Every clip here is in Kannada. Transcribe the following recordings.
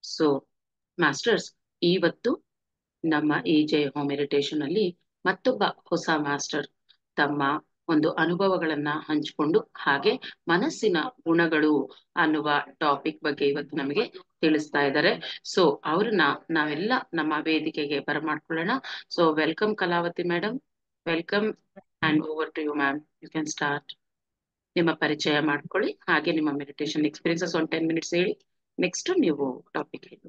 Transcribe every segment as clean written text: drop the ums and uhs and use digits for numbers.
ಸೊ ಮಾಸ್ಟರ್ಸ್, ಇವತ್ತು ನಮ್ಮ ಈ ಜೈ ಹೋಮ್ ಮೆಡಿಟೇಷನ್ ಅಲ್ಲಿ ಮತ್ತೊಬ್ಬ ಹೊಸ ಮಾಸ್ಟರ್ ತಮ್ಮ ಒಂದು ಅನುಭವಗಳನ್ನ ಹಂಚಿಕೊಂಡು ಹಾಗೆ ಮನಸ್ಸಿನ ಗುಣಗಳು ಅನ್ನುವ ಟಾಪಿಕ್ ಬಗ್ಗೆ ಇವತ್ತು ನಮಗೆ ತಿಳಿಸ್ತಾ ಇದ್ದಾರೆ. ಸೊ ಅವ್ರನ್ನ ನಾವೆಲ್ಲ ನಮ್ಮ ವೇದಿಕೆಗೆ ಬರಮಾಡ್ಕೊಳ್ಳೋಣ. So welcome Kalavathi madam, welcome and over to you ma'am. You can start. ನಿಮ್ಮ ಪರಿಚಯ ಮಾಡ್ಕೊಳ್ಳಿ, ಹಾಗೆ ನಿಮ್ಮ ಮೆಡಿಟೇಷನ್ ಎಕ್ಸ್ಪೀರಿಯನ್ಸಸ್ 10 ಮಿನಿಟ್ಸ್ ಹೇಳಿ. ನೆಕ್ಸ್ಟ್ ನೀವು ಟಾಪಿಕ್ ಹೇಳಿ.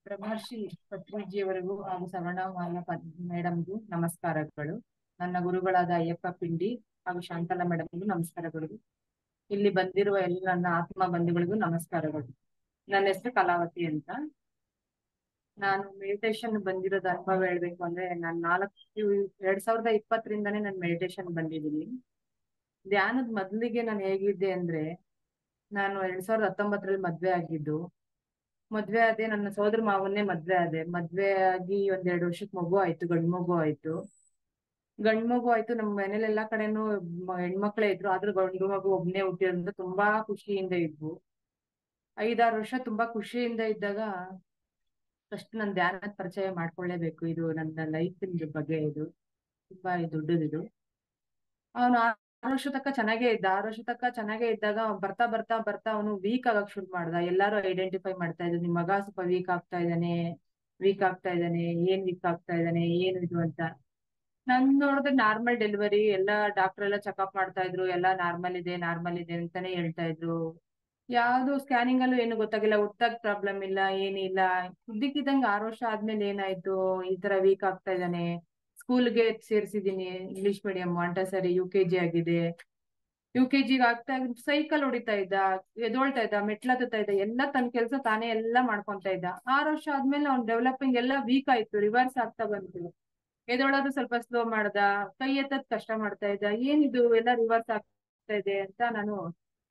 ಬ್ರಹ್ಮರ್ಷಿ ಪತ್ರಿಜಿಯವರಿಗೂ ಹಾಗೂ ಸವರ್ಣಮಾಲ ಮೇಡಮ್ಗೂ ನಮಸ್ಕಾರಗಳು. ನನ್ನ ಗುರುಗಳಾದ ಅಯ್ಯಪ್ಪ ಪಿಂಡಿ ಹಾಗೂ ಶಾಂತಲಾ ಮೇಡಮ್ಗೂ ನಮಸ್ಕಾರಗಳು. ಇಲ್ಲಿ ಬಂದಿರುವ ಎಲ್ಲ ನನ್ನ ಆತ್ಮ ಬಂಧುಗಳಿಗೂ ನಮಸ್ಕಾರಗಳು. ನನ್ನ ಹೆಸರು ಕಲಾವತಿ ಅಂತ. ನಾನು ಮೆಡಿಟೇಷನ್ ಬಂದಿರೋದು ಅನುಭವ ಹೇಳ್ಬೇಕು ಅಂದ್ರೆ, ನಾನು 2020ರಿಂದಾನೇ ನಾನು ಮೆಡಿಟೇಷನ್ ಬಂದಿದ್ದೀನಿ. ಧ್ಯಾನದ ಮೊದಲಿಗೆ ನಾನು ಹೇಗಿದ್ದೆ ಅಂದ್ರೆ, ನಾನು 2019ರಲ್ಲಿ ಮದ್ವೆ ಆಗಿದ್ದು. ಮದ್ವೆ ಆದೆ, ನನ್ನ ಸೋದರ ಮಾವನ್ನೇ ಮದ್ವೆ ಆಗಿ 1-2 ವರ್ಷಕ್ಕೆ ಮಗು ಆಯ್ತು, ಗಂಡು ಮಗು ಆಯ್ತು. ನಮ್ಮ ಮನೇಲಿ ಎಲ್ಲಾ ಕಡೆನೂ ಹೆಣ್ಮಕ್ಳೇ ಇದ್ರು, ಆದ್ರೂ ಗಂಡು ಮಗು ಒಬ್ನೇ ಹುಟ್ಟಿರೋದ್ರಿಂದ ತುಂಬಾ ಖುಷಿಯಿಂದ ಇದ್ವು. 5-6 ವರ್ಷ ತುಂಬಾ ಖುಷಿಯಿಂದ ಇದ್ದಾಗ ಫಸ್ಟ್ ನಾನು ಧ್ಯಾನದ ಪರಿಚಯ ಮಾಡ್ಕೊಳ್ಳೇಬೇಕು. ಇದು ನನ್ನ ಲೈಫಿನ ಬಗ್ಗೆ, ಇದು ತುಂಬಾ ದೊಡ್ಡದಿದು. ಅವನು 6 ವರ್ಷ ತನಕ ಚೆನ್ನಾಗೇ ಇದ್ದಾಗ ಬರ್ತಾ ಬರ್ತಾ ಬರ್ತಾ ಅವನು ವೀಕ್ ಆಗಕ್ ಶುರು ಮಾಡ್ದ. ಎಲ್ಲಾರು ಐಡೆಂಟಿಫೈ ಮಾಡ್ತಾ ಇದ್ರು, ನಿಮ್ ಮಗ ಸ್ವಲ್ಪ ವೀಕ್ ಆಗ್ತಾ ಇದ್ದಾನೆ, ಏನ್ ವೀಕ್ ಆಗ್ತಾ ಇದ್ದಾನೆ, ಏನು ಇದು ಅಂತ. ನನ್ ನೋಡಿದ್ರೆ ನಾರ್ಮಲ್ ಡೆಲಿವರಿ, ಎಲ್ಲಾ ಡಾಕ್ಟರ್ ಎಲ್ಲ ಚೆಕ್ಅಪ್ ಮಾಡ್ತಾ ಇದ್ರು, ಎಲ್ಲಾ ನಾರ್ಮಲ್ ಇದೆ ಅಂತಾನೆ ಹೇಳ್ತಾ ಇದ್ರು. ಯಾವ್ದು ಸ್ಕ್ಯಾನಿಂಗ್ ಅಲ್ಲೂ ಏನು ಗೊತ್ತಾಗಿಲ್ಲ, ಹುಟ್ಟಾಗ ಪ್ರಾಬ್ಲಮ್ ಇಲ್ಲ, ಏನಿಲ್ಲ. ಇದ್ದಕ್ಕಿದ್ದಂಗೆ 6 ವರ್ಷ ಆದ್ಮೇಲೆ ಏನಾಯ್ತು, ಈ ತರ ವೀಕ್ ಆಗ್ತಾ ಇದ್ದಾನೆ. ಸ್ಕೂಲ್ಗೆ ಸೇರ್ಸಿದೀನಿ, ಇಂಗ್ಲಿಷ್ ಮೀಡಿಯಂ, ಮೊಂಟೆಸರಿ UKG ಆಗಿದೆ. UKG ಆಗ್ತಾ ಸೈಕಲ್ ಹೊಡಿತಾ ಇದ್ದ, ಎದೊಳ್ತಾ ಇದ್ದ, ಮೆಟ್ಲತ್ತಾ ಇದ್ದ, ಎಲ್ಲ ತನ್ನ ಕೆಲಸ ತಾನೇ ಎಲ್ಲ ಮಾಡ್ಕೊಂತ ಇದ್ದ. 6 ವರ್ಷ ಆದ್ಮೇಲೆ ಅವ್ನ್ ಡೆವಲಪಿಂಗ್ ಎಲ್ಲ ವೀಕ್ ಆಯ್ತು, ರಿವರ್ಸ್ ಆಗ್ತಾ ಬಂತು. ಎದೊಳೋದು ಸ್ವಲ್ಪ ಸ್ಲೋ ಮಾಡ್ದ, ಕೈ ಎತ್ತದ್ ಕಷ್ಟ ಮಾಡ್ತಾ ಇದ್ದ. ಏನಿದು ಎಲ್ಲ ರಿವರ್ಸ್ ಆಗ್ತಾ ಇದೆ ಅಂತ ನಾನು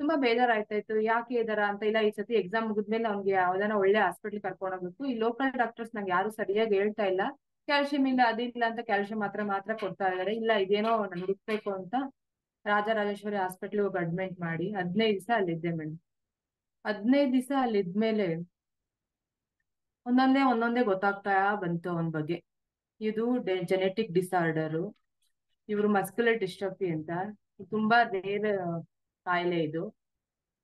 ತುಂಬಾ ಬೇಜಾರಾಯ್ತಾ ಇತ್ತು. ಯಾಕೆ ಇದರ ಅಂತ. ಇಲ್ಲ, ಈ ಸತಿ ಎಕ್ಸಾಮ್ ಮುಗಿದ್ಮೇಲೆ ಅವ್ನಿಗೆ ಯಾವ್ದಾನ ಒಳ್ಳೆ ಹಾಸ್ಪಿಟ್ಲ್ ಕರ್ಕೊಂಡು ಹೋಗ್ಬೇಕು. ಈ ಲೋಕಲ್ ಡಾಕ್ಟರ್ಸ್ ನಂಗೆ ಯಾರು ಸರಿಯಾಗಿ ಹೇಳ್ತಾ ಇಲ್ಲ, ಕ್ಯಾಲ್ಸಿಯಂ ಇಲ್ಲ ಅದಿಲ್ಲ ಅಂತ ಕ್ಯಾಲ್ಸಿಯಂ ಮಾತ್ರ ಕೊಡ್ತಾ ಇದಾರೆ. ಇಲ್ಲ, ಇದೇನೋ ನನ್ಗೆ ಹುಡ್ಬೇಕು ಅಂತ ರಾಜರಾಜೇಶ್ವರಿ ಹಾಸ್ಪಿಟ್ಲ್ ಹೋಗಿ ಅಡ್ಮಿಟ್ ಮಾಡಿ 15 ದಿವಸ ಅಲ್ಲಿದ್ದೆ ಮೇಡಮ್. 15 ದಿವಸ ಅಲ್ಲಿದ್ಮೇಲೆ ಒಂದೊಂದೇ ಗೊತ್ತಾಗ್ತಾ ಬಂತು ಅವನ ಬಗ್ಗೆ. ಇದು ಜೆನೆಟಿಕ್ ಡಿಸಾರ್ಡರು, ಇವರು ಮಸ್ಕ್ಯುಲರ್ ಡಿಸ್ಟ್ರಫಿ ಅಂತ, ತುಂಬಾ ರೇರ್ ಕಾಯಿಲೆ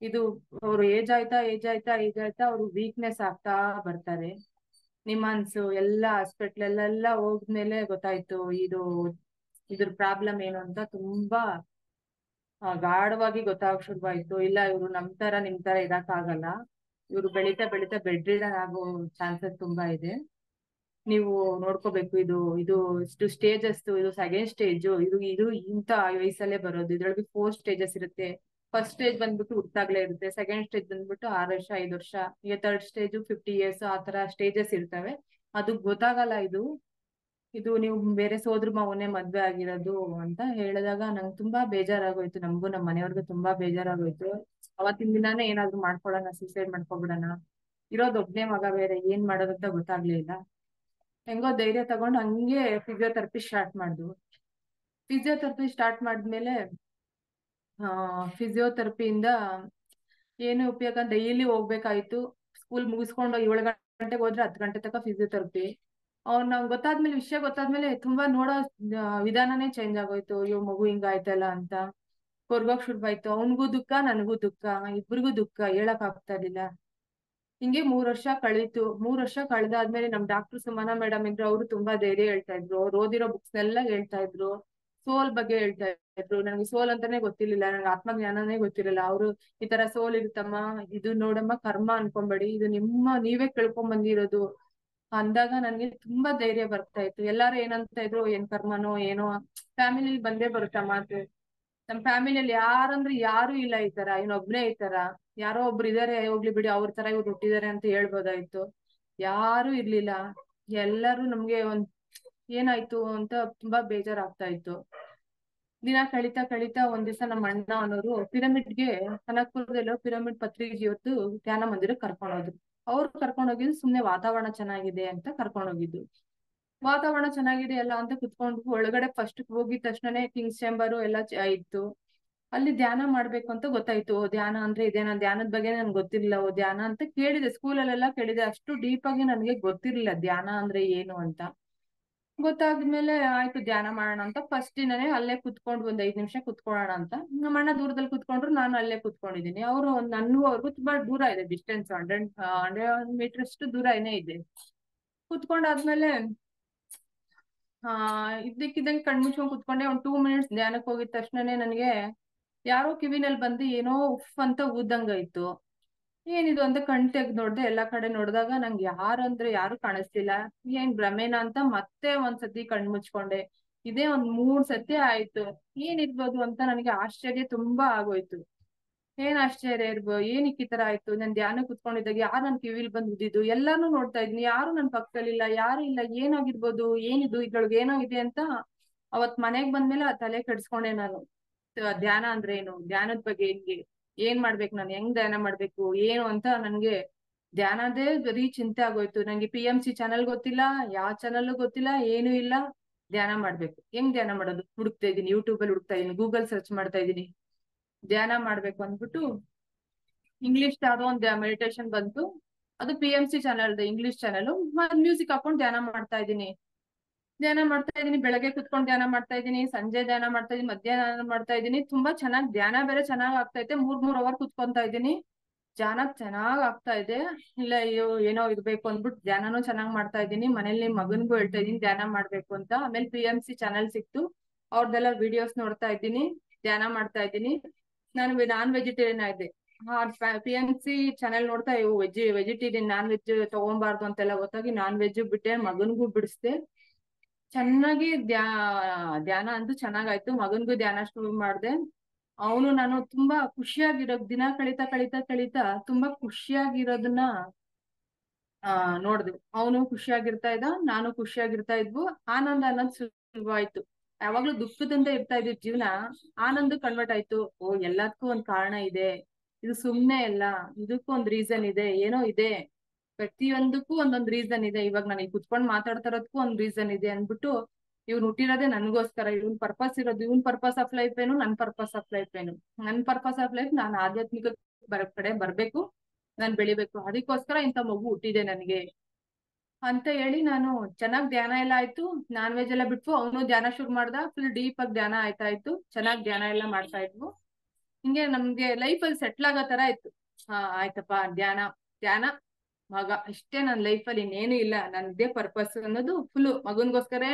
ಇದು ಅವ್ರು ಏಜ್ ಆಯ್ತಾ ಅವ್ರು ವೀಕ್ನೆಸ್ ಆಗ್ತಾ ಬರ್ತಾರೆ. ನಿಮಾನ್ಸು ಎಲ್ಲ ಹಾಸ್ಪಿಟ್ಲೆಲ್ಲ ಹೋದ್ಮೇಲೆ ಗೊತ್ತಾಯ್ತು ಇದ್ರ ಪ್ರಾಬ್ಲಮ್ ಏನು ಅಂತ. ತುಂಬಾ ಗಾಢವಾಗಿ ಗೊತ್ತಾಗ ಶುರುವಾಯ್ತು. ಇಲ್ಲ, ಇವ್ರು ನಿಮ್ ತರ ಇರಕ್ಕಾಗಲ್ಲ, ಇವ್ರು ಬೆಳೀತಾ ಬೆಡ್ ರಿಡನ್ ಆಗೋ ಚಾನ್ಸಸ್ ತುಂಬಾ ಇದೆ, ನೀವು ನೋಡ್ಕೋಬೇಕು. ಇದು ಸ್ಟೇಜಸ್, ಇದು ಸೆಕೆಂಡ್ ಸ್ಟೇಜ್, ಇದು ಇಂಥ ವಯಸ್ಸಲ್ಲೇ ಬರೋದು. ಇದ್ರೊಳಗೆ 4 ಸ್ಟೇಜಸ್ ಇರುತ್ತೆ. ಫಸ್ಟ್ ಸ್ಟೇಜ್ ಬಂದ್ಬಿಟ್ಟು ಹುಟ್ಟಾಗ್ಲೇ ಇರುತ್ತೆ, ಸೆಕೆಂಡ್ ಸ್ಟೇಜ್ ಬಂದ್ಬಿಟ್ಟು 6 ವರ್ಷ 5 ವರ್ಷ, ಈಗ ಥರ್ಡ್ ಸ್ಟೇಜ್ 50 years, ಆ ತರ ಸ್ಟೇಜಸ್ ಇರ್ತವೆ. ಅದು ಗೊತ್ತಾಗಲ್ಲ. ಇದು ನೀವು ಬೇರೆ ಸೋದ್ರ ಮಾವನ್ನೇ ಮದ್ವೆ ಆಗಿರೋದು ಅಂತ ಹೇಳಿದಾಗ ನಂಗೆ ತುಂಬಾ ಬೇಜಾರಾಗೋಯ್ತು. ನಮಗೂ ನಮ್ಮ ಮನೆಯವ್ರಿಗೂ ತುಂಬಾ ಬೇಜಾರಾಗೋಯ್ತು. ಅವತ್ತಿನ ದಿನಾನೇ ಏನಾದ್ರು ಮಾಡ್ಕೊಳ್ಳೋಣ, ಸೂಸೈಡ್ ಮಾಡ್ಕೊಬಿಡೋಣ. ಇರೋದು ಒಬ್ನೇ ಮಗ, ಬೇರೆ ಏನ್ ಮಾಡೋದಂತ ಗೊತ್ತಾಗ್ಲಿಲ್ಲ. ಹೆಂಗೋ ಧೈರ್ಯ ತಗೊಂಡು ಹಂಗೆ ಫಿಸಿಯೋಥೆರಪಿ ಸ್ಟಾರ್ಟ್ ಮಾಡಿದ್ಮೇಲೆ ಫಿಸಿಯೋಥೆರಪಿಯಿಂದ ಏನು ಉಪಯೋಗ, ಡೈಲಿ ಹೋಗ್ಬೇಕಾಯ್ತು. ಸ್ಕೂಲ್ ಮುಗಿಸ್ಕೊಂಡು 7 ಗಂಟೆಗೆ ಹೋದ್ರೆ 10 ಗಂಟೆ ತನಕ ಫಿಸಿಯೋಥೆರಪಿ. ವಿಷಯ ಗೊತ್ತಾದ್ಮೇಲೆ ತುಂಬಾ ನೋಡೋ ವಿಧಾನನೇ ಚೇಂಜ್ ಆಗೋಯ್ತು. ಅಯ್ಯೋ, ಮಗು ಹಿಂಗಾಯ್ತಲ್ಲ ಅಂತ ಕೊರ್ಗೋಕ್ ಶುರುವಾಯ್ತು. ಅವನಿಗೂ ದುಃಖ, ನನಗೂ ದುಃಖ, ಇಬ್ರಿಗೂ ದುಃಖ, ಹೇಳಕ್ ಆಗ್ತಾ ಇರ್ಲಿಲ್ಲ. ಹಿಂಗೆ 3 ವರ್ಷ ಕಳೀತು. 3 ವರ್ಷ ಕಳೆದಾದ್ಮೇಲೆ ನಮ್ ಡಾಕ್ಟರ್ ಸುಮನಾ ಮೇಡಮ್ ಇದ್ರು, ಅವರು ತುಂಬಾ ಧೈರ್ಯ ಹೇಳ್ತಾ ಇದ್ರು. ಅವ್ರು ಓದಿರೋ ಬುಕ್ಸ್ ಎಲ್ಲ ಹೇಳ್ತಾ ಇದ್ರು, ಸೋಲ್ ಬಗ್ಗೆ ಹೇಳ್ತಾ ಇದ್ರು. ನನಗೆ ಸೋಲ್ ಅಂತಾನೆ ಗೊತ್ತಿರ್ಲಿಲ್ಲ, ನನಗೆ ಆತ್ಮಜ್ಞಾನನೇ ಗೊತ್ತಿರಲಿಲ್ಲ. ಅವರು ಈ ತರ ಸೋಲ್ ಇರುತ್ತಮ್ಮ, ಇದು ನೋಡಮ್ಮ ಕರ್ಮ ಅನ್ಕೊಂಬೇಡಿ, ಇದು ನೀವೇ ಕೇಳ್ಕೊಂಡ್ ಬಂದಿರೋದು ಅಂದಾಗ ನನ್ಗೆ ತುಂಬಾ ಧೈರ್ಯ ಬರ್ತಾ ಇತ್ತು. ಎಲ್ಲಾರು ಏನಂತ ಇದ್ರು, ಏನ್ ಕರ್ಮನೋ ಏನೋ, ಫ್ಯಾಮಿಲಿ ಬಂದೇ ಬರುತ್ತ ಮಾತು. ನಮ್ ಫ್ಯಾಮಿಲಿಯಲ್ಲಿ ಯಾರಂದ್ರೆ ಯಾರು ಇಲ್ಲ ಈ ತರ, ಇನ್ನೊಬ್ನೇ ಈ ತರ, ಯಾರೋ ಒಬ್ರು ಇದಾರೆ, ಹೋಗ್ಲಿ ಬಿಡಿ, ಅವ್ರ ತರ ಇವ್ರು ಹುಟ್ಟಿದಾರೆ ಅಂತ ಹೇಳ್ಬೋದಾಯ್ತು. ಯಾರು ಇರ್ಲಿಲ್ಲ. ಎಲ್ಲರೂ ನಮ್ಗೆ ಏನಾಯ್ತು ಅಂತ ತುಂಬಾ ಬೇಜಾರಾಗ್ತಾ ಇತ್ತು. ದಿನ ಕಳೀತಾ ಒಂದ್ ದಿವಸ ನಮ್ಮ ಅಣ್ಣ ಅನ್ನೋರು ಪಿರಮಿಡ್ಗೆ, ಕನಕಪುರದಲ್ಲಿರೋ ಪಿರಮಿಡ್ ಪತ್ರಿಜಿಯವತ್ತು ಧ್ಯಾನ ಮಂದಿರಕ್ಕೆ ಕರ್ಕೊಂಡೋದ್ರು. ಅವ್ರು ಕರ್ಕೊಂಡೋಗಿದ್ದು ಸುಮ್ನೆ ವಾತಾವರಣ ಚೆನ್ನಾಗಿದೆ ಅಂತ ಕರ್ಕೊಂಡೋಗಿದ್ದು. ವಾತಾವರಣ ಚೆನ್ನಾಗಿದೆ ಎಲ್ಲ ಅಂತ ಕುತ್ಕೊಂಡು ಒಳಗಡೆ ಫಸ್ಟ್ ಹೋಗಿದ ತಕ್ಷಣನೇ ಕಿಂಗ್ಸ್ ಚೇಂಬರ್ ಎಲ್ಲ ಇತ್ತು. ಅಲ್ಲಿ ಧ್ಯಾನ ಮಾಡ್ಬೇಕು ಅಂತ ಗೊತ್ತಾಯ್ತು. ಧ್ಯಾನ ಅಂದ್ರೆ ಇದೇನಾ, ಧ್ಯಾನದ ಬಗ್ಗೆ ನನ್ಗೆ ಗೊತ್ತಿರ್ಲಿಲ್ಲ. ಧ್ಯಾನ ಅಂತ ಕೇಳಿದೆ, ಸ್ಕೂಲಲ್ಲೆಲ್ಲ ಕೇಳಿದೆ, ಅಷ್ಟು ಡೀಪ್ ಆಗಿ ನನಗೆ ಗೊತ್ತಿರ್ಲಿಲ್ಲ ಧ್ಯಾನ ಅಂದ್ರೆ ಏನು ಅಂತ. ಗೊತ್ತಾದ್ಮೇಲೆ ಆಯ್ತು ಧ್ಯಾನ ಮಾಡೋಣ ಅಂತ ಫಸ್ಟ್ ದಿನನೇ ಅಲ್ಲೇ ಕುತ್ಕೊಂಡು ಒಂದ್ 5 ನಿಮಿಷ ಕುತ್ಕೊಳ್ಳೋಣ ಅಂತ ನಮ್ಮ ಅಣ್ಣ ದೂರದಲ್ಲಿ ಕುತ್ಕೊಂಡ್ರು, ನಾನು ಅಲ್ಲೇ ಕುತ್ಕೊಂಡಿದ್ದೀನಿ. ಅವರು ನನ್ಗೂ ಅವ್ರಿಗೂ ತುಂಬಾ ದೂರ ಇದೆ, ಡಿಸ್ಟೆನ್ಸ್ 100 ಮೀಟರ್ ಅಷ್ಟು ದೂರ ಏನೇ ಇದೆ. ಕುತ್ಕೊಂಡಾದ್ಮೇಲೆ ಇದ್ದಕ್ಕಿದ್ದಂಗೆ ಕಣ್ಮುಚ್ಕೊಂಡ್ ಕುತ್ಕೊಂಡೆ. ಒಂದ್ 2 ಮಿನಿಟ್ಸ್ ಧ್ಯಾನಕ್ಕೆ ಹೋಗಿದ ತಕ್ಷಣನೇ ನನಗೆ ಯಾರೋ ಕಿವಿನಲ್ಲಿ ಬಂದು ಏನೋ ಉಫ್ ಅಂತ ಊದಂಗಾಯ್ತು. ಏನಿದು ಅಂತ ಕಣ್ ತೆಗ್ದ್ ನೋಡ್ದೆ, ಎಲ್ಲಾ ಕಡೆ ನೋಡ್ದಾಗ ನಂಗೆ ಯಾರಂದ್ರೆ ಯಾರು ಕಾಣಿಸ್ತಿಲ್ಲ. ಏನ್ ಭ್ರಮೇನ ಅಂತ ಮತ್ತೆ ಒಂದ್ಸತಿ ಕಣ್ ಮುಚ್ಕೊಂಡೆ. ಇದೇ ಒಂದ್ 3 ಸತಿ ಆಯ್ತು. ಏನಿರ್ಬೋದು ಅಂತ ನನಗೆ ಆಶ್ಚರ್ಯ ತುಂಬಾ ಆಗೋಯ್ತು. ಏನ್ ಆಶ್ಚರ್ಯ ಇರ್ಬೋದು, ಏನಕ್ಕೆ ಈ ತರ ಆಯ್ತು, ನನ್ ಧ್ಯಾನ ಕುತ್ಕೊಂಡಿದ್ದಾಗ ಯಾರು ನನ್ ಕಿವಿಲ್ ಬಂದ್ ಉದಿದ್ದು, ಎಲ್ಲಾನು ನೋಡ್ತಾ ಇದ್ನಿ, ಯಾರು ನನ್ ಪಕ್ಕದಲ್ಲಿಲ್ಲ, ಯಾರು ಇಲ್ಲ, ಏನಾಗಿರ್ಬೋದು, ಏನಿದು ಇದ್ರೊಳಗೆ ಏನೋ ಇದೆ ಅಂತ ಅವತ್ ಮನೆಗ್ ಬಂದ್ಮೇಲೆ ಆ ತಲೆ ಕೆಡ್ಸ್ಕೊಂಡೆ ನಾನು. ಧ್ಯಾನ ಅಂದ್ರೆ ಏನು, ಧ್ಯಾನದ ಬಗ್ಗೆ ಏನ್ ಮಾಡ್ಬೇಕು, ನಾನು ಹೆಂಗ್ ಧ್ಯಾನ ಮಾಡ್ಬೇಕು ಏನು ಅಂತ ನನ್ಗೆ ಧ್ಯಾನದೇ ಬರೀ ಚಿಂತೆ ಆಗೋಯ್ತು. ನಂಗೆ PMC ಚಾನಲ್ ಗೊತ್ತಿಲ್ಲ, ಯಾವ ಚಾನಲ್ ಗೊತ್ತಿಲ್ಲ, ಏನು ಇಲ್ಲ. ಧ್ಯಾನ ಮಾಡ್ಬೇಕು, ಹೆಂಗ್ ಧ್ಯಾನ ಮಾಡೋದು ಹುಡುಕ್ತಾ ಇದೀನಿ, ಯೂಟ್ಯೂಬ್ ಅಲ್ಲಿ ಹುಡುಕ್ತಾ ಇದೀನಿ, ಗೂಗಲ್ ಸರ್ಚ್ ಮಾಡ್ತಾ ಇದೀನಿ. ಧ್ಯಾನ ಮಾಡ್ಬೇಕು ಅಂದ್ಬಿಟ್ಟು ಇಂಗ್ಲಿಷ್ ಯಾವ್ದೋ ಒಂದು ಮೆಡಿಟೇಷನ್ ಬಂತು, ಅದು PMC channel English channel. Music ಹಾಕೊಂಡು ಧ್ಯಾನ ಮಾಡ್ತಾ ಇದೀನಿ. ಧ್ಯಾನ ಮಾಡ್ತಾ ಇದೀನಿ, ಬೆಳಗ್ಗೆ ಕುತ್ಕೊಂಡು ಧ್ಯಾನ ಮಾಡ್ತಾ ಇದೀನಿ, ಸಂಜೆ ಧ್ಯಾನ ಮಾಡ್ತಾ ಇದೀನಿ, ಮಧ್ಯಾಹ್ನ ಮಾಡ್ತಾ ಇದೀನಿ. ತುಂಬಾ ಚೆನ್ನಾಗಿ ಧ್ಯಾನ ಬೇರೆ ಚೆನ್ನಾಗ್ ಆಗ್ತಾ ಇದೆ. 3 ಅವರ್ ಕುತ್ಕೊಂತಾ ಇದೀನಿ, ಧ್ಯಾನ ಚೆನ್ನಾಗ್ ಆಗ್ತಾ ಇದೆ. ಇಲ್ಲ ಅಯ್ಯೋ ಏನೋ ಇರ್ಬೇಕು ಅಂದ್ಬಿಟ್ಟು ಧ್ಯಾನನೂ ಚೆನ್ನಾಗ್ ಮಾಡ್ತಾ ಇದೀನಿ. ಮನೇಲಿ ಮಗನ್ಗೂ ಹೇಳ್ತಾ ಇದೀನಿ ಧ್ಯಾನ ಮಾಡ್ಬೇಕು ಅಂತ. ಆಮೇಲೆ PMC ಚಾನಲ್ ಸಿಕ್ತು, ಅವ್ರದ್ದೆಲ್ಲ ವಿಡಿಯೋಸ್ ನೋಡ್ತಾ ಇದ್ದೀನಿ, ಧ್ಯಾನ ಮಾಡ್ತಾ ಇದ್ದೀನಿ. ನಾನು ನಾನ್ ವೆಜಿಟೇರಿಯನ್ ಆಯ್ದೆ. PMC ಚಾನೆಲ್ ನೋಡ್ತಾ ವೆಜಿಟೇರಿಯನ್, ನಾನ್ ವೆಜ್ ತಗೊಂಬಾರ್ದು ಅಂತೆಲ್ಲ ಗೊತ್ತಾಗಿ ನಾನ್ ವೆಜ್ ಬಿಟ್ಟೆ, ಮಗನ್ಗೂ ಬಿಡಿಸ್ದೆ. ಚೆನ್ನಾಗಿ ಧ್ಯಾನ ಅಂತೂ ಚೆನ್ನಾಗಾಯ್ತು. ಮಗನ್ಗೂ ಧ್ಯಾನ ಶುರು ಮಾಡ್ದೆ. ಅವನು ನಾನು ತುಂಬಾ ಖುಷಿಯಾಗಿರೋ, ದಿನ ಕಳೀತಾ ಕಳೀತಾ ಕಳೀತಾ ತುಂಬಾ ಖುಷಿಯಾಗಿರೋದನ್ನ ನೋಡ್ದೆ. ಅವನು ಖುಷಿಯಾಗಿರ್ತಾ ಇದ್ದ, ನಾನು ಖುಷಿಯಾಗಿರ್ತಾ ಇದ್ವು. ಆನಂದ ಅನ್ನೋದು ಶುರುವಾಯ್ತು. ಯಾವಾಗ್ಲೂ ದುಃಖದಿಂದ ಇರ್ತಾ ಇದ್ದಿದ್ ಜೀವನ ಆನಂದ ಕನ್ವರ್ಟ್ ಆಯ್ತು. ಓ ಎಲ್ಲದಕ್ಕೂ ಒಂದ್ ಕಾರಣ ಇದೆ, ಇದು ಸುಮ್ನೆ ಅಲ್ಲ, ಇದಕ್ಕೂ ಒಂದ್ ರೀಸನ್ ಇದೆ, ಏನೋ ಇದೆ, ಪ್ರತಿಯೊಂದಕ್ಕೂ ಒಂದೊಂದ್ ರೀಸನ್ ಇದೆ. ಇವಾಗ ನಾನು ಕುತ್ಕೊಂಡ್ ಮಾತಾಡ್ತಾ ಇರೋದಕ್ಕೂ ಒಂದ್ ರೀಸನ್ ಇದೆ ಅನ್ಬಿಟ್ಟು, ಇವ್ನು ಹುಟ್ಟಿರೋದೇ ನನ್ಗೋಸ್ಕರ, ಇವ್ನ್ ಪರ್ಪಸ್ ಇರೋದು, ಇವ್ನ್ ಪರ್ಪಸ್ ಆಫ್ ಲೈಫ್ ಏನು, ನನ್ ಪರ್ಪಸ್ ಆಫ್ ಲೈಫ್ ಏನು. ನನ್ ಪರ್ಪಸ್ ಆಫ್ ಲೈಫ್ ನಾನು ಆಧ್ಯಾತ್ಮಿಕ ಕಡೆ ಬರ್ಬೇಕು, ನಾನ್ ಬೆಳಿಬೇಕು, ಅದಕ್ಕೋಸ್ಕರ ಇಂಥ ಮಗು ಹುಟ್ಟಿದೆ ನನ್ಗೆ ಅಂತ ಹೇಳಿ ನಾನು ಚೆನ್ನಾಗ್ ಧ್ಯಾನ ಎಲ್ಲ ಆಯ್ತು. ನಾನ್ ವೆಜ್ ಎಲ್ಲ ಬಿಟ್ಟು ಅವನು ಧ್ಯಾನ ಶುರು ಮಾಡ್ದ. ಫುಲ್ ಡೀಪ್ ಆಗಿ ಧ್ಯಾನ ಆಯ್ತಾಯ್ತು, ಚೆನ್ನಾಗ್ ಧ್ಯಾನ ಎಲ್ಲ ಮಾಡ್ತಾ ಇದ್ವು. ಹಿಂಗೆ ನಮ್ಗೆ ಲೈಫ್ ಅಲ್ಲಿ ಸೆಟ್ಲ್ ಆಗೋ ತರ ಆಯ್ತು. ಆಯ್ತಪ್ಪ, ಧ್ಯಾನ ಧ್ಯಾನ ಮಗ ಇಷ್ಟೇ ನನ್ ಲೈಫಲ್ಲಿ, ಇನ್ನೇನು ಇಲ್ಲ, ನನ್ದೇ ಪರ್ಪಸ್ ಅನ್ನೋದು ಫುಲ್ ಮಗನ್ಗೋಸ್ಕರ.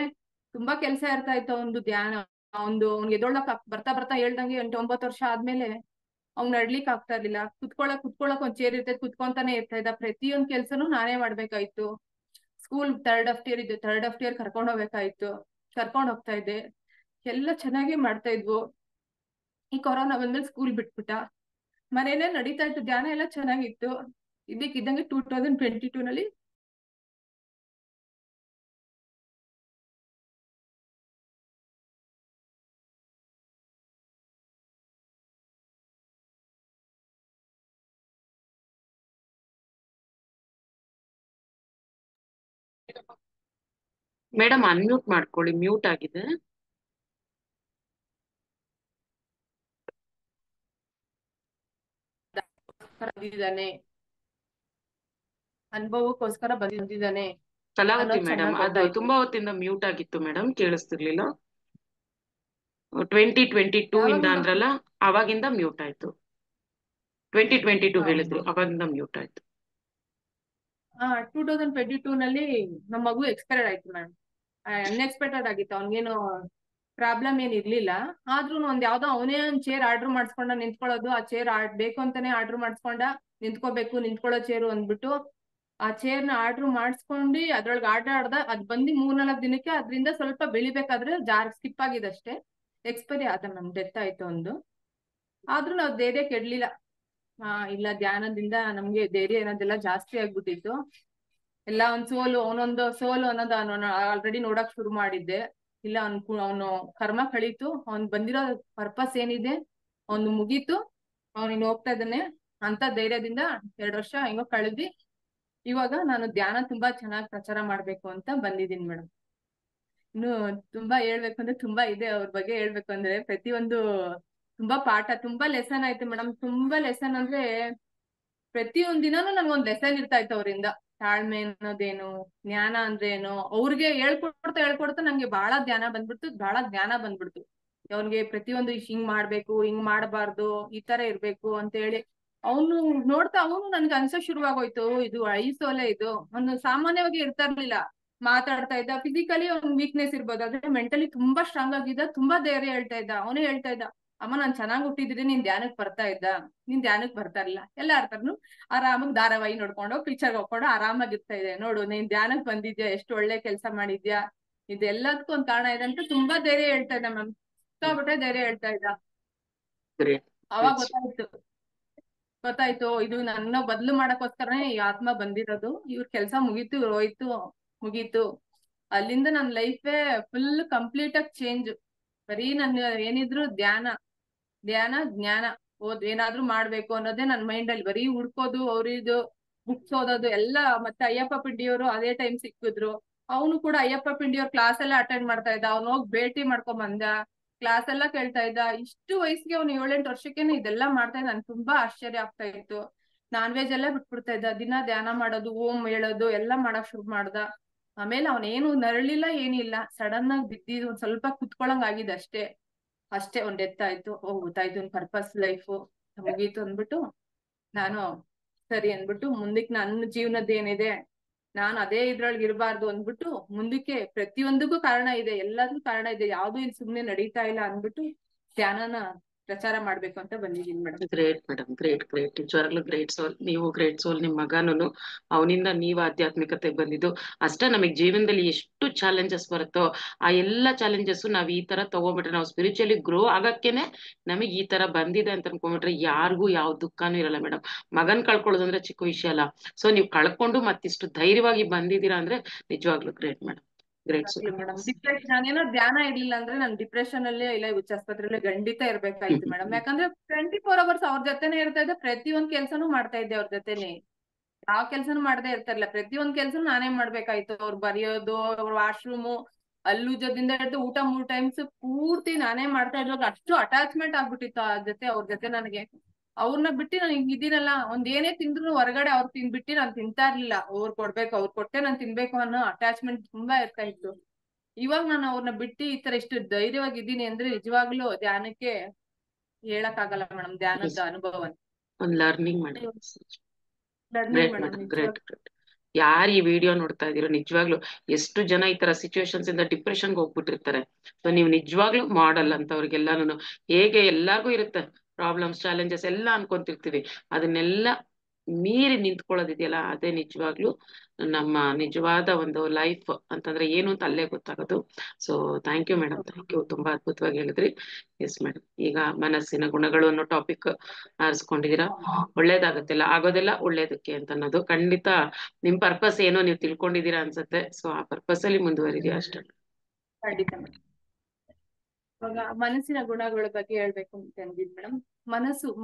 ತುಂಬಾ ಕೆಲ್ಸ ಇರ್ತಾ ಇತ್ತು ಒಂದು ಧ್ಯಾನ. ಅವ್ನಿಗೆ ಎದೊಳಕ್ ಬರ್ತಾ ಬರ್ತಾ ಹೇಳ್ದಂಗೆ 8-9 ವರ್ಷ ಆದ್ಮೇಲೆ ಅವ್ನ್ ನಡ್ಲಿಕ್ ಆಗ್ತಾ ಇರ್ಲಿಲ್ಲ. ಕುತ್ಕೊಳಕ್ ಒಂದ್ ಚೇರ್ ಇರ್ತೈತೆ, ಕುತ್ಕೊಂತಾನೆ ಇರ್ತಾ ಇದ್ದ. ಪ್ರತಿಯೊಂದ್ ಕೆಲ್ಸನೂ ನಾನೇ ಮಾಡ್ಬೇಕಾಯ್ತು. ಸ್ಕೂಲ್ 3rd-1st-year ಇದ್ದು, 3rd-1st-year ಕರ್ಕೊಂಡ್ ಹೋಗ್ಬೇಕಾಯ್ತು, ಕರ್ಕೊಂಡ್ ಹೋಗ್ತಾ ಇದ್ದೆ. ಎಲ್ಲ ಚೆನ್ನಾಗಿ ಮಾಡ್ತಾ ಇದ್ವು. ಈ ಕೊರೋನಾ ಬಂದ್ಮೇಲೆ ಸ್ಕೂಲ್ ಬಿಟ್ಬಿಟ್ಟ. ಮನೇಲೆ ನಡೀತಾ ಇತ್ತು, ಧ್ಯಾನ ಎಲ್ಲ ಚೆನ್ನಾಗಿತ್ತು. ಇದಕ್ಕಿದ್ದಂಗೆ 2022ನಲ್ಲಿ ಮೇಡಮ್ ಅನ್ಮ್ಯೂಟ್ ಮಾಡ್ಕೊಳ್ಳಿ, ಮ್ಯೂಟ್ ಆಗಿದೆ. ಬಂದಿದ್ದಾನೆ, ಅನುಭವಕ್ಕೋಸ್ಕರ ಬಂದಿದ್ದಾನೆ ಕಲಾವತಿ ಅನ್ನೋದು ಮೇಡಮ್, ಚೆನ್ನಾಗ್ ಅದು ಗೊತ್ತಾಯ್ತು. ತುಂಬಾ ಹೊತ್ತಿಂದ ಮ್ಯೂಟ್ ಆಗಿತ್ತು ಮೇಡಮ್, ಕೇಳಿಸ್ತಿರ್ಲಿಲ್ಲ. 2022 ಇಂದ ಯಾವಾಗಿಂದ ಅಂದ್ರಲ್ಲ, ಅವಾಗಿಂದ ಮ್ಯೂಟ್ ಆಯ್ತು. 2022 ಹೇಳಿದ್ರು, ಅವಾಗಿಂದ ಮ್ಯೂಟ್ ಆಯ್ತು. 2022ನಲ್ಲಿ ನಮ್ಮ ಮಗು ಎಕ್ಸ್ಪೈರ್ಡ್ ಆಯ್ತು ಮೇಡಮ್. ಅನ್ಎಕ್ಸ್ಪೆಕ್ಟೆಡ್ ಆಗಿತ್ತು. ಅವ್ನಿಗೇನು ಪ್ರಾಬ್ಲಮ್ ಏನ್ ಇರ್ಲಿಲ್ಲ. ಆದ್ರೂ ಒಂದ್ ಯಾವ್ದೋ ಅವನೇ ಒಂದ್ ಚೇರ್ ಆರ್ಡರ್ ಮಾಡ್ಸ್ಕೊಂಡ ನಿಂತ್ಕೊಳ್ಳೋದು. ಆ ಚೇರ್ ಬೇಕು ಅಂತಾನೆ ಆರ್ಡರ್ ಮಾಡ್ಸ್ಕೊಂಡ, ನಿಂತ್ಕೋಬೇಕು, ನಿಂತ್ಕೊಳ್ಳೋ ಚೇರು ಅಂದ್ಬಿಟ್ಟು ಆ ಚೇರ್ನ ಆರ್ಡರ್ ಮಾಡಿಸ್ಕೊಂಡು ಅದ್ರೊಳಗೆ ಆಟ ಆಡ್ದ. ಅದ್ ಬಂದು 3-4 ದಿನಕ್ಕೆ ಅದ್ರಿಂದ ಸ್ವಲ್ಪ ಬೆಳಿಬೇಕಾದ್ರೆ ಸ್ಕಿಪ್ ಆಗಿದಷ್ಟೇ. ಎಕ್ಸ್ಪೈರಿ ಆದ ನಮ್ ಡೆತ್ ಆಯ್ತು ಒಂದು. ಆದ್ರೂ ನಾವ್ ಧೈರ್ಯ ಕೆಡ್ಲಿಲ್ಲ. ಇಲ್ಲ, ಧ್ಯಾನದಿಂದ ನಮ್ಗೆ ಧೈರ್ಯ ಅನ್ನೋದೆಲ್ಲ ಜಾಸ್ತಿ ಆಗ್ಬಿಟ್ಟಿತ್ತು. ಎಲ್ಲ ಅವನೊಂದು ಸೋಲು ಅನ್ನೋದು ಆಲ್ರೆಡಿ ನೋಡಕ್ ಶುರು ಮಾಡಿದ್ದೆ. ಇಲ್ಲ, ಅವನು ಕರ್ಮ ಕಳೀತು, ಅವ್ನ್ ಬಂದಿರೋ ಪರ್ಪಸ್ ಏನಿದೆ ಅವ್ನು ಮುಗೀತು, ಅವ್ನಿನ್ ಹೋಗ್ತಾ ಇದ್ದಾನೆ ಅಂತ ಧೈರ್ಯದಿಂದ 2 ವರ್ಷ ಹೆಂಗೋ ಕಳೆದಿ. ಇವಾಗ ನಾನು ಧ್ಯಾನ ತುಂಬಾ ಚೆನ್ನಾಗಿ ಪ್ರಚಾರ ಮಾಡ್ಬೇಕು ಅಂತ ಬಂದಿದ್ದೀನಿ ಮೇಡಮ್. ಇನ್ನು ತುಂಬಾ ಹೇಳ್ಬೇಕು ಅಂದ್ರೆ ತುಂಬಾ ಇದೆ. ಅವ್ರ ಬಗ್ಗೆ ಹೇಳ್ಬೇಕು ಅಂದ್ರೆ ಪ್ರತಿಯೊಂದು ತುಂಬಾ ಪಾಠ, ತುಂಬಾ ಲೆಸನ್ ಆಯ್ತು ಮೇಡಮ್. ತುಂಬಾ ಲೆಸನ್ ಅಂದ್ರೆ ಪ್ರತಿಯೊಂದ್ ದಿನಾನು ನನ್ಗೊಂದ್ ಲೆಸನ್ ಇರ್ತಾ ಇತ್ತು ಅವರಿಂದ. ತಾಳ್ಮೆ ಅನ್ನೋದೇನು, ಜ್ಞಾನ ಅಂದ್ರೆ ಏನು, ಅವ್ರಿಗೆ ಹೇಳ್ಕೊಡ್ತಾ ನಂಗೆ ಬಹಳ ಜ್ಞಾನ ಬಂದ್ಬಿಡ್ತು. ಅವ್ನಿಗೆ ಪ್ರತಿಯೊಂದು ಹಿಂಗ್ ಮಾಡ್ಬೇಕು, ಹಿಂಗ್ ಮಾಡ್ಬಾರ್ದು, ಈ ತರ ಇರ್ಬೇಕು ಅಂತ ಹೇಳಿ ಅವನು ನೋಡ್ತಾ ಅವನು ನನ್ಗೆ ಅನ್ಸೋ ಶುರುವಾಗೋಯ್ತು, ಇದು ಅಳಿಸೋಲೆ, ಇದು ಒಂದು ಸಾಮಾನ್ಯವಾಗಿ ಇರ್ತಾ ಇರ್ಲಿಲ್ಲ. ಮಾತಾಡ್ತಾ ಇದ್ದ, ಫಿಸಿಕಲಿ ಅವ್ನ್ ವೀಕ್ನೆಸ್ ಇರ್ಬೋದು, ಆದ್ರೆ ಮೆಂಟಲಿ ತುಂಬಾ ಸ್ಟ್ರಾಂಗ್ ಆಗಿದ್ದ, ತುಂಬಾ ಧೈರ್ಯ ಹೇಳ್ತಾ ಇದ್ದ. ಅವನೇ ಹೇಳ್ತಾ ಇದ್ದ, ಅಮ್ಮ ನಾನ್ ಚೆನ್ನಾಗ್ ಹುಟ್ಟಿದ್ರೆ ನೀನ್ ಧ್ಯಾನಕ್ ಬರ್ತಾ ಇದ್ದ, ನೀನ್ ಧ್ಯಾನಕ್ ಬರ್ತಾ ಇರ್ಲಿಲ್ಲ. ಎಲ್ಲಾರ್ತಾರನು ಆರಾಮಾಗಿ ಧಾರಾವಾಹಿ ನೋಡ್ಕೊಂಡು ಪಿಕ್ಚರ್ ಹೋಗ್ಕೊಂಡು ಆರಾಮಾಗಿರ್ತಾ ಇದೆ, ನೋಡು ನೀನ್ ಧ್ಯಾನಕ್ ಬಂದಿದ್ಯಾ, ಎಷ್ಟು ಒಳ್ಳೆ ಕೆಲ್ಸ ಮಾಡಿದ್ಯಾ, ಇದೆಲ್ಲದಕ್ಕೂ ಒಂದ್ ಕಾರಣ ಇದೆ ಅಂತ ತುಂಬಾ ಧೈರ್ಯ ಹೇಳ್ತಾ ಇದ್ದ ಮ್ಯಾಮ್. ಸಿಕ್ಕಾಬಿಟ್ಟೆ ಧೈರ್ಯ ಹೇಳ್ತಾ ಇದ್ದ. ಗ್ರೇಟ್. ಅವಾಗ ಗೊತ್ತಾಯ್ತು ಇದು ನನ್ನ ಬದ್ಲು ಮಾಡಕ್ಕೋಸ್ಕರನೇ ಈ ಆತ್ಮ ಬಂದಿರೋದು, ಇವ್ರ ಕೆಲ್ಸ ಮುಗೀತು, ಹೋಯ್ತು, ಮುಗೀತು. ಅಲ್ಲಿಂದ ನನ್ ಲೈಫೇ ಫುಲ್ ಕಂಪ್ಲೀಟ್ ಆಗಿ ಚೇಂಜ್. ಬರೀ ನನ್ ಏನಿದ್ರು ಧ್ಯಾನ ಜ್ಞಾನ, ಏನಾದ್ರೂ ಮಾಡ್ಬೇಕು ಅನ್ನೋದೇ ನನ್ ಮೈಂಡ್ ಅಲ್ಲಿ. ಬರೀ ಹುಡ್ಕೋದು, ಅವ್ರಿದು ಬುಕ್ಸ್ ಓದೋದು ಎಲ್ಲ. ಮತ್ತೆ ಅಯ್ಯಪ್ಪ ಪಿಂಡಿಯವರು ಅದೇ ಟೈಮ್ ಸಿಕ್ಕಿದ್ರು. ಅವನು ಕೂಡ ಅಯ್ಯಪ್ಪ ಪಿಂಡಿಯವ್ರ ಕ್ಲಾಸ್ ಎಲ್ಲ ಅಟೆಂಡ್ ಮಾಡ್ತಾ ಇದ್ದ. ಅವ್ನು ಹೋಗಿ ಭೇಟಿ ಮಾಡ್ಕೊಂಡ್ ಬಂದ, ಕ್ಲಾಸ್ ಎಲ್ಲ ಕೇಳ್ತಾ ಇದ್ದ. ಇಷ್ಟು ವಯಸ್ಸಿಗೆ ಅವ್ನು 7-8 ವರ್ಷಕ್ಕೇನೆ ಇದೆಲ್ಲ ಮಾಡ್ತಾ ಇದ್ದ. ನನ್ಗೆ ತುಂಬಾ ಆಶ್ಚರ್ಯ ಆಗ್ತಾ ಇತ್ತು. ನಾನ್ ವೆಜ್ ಎಲ್ಲ ಬಿಟ್ಬಿಡ್ತಾ ಇದ್ದ, ದಿನ ಧ್ಯಾನ ಮಾಡೋದು, ಓಂ ಹೇಳೋದು ಎಲ್ಲ ಮಾಡಕ್ ಶುರು ಮಾಡ್ದ. ಆಮೇಲೆ ಅವನೇನು ನರಳಿಲ್ಲ, ಏನಿಲ್ಲ, ಸಡನ್ ಆಗಿ ಬಿದ್ದಿದ್, ಒಂದ್ ಸ್ವಲ್ಪ ಕುತ್ಕೊಳಂಗ್ ಆಗಿದೆ ಅಷ್ಟೇ ಒಂದ್ ಡೆತ್ ಆಯ್ತು. ಗೊತ್ತಾಯ್ತು ಒಂದ್ ಪರ್ಪಸ್ ಲೈಫ್ ಮುಗೀತು ಅಂದ್ಬಿಟ್ಟು ನಾನು ಸರಿ ಅಂದ್ಬಿಟ್ಟು ಮುಂದಕ್ಕೆ ನನ್ನ ಜೀವನದ ಏನಿದೆ ನಾನು ಅದೇ ಇದ್ರೊಳಗೆ ಇರಬಾರ್ದು ಅಂದ್ಬಿಟ್ಟು ಮುಂದಕ್ಕೆ ಪ್ರತಿಯೊಂದಕ್ಕೂ ಕಾರಣ ಇದೆ, ಎಲ್ಲದಕ್ಕೂ ಕಾರಣ ಇದೆ, ಯಾವ್ದು ಇಲ್ಲಿ ಸುಮ್ನೆ ನಡೀತಾ ಇಲ್ಲ ಅಂದ್ಬಿಟ್ಟು ಧ್ಯಾನನ ಪ್ರಚಾರ ಮಾಡ್ಬೇಕು ಅಂತ ಬಂದಿದ್ದೀನಿ ಮೇಡಮ್. Great madam, great. ನಿಜವಾಗ್ಲೂ ಗ್ರೇಟ್ ಸೋಲ್. ನೀವು ಗ್ರೇಟ್ ಸೋಲ್. ನಿಮ್ ಮಗನೂ ಅವನಿಂದ ನೀವು ಆಧ್ಯಾತ್ಮಿಕತೆ ಬಂದಿದ್ದು ಅಷ್ಟೇ. ನಮಗ್ ಜೀವನದಲ್ಲಿ ಎಷ್ಟು ಚಾಲೆಂಜಸ್ ಬರುತ್ತೋ ಆ ಎಲ್ಲಾ ಚಾಲೆಂಜಸ್ ನಾವ್ ಈ ತರ ತಗೋಬಿಟ್ರೆ, ನಾವು ಸ್ಪಿರಿಚುಯಲಿ ಗ್ರೋ ಆಗಕ್ಕೇನೆ ನಮಗ್ ಈ ತರ ಬಂದಿದೆ ಅಂತ ಅನ್ಕೊಂಡ್ಬಿಟ್ರೆ ಯಾರಿಗೂ ಯಾವ ದುಃಖನೂ ಇರಲ್ಲ ಮೇಡಮ್. ಮಗನ್ ಕಳ್ಕೊಳ್ಳೋದಂದ್ರೆ ಚಿಕ್ಕ ವಿಷಯ ಅಲ್ಲ. ಸೊ ನೀವು ಕಳ್ಕೊಂಡು ಮತ್ತಿಷ್ಟು ಧೈರ್ಯವಾಗಿ ಬಂದಿದ್ದೀರಾ ಅಂದ್ರೆ ನಿಜವಾಗ್ಲೂ ಗ್ರೇಟ್ ಮೇಡಮ್. ಗ್ರೇಟ್ ಸೋಲ್. ಮೇಡಮ್ ನಾನೇನೋ ಧ್ಯಾನ ಇರ್ಲಿಲ್ಲ ಅಂದ್ರೆ ನಾನು ಡಿಪ್ರೆಷನ್ ಅಲ್ಲೇ ಇಲ್ಲ ಆಸ್ಪತ್ರೆಯಲ್ಲಿ ಖಂಡಿತ ಇರ್ಬೇಕಾಯ್ತು ಮೇಡಮ್. ಯಾಕಂದ್ರೆ 24 hours ಅವ್ರ ಜೊತೆನೆ ಇರ್ತಾ ಇದ್ದೆ, ಪ್ರತಿಯೊಂದ್ ಕೆಲ್ಸನೂ ಮಾಡ್ತಾ ಇದ್ದೆ ಅವ್ರ ಜೊತೆನೆ. ಯಾವ ಕೆಲ್ಸನೂ ಮಾಡದೆ ಇರ್ತಾರಲ್ಲ, ಪ್ರತಿಯೊಂದ್ ಕೆಲ್ಸನೂ ನಾನೇ ಮಾಡ್ಬೇಕಾಯ್ತು. ಅವ್ರು ಬರೆಯೋದು, ಅವ್ರ ವಾಶ್ರೂಮು, ಅಲ್ಲೂಜದಿಂದ ಹಿಡಿದು ಊಟ 3 times ಪೂರ್ತಿ ನಾನೇ ಮಾಡ್ತಾ ಇದ್ವಾಗ ಅಷ್ಟು ಅಟ್ಯಾಚ್ಮೆಂಟ್ ಆಗ್ಬಿಟ್ಟಿತ್ತು ಅವ್ರ ಜೊತೆ ನನಗೆ. ಅವ್ರನ್ನ ಬಿಟ್ಟು ನಾನು ಹಿಂಗ್ ಇದೀನಲ್ಲ, ಒಂದ್ ಏನೇ ತಿಂದ್ರು ಹೊರಗಡೆ ಅವ್ರು ತಿನ್ಬಿಟ್ಟು ನಾನು ತಿಂತಾ ಇರ್ಲಿಲ್ಲ. ಅವ್ರು ಕೊಡ್ಬೇಕು, ಅವ್ರು ಕೊಟ್ಟೆ ನಾನು ತಿನ್ಬೇಕು ಅನ್ನೋ ಅಟ್ಯಾಚ್ಮೆಂಟ್ ತುಂಬಾ ಇರ್ತಾ ಇತ್ತು. ಇವಾಗ ನಾನು ಅವ್ರನ್ನ ಬಿಟ್ಟು ಈ ತರ ಇಷ್ಟು ಧೈರ್ಯವಾಗಿ ಇದ್ದೀನಿ ಅಂದ್ರೆ ನಿಜವಾಗ್ಲೂ ಧ್ಯಾನಕ್ಕೆ ಹೇಳಕ್ ಆಗಲ್ಲ ಮೇಡಮ್, ಧ್ಯಾನದ ಅನುಭವ ಒಂದು ಲರ್ನಿಂಗ್ ಮಾಡಿ. Learning great madam. Madam, great. ಯಾರು ಈ ವಿಡಿಯೋ ನೋಡ್ತಾ ಇದೀರೋ ನಿಜವಾಗ್ಲೂ ಎಷ್ಟು ಜನ ಈ ತರ ಸಿಚುವೇಶನ್ಸ್ ಇಂದ ಡಿಪ್ರೆಷನ್ಗೆ ಹೋಗ್ಬಿಟ್ಟಿರ್ತಾರೆ. ಸೊ ನೀವು ನಿಜವಾಗ್ಲೂ ಮಾಡಲ್ ಅಂತ ಅವ್ರಿಗೆಲ್ಲಾನು. ಹೇಗೆ ಎಲ್ಲಾರ್ಗು ಇರುತ್ತೆ ಪ್ರಾಬ್ಲಮ್ಸ್, ಚಾಲೆಂಜಸ್ ಎಲ್ಲ ಅನ್ಕೊಂತಿರ್ತೀವಿ, ಅದನ್ನೆಲ್ಲ ಮೀರಿ ನಿಂತ್ಕೊಳ್ಳೋದಿದೆಯಲ್ಲ ಅದೇ ನಿಜವಾಗ್ಲೂ ನಮ್ಮ ನಿಜವಾದ ಒಂದು ಲೈಫ್ ಅಂತಂದ್ರೆ ಏನು ಅಂತ ಅಲ್ಲೇ ಗೊತ್ತಾಗೋದು. So thank you madam, thank you. ತುಂಬಾ ಅದ್ಭುತವಾಗಿ ಹೇಳಿದ್ರಿ. ಎಸ್ ಮೇಡಮ್, ಈಗ ಮನಸ್ಸಿನ ಗುಣಗಳು ಅನ್ನೋ ಟಾಪಿಕ್ ಆರಿಸ್ಕೊಂಡಿದೀರಾ. ಒಳ್ಳೇದಾಗತ್ತೆಲ್ಲ, ಆಗೋದೆಲ್ಲ ಒಳ್ಳೇದಕ್ಕೆ ಅಂತ ಅನ್ನೋದು ಖಂಡಿತ ನಿಮ್ ಪರ್ಪಸ್ ಏನೋ ನೀವು ತಿಳ್ಕೊಂಡಿದೀರಾ ಅನ್ಸುತ್ತೆ. ಸೊ ಆ ಪರ್ಪಸ್ ಅಲ್ಲಿ ಮುಂದುವರಿದೀರಾ ಅಷ್ಟೇ. ಖಂಡಿತ ಮೇಡಮ್. ಇವಾಗ ಮನಸ್ಸಿನ ಗುಣಗಳ ಬಗ್ಗೆ ಹೇಳ್ಬೇಕು ಅಂತ ಅಂದಿದ್ ಮೇಡಮ್.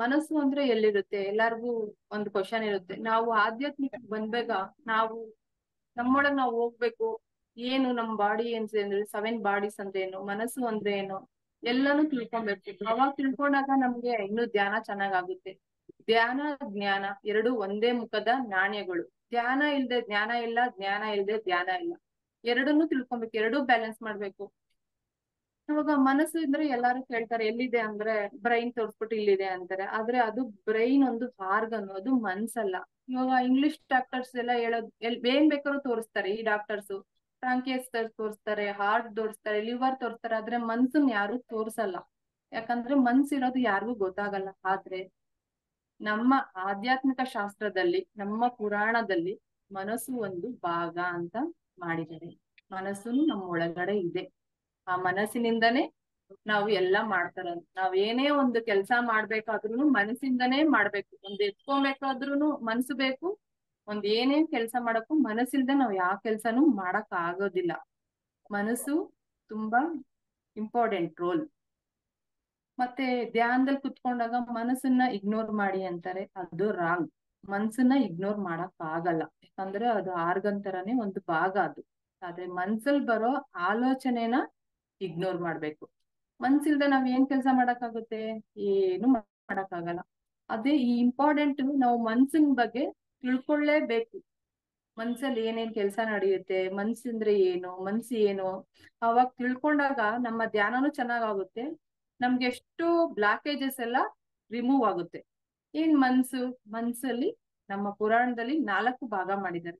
ಮನಸ್ಸು ಅಂದ್ರೆ ಎಲ್ಲಿರುತ್ತೆ? ಎಲ್ಲಾರ್ಗು ಒಂದು ಕ್ವಶನ್ ಇರುತ್ತೆ. ನಾವು ಆಧ್ಯಾತ್ಮಿಕ ಬಂದಾಗ ನಾವು ನಮ್ಮೊಳಗ್ ನಾವು ಹೋಗ್ಬೇಕು. ಏನು ನಮ್ ಬಾಡಿ ಅಂದ್ರೆ 7 ಬಾಡೀಸ್ ಅಂದ್ರೆ ಏನು, ಮನಸ್ಸು ಅಂದ್ರೆ ಏನು, ಎಲ್ಲಾನು ತಿಳ್ಕೊಬೇಕು. ಅವಾಗ ತಿಳ್ಕೊಂಡಾಗ ನಮ್ಗೆ ಇನ್ನು ಧ್ಯಾನ ಚೆನ್ನಾಗಾಗುತ್ತೆ. ಧ್ಯಾನ ಜ್ಞಾನ ಎರಡು ಒಂದೇ ಮುಖದ ನಾಣ್ಯಗಳು. ಧ್ಯಾನ ಇಲ್ದೆ ಜ್ಞಾನ ಇಲ್ಲ, ಜ್ಞಾನ ಇಲ್ದೆ ಧ್ಯಾನ ಇಲ್ಲ. ಎರಡನ್ನೂ ತಿಳ್ಕೊಬೇಕು, ಎರಡೂ ಬ್ಯಾಲೆನ್ಸ್ ಮಾಡ್ಬೇಕು. ಇವಾಗ ಮನಸ್ಸು ಇದ್ರೆ ಎಲ್ಲಾರು ಕೇಳ್ತಾರೆ ಎಲ್ಲಿದೆ ಅಂದ್ರೆ ಬ್ರೈನ್ ತೋರ್ಸ್ಬಿಟ್ಟು ಇಲ್ಲಿದೆ ಅಂತಾರೆ. ಆದ್ರೆ ಅದು ಬ್ರೈನ್ ಒಂದು ಆರ್ಗನ್, ಅದು ಮನ್ಸಲ್ಲ. ಇವಾಗ ಇಂಗ್ಲಿಷ್ ಡಾಕ್ಟರ್ಸ್ ಎಲ್ಲ ಹೇಳೋದು ಏನ್ ಬೇಕಾದ್ರೂ ತೋರಿಸ್ತಾರೆ. ಈ ಡಾಕ್ಟರ್ಸ್ ಟ್ರಾಂಕಿಯಸ್ ತೋರಿಸ್ತಾರೆ, ಹಾರ್ಟ್ ತೋರಿಸ್ತಾರೆ, ಲಿವರ್ ತೋರಿಸ್ತಾರೆ, ಆದ್ರೆ ಮನ್ಸನ್ ಯಾರು ತೋರ್ಸಲ್ಲ. ಯಾಕಂದ್ರೆ ಮನ್ಸಿರೋದು ಯಾರಿಗೂ ಗೊತ್ತಾಗಲ್ಲ. ಆದ್ರೆ ನಮ್ಮ ಆಧ್ಯಾತ್ಮಿಕ ಶಾಸ್ತ್ರದಲ್ಲಿ, ನಮ್ಮ ಪುರಾಣದಲ್ಲಿ ಮನಸ್ಸು ಒಂದು ಭಾಗ ಅಂತ ಮಾಡಿದ್ದಾರೆ. ಮನಸ್ಸು ನಮ್ಮ ಒಳಗಡೆ ಇದೆ. ಆ ಮನಸ್ಸಿನಿಂದನೇ ನಾವು ಎಲ್ಲ ಮಾಡ್ತಾರಂತ. ನಾವ್ ಏನೇ ಒಂದು ಕೆಲ್ಸ ಮಾಡ್ಬೇಕಾದ್ರೂ ಮನಸ್ಸಿಂದನೇ ಮಾಡ್ಬೇಕು. ಒಂದ್ ಎತ್ಕೊಬೇಕಾದ್ರೂ ಮನ್ಸು ಬೇಕು. ಒಂದ್ ಏನೇನ್ ಕೆಲ್ಸ ಮಾಡಕ್ಕೂ ಮನಸ್ಸಿಲ್ದೆ ನಾವ್ ಯಾವ ಕೆಲ್ಸನೂ ಮಾಡಕ್ ಆಗೋದಿಲ್ಲ. ಮನಸ್ಸು ತುಂಬಾ ಇಂಪಾರ್ಟೆಂಟ್ ರೋಲ್. ಮತ್ತೆ ಧ್ಯಾನದಲ್ಲಿ ಕುತ್ಕೊಂಡಾಗ ಮನಸ್ಸನ್ನ ಇಗ್ನೋರ್ ಮಾಡಿ ಅಂತಾರೆ, ಅದು ರಾಂಗ್. ಮನ್ಸನ್ನ ಇಗ್ನೋರ್ ಮಾಡಕ್ ಆಗಲ್ಲ, ಯಾಕಂದ್ರೆ ಅದು ಆರ್ಗನ್ ತರಾನೇ ಒಂದು ಭಾಗ ಅದು. ಆದ್ರೆ ಮನ್ಸಲ್ ಬರೋ ಆಲೋಚನೆನ ಇಗ್ನೋರ್ ಮಾಡ್ಬೇಕು. ಮನ್ಸಿಲ್ದೆ ನಾವ್ ಏನ್ ಕೆಲಸ ಮಾಡಕ್ಕಾಗುತ್ತೆ? ಏನು ಮಾಡಕ್ಕಾಗಲ್ಲ. ಅದೇ ಈ ಇಂಪಾರ್ಟೆಂಟ್ ನಾವು ಮನ್ಸಿನ ಬಗ್ಗೆ ತಿಳ್ಕೊಳ್ಳೇಬೇಕು. ಮನ್ಸಲ್ಲಿ ಏನೇನ್ ಕೆಲಸ ನಡೆಯುತ್ತೆ, ಮನ್ಸಂದ್ರೆ ಏನು, ಮನ್ಸು ಏನು, ಅವಾಗ ತಿಳ್ಕೊಂಡಾಗ ನಮ್ಮ ಧ್ಯಾನನೂ ಚೆನ್ನಾಗಾಗುತ್ತೆ. ನಮ್ಗೆ ಎಷ್ಟು ಬ್ಲಾಕೇಜಸ್ ಎಲ್ಲ ರಿಮೂವ್ ಆಗುತ್ತೆ. ಏನ್ ಮನ್ಸಲ್ಲಿ ನಮ್ಮ ಪುರಾಣದಲ್ಲಿ 4 ಭಾಗ ಮಾಡಿದ್ದಾರೆ.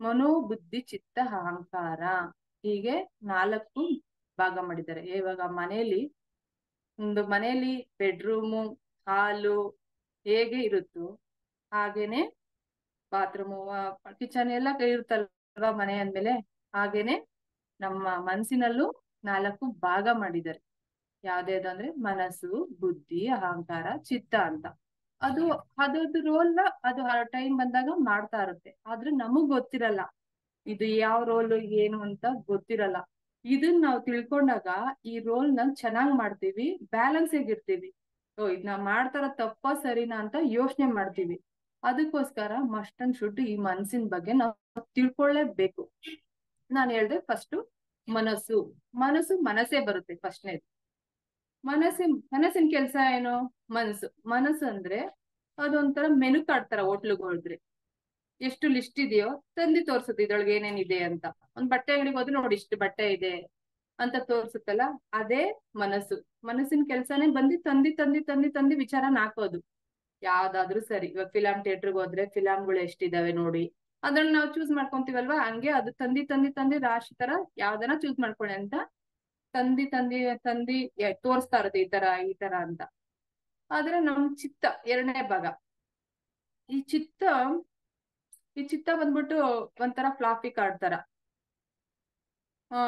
ಮನೋ, ಬುದ್ಧಿ, ಚಿತ್ತ, ಅಹಂಕಾರ, ಹೀಗೆ 4 ಭಾಗ ಮಾಡಿದ್ದಾರೆ. ಇವಾಗ ಒಂದು ಮನೆಯಲ್ಲಿ ಬೆಡ್ರೂಮು, ಹಾಲು ಹೇಗೆ ಇರುತ್ತೋ ಹಾಗೇನೆ ಬಾತ್ರೂಮು, ಕಿಚನ್ ಎಲ್ಲ ಇರುತ್ತಲ್ವಾ ಮನೆ ಅಂದ್ಮೇಲೆ, ಹಾಗೇನೆ ನಮ್ಮ ಮನಸ್ಸಿನಲ್ಲೂ 4 ಭಾಗ ಮಾಡಿದ್ದಾರೆ. ಯಾವ್ದೇದಂದ್ರೆ ಮನಸ್ಸು, ಬುದ್ಧಿ, ಅಹಂಕಾರ, ಚಿತ್ತ ಅಂತ. ಅದ್ರದ್ದು ರೋಲ್ನ ಅದು ಟೈಮ್ ಬಂದಾಗ ಮಾಡ್ತಾ ಇರುತ್ತೆ. ಆದ್ರೆ ನಮಗ್ ಗೊತ್ತಿರಲ್ಲ ಇದು ಯಾವ ರೋಲ್ ಏನು ಅಂತ ಗೊತ್ತಿರಲ್ಲ. ಇದನ್ನ ನಾವು ತಿಳ್ಕೊಂಡಾಗ ಈ ರೋಲ್ ನ ಚೆನ್ನಾಗ್ ಮಾಡ್ತೀವಿ, ಬ್ಯಾಲೆನ್ಸ್ ಆಗಿರ್ತೀವಿ. ಇದ್ ನಾವ್ ಮಾಡ್ತಾರ ತಪ್ಪ ಸರಿನಾ ಅಂತ ಯೋಚನೆ ಮಾಡ್ತೀವಿ. ಅದಕ್ಕೋಸ್ಕರ ಮಸ್ಟ್ ಅಂಡ್ ಶುಡ್ ಈ ಮನಸ್ಸಿನ ಬಗ್ಗೆ ನಾವು ತಿಳ್ಕೊಳ್ಳೇಬೇಕು. ನಾನು ಹೇಳ್ದೆ ಫಸ್ಟ್ ಮನಸ್ಸೇ ಬರುತ್ತೆ ಫಸ್ಟ್ನೇದು. ಮನಸ್ಸಿನ ಕೆಲ್ಸ ಏನು? ಮನಸ್ಸು ಅಂದ್ರೆ ಅದೊಂಥರ ಮೆನು ಕಾರ್ಡ್ ತರ. ಹೋಟ್ಲುಗೋದ್ರೆ ಎಷ್ಟು ಲಿಸ್ಟ್ ಇದೆಯೋ ತಂದಿ ತೋರ್ಸುತ್ತೆ, ಇದ್ರೊಳಗೆ ಏನೇನಿದೆ ಅಂತ. ಒಂದ್ ಬಟ್ಟೆ ಅಂಗಡಿಗೆ ಹೋದ್ರೆ ನೋಡಿ ಇಷ್ಟು ಬಟ್ಟೆ ಇದೆ ಅಂತ ತೋರ್ಸುತ್ತಲ್ಲ, ಅದೇ ಮನಸ್ಸಿನ ಕೆಲ್ಸನೇ ತಂದಿ ವಿಚಾರನ ಹಾಕೋದು. ಯಾವ್ದಾದ್ರು ಸರಿ, ಇವಾಗ ಫಿಲಂ ಥಿಯೇಟರ್ಗೆ ಹೋದ್ರೆ ಫಿಲಂಗಳು ಎಷ್ಟಿದಾವೆ ನೋಡಿ, ಅದ್ರಲ್ಲಿ ನಾವು ಚೂಸ್ ಮಾಡ್ಕೊಂತೀವಲ್ವಾ, ಹಂಗೆ ಅದು ತಂದಿ ರಾಶಿ ತರ ಯಾವ್ದನ ಚೂಸ್ ಮಾಡ್ಕೊಳ್ಳಿ ಅಂತ ತಂದಿ ತೋರಿಸ್ತಾ ಇರುತ್ತೆ, ಈ ತರ ಅಂತ. ಆದ್ರೆ ನಮ್ ಚಿತ್ತ 2ನೇ ಭಾಗ. ಈ ಚಿತ್ತ ಬಂದ್ಬಿಟ್ಟು ಒಂಥರ ಫ್ಲಾಪಿ ಕಾರ್ಡ್ ತರ. ಆ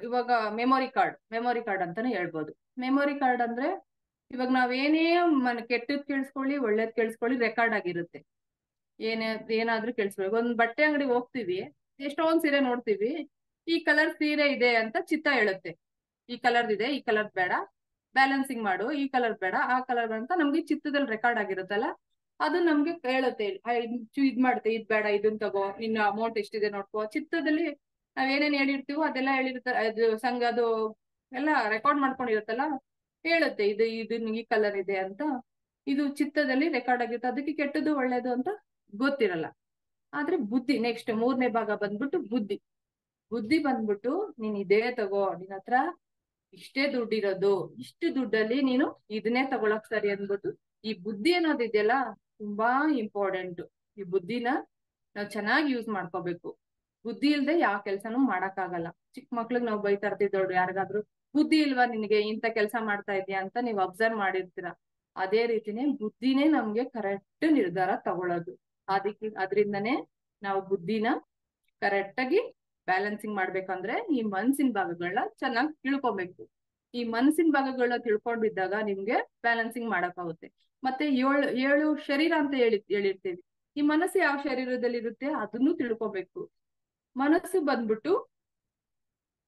ಇವಾಗ ಮೆಮೊರಿ ಕಾರ್ಡ್ ಅಂತಾನೆ ಹೇಳ್ಬೋದು. ಮೆಮೊರಿ ಕಾರ್ಡ್ ಅಂದ್ರೆ ಇವಾಗ ನಾವೇನೇ ಕೆಟ್ಟದ್ ಕೇಳಿಸ್ಕೊಳ್ಳಿ, ಒಳ್ಳೇದ್ ಕೇಳಿಸ್ಕೊಳ್ಳಿ, ರೆಕಾರ್ಡ್ ಆಗಿರುತ್ತೆ. ಏನಾದ್ರೂ ಕೇಳಿಸ್ಕೊಳ್ಳಿ. ಒಂದ್ ಬಟ್ಟೆ ಅಂಗಡಿ ಹೋಗ್ತೀವಿ, ಎಷ್ಟೊಂದ್ ಸೀರೆ ನೋಡ್ತೀವಿ, ಈ ಕಲರ್ ಸೀರೆ ಇದೆ ಅಂತ ಚಿತ್ತ ಹೇಳುತ್ತೆ. ಈ ಕಲರ್ ಇದೆ, ಈ ಕಲರ್ ಬೇಡ, ಬ್ಯಾಲೆನ್ಸಿಂಗ್ ಮಾಡು, ಈ ಕಲರ್ ಬೇಡ, ಆ ಕಲರ್ ಬೇಡ ಅಂತ ನಮ್ಗೆ ಚಿತ್ತದಲ್ಲಿ ರೆಕಾರ್ಡ್ ಆಗಿರುತ್ತಲ್ಲ, ಅದು ನಮ್ಗೆ ಹೇಳುತ್ತೆ. ಇದ್ ಮಾಡುತ್ತೆ, ಇದ್ ಬೇಡ, ಇದನ್ ತಗೋ, ನಿನ್ನ ಅಮೌಂಟ್ ಎಷ್ಟಿದೆ ನೋಡ್ಕೋ. ಚಿತ್ತದಲ್ಲಿ ನಾವೇನೇನ್ ಹೇಳಿರ್ತೀವೋ ಅದೆಲ್ಲ ಹೇಳಿರ್ತಾರೆ. ಅದು ಎಲ್ಲ ರೆಕಾರ್ಡ್ ಮಾಡ್ಕೊಂಡಿರುತ್ತಲ್ಲ, ಹೇಳುತ್ತೆ ಇದನ್ ಈ ಕಲರ್ ಇದೆ ಅಂತ. ಇದು ಚಿತ್ತದಲ್ಲಿ ರೆಕಾರ್ಡ್ ಆಗಿರುತ್ತೆ. ಅದಕ್ಕೆ ಕೆಟ್ಟದ್ದು ಒಳ್ಳೇದು ಅಂತ ಗೊತ್ತಿರಲ್ಲ. ಆದ್ರೆ ಬುದ್ಧಿ ನೆಕ್ಸ್ಟ್ 3ನೇ ಭಾಗ ಬಂದ್ಬಿಟ್ಟು ಬುದ್ಧಿ ಬಂದ್ಬಿಟ್ಟು, ನೀನ್ ಇದೇ ತಗೋ, ನಿನ್ ಹತ್ರ ಇಷ್ಟೇ ದುಡ್ಡಿರೋದು, ಇಷ್ಟು ದುಡ್ಡಲ್ಲಿ ನೀನು ಇದನ್ನೇ ತಗೊಳಕ್ ಸರಿ ಅಂದ್ಬಿಟ್ಟು, ಈ ಬುದ್ಧಿ ಅನ್ನೋದಿದೆಯಲ್ಲ ತುಂಬಾ ಇಂಪಾರ್ಟೆಂಟ್. ಈ ಬುದ್ಧಿನ ನಾವ್ ಚೆನ್ನಾಗಿ ಯೂಸ್ ಮಾಡ್ಕೋಬೇಕು. ಬುದ್ಧಿ ಇಲ್ದೆ ಯಾವ ಕೆಲ್ಸನೂ ಮಾಡಕ್ಕಾಗಲ್ಲ. ಚಿಕ್ಕ ಮಕ್ಳಿಗೆ ನಾವು ಬೈತಾ ಇರ್ತಿದ್ದೋಡು, ಯಾರಿಗಾದ್ರು ಬುದ್ಧಿ ಇಲ್ವಾ ನಿನ್ಗೆ, ಇಂಥ ಕೆಲ್ಸ ಮಾಡ್ತಾ ಇದೀಯ ಅಂತ ನೀವ್ ಅಬ್ಸರ್ವ್ ಮಾಡಿರ್ತೀರ. ಅದೇ ರೀತಿನೇ ಬುದ್ಧಿನೇ ನಮ್ಗೆ ಕರೆಕ್ಟ್ ನಿರ್ಧಾರ ತಗೊಳ್ಳೋದು. ಅದ್ರಿಂದನೇ ನಾವು ಬುದ್ಧಿನ ಕರೆಕ್ಟ್ ಆಗಿ ಬ್ಯಾಲೆನ್ಸಿಂಗ್ ಮಾಡ್ಬೇಕಂದ್ರೆ ಈ ಮನ್ಸಿನ ಭಾಗಗಳನ್ನ ಚೆನ್ನಾಗಿ ತಿಳ್ಕೊಬೇಕು. ಈ ಮನಸ್ಸಿನ ಭಾಗಗಳನ್ನ ತಿಳ್ಕೊಂಡಿದ್ದಾಗ ನಿಮ್ಗೆ ಬ್ಯಾಲೆನ್ಸಿಂಗ್ ಮಾಡಕ್ಕಾಗುತ್ತೆ. ಮತ್ತೆ ಏಳು ಶರೀರ ಅಂತ ಹೇಳಿರ್ತೀವಿ. ಈ ಮನಸ್ಸು ಯಾವ ಶರೀರದಲ್ಲಿ ಇರುತ್ತೆ ಅದನ್ನು ತಿಳ್ಕೊಬೇಕು. ಮನಸ್ಸು ಬಂದ್ಬಿಟ್ಟು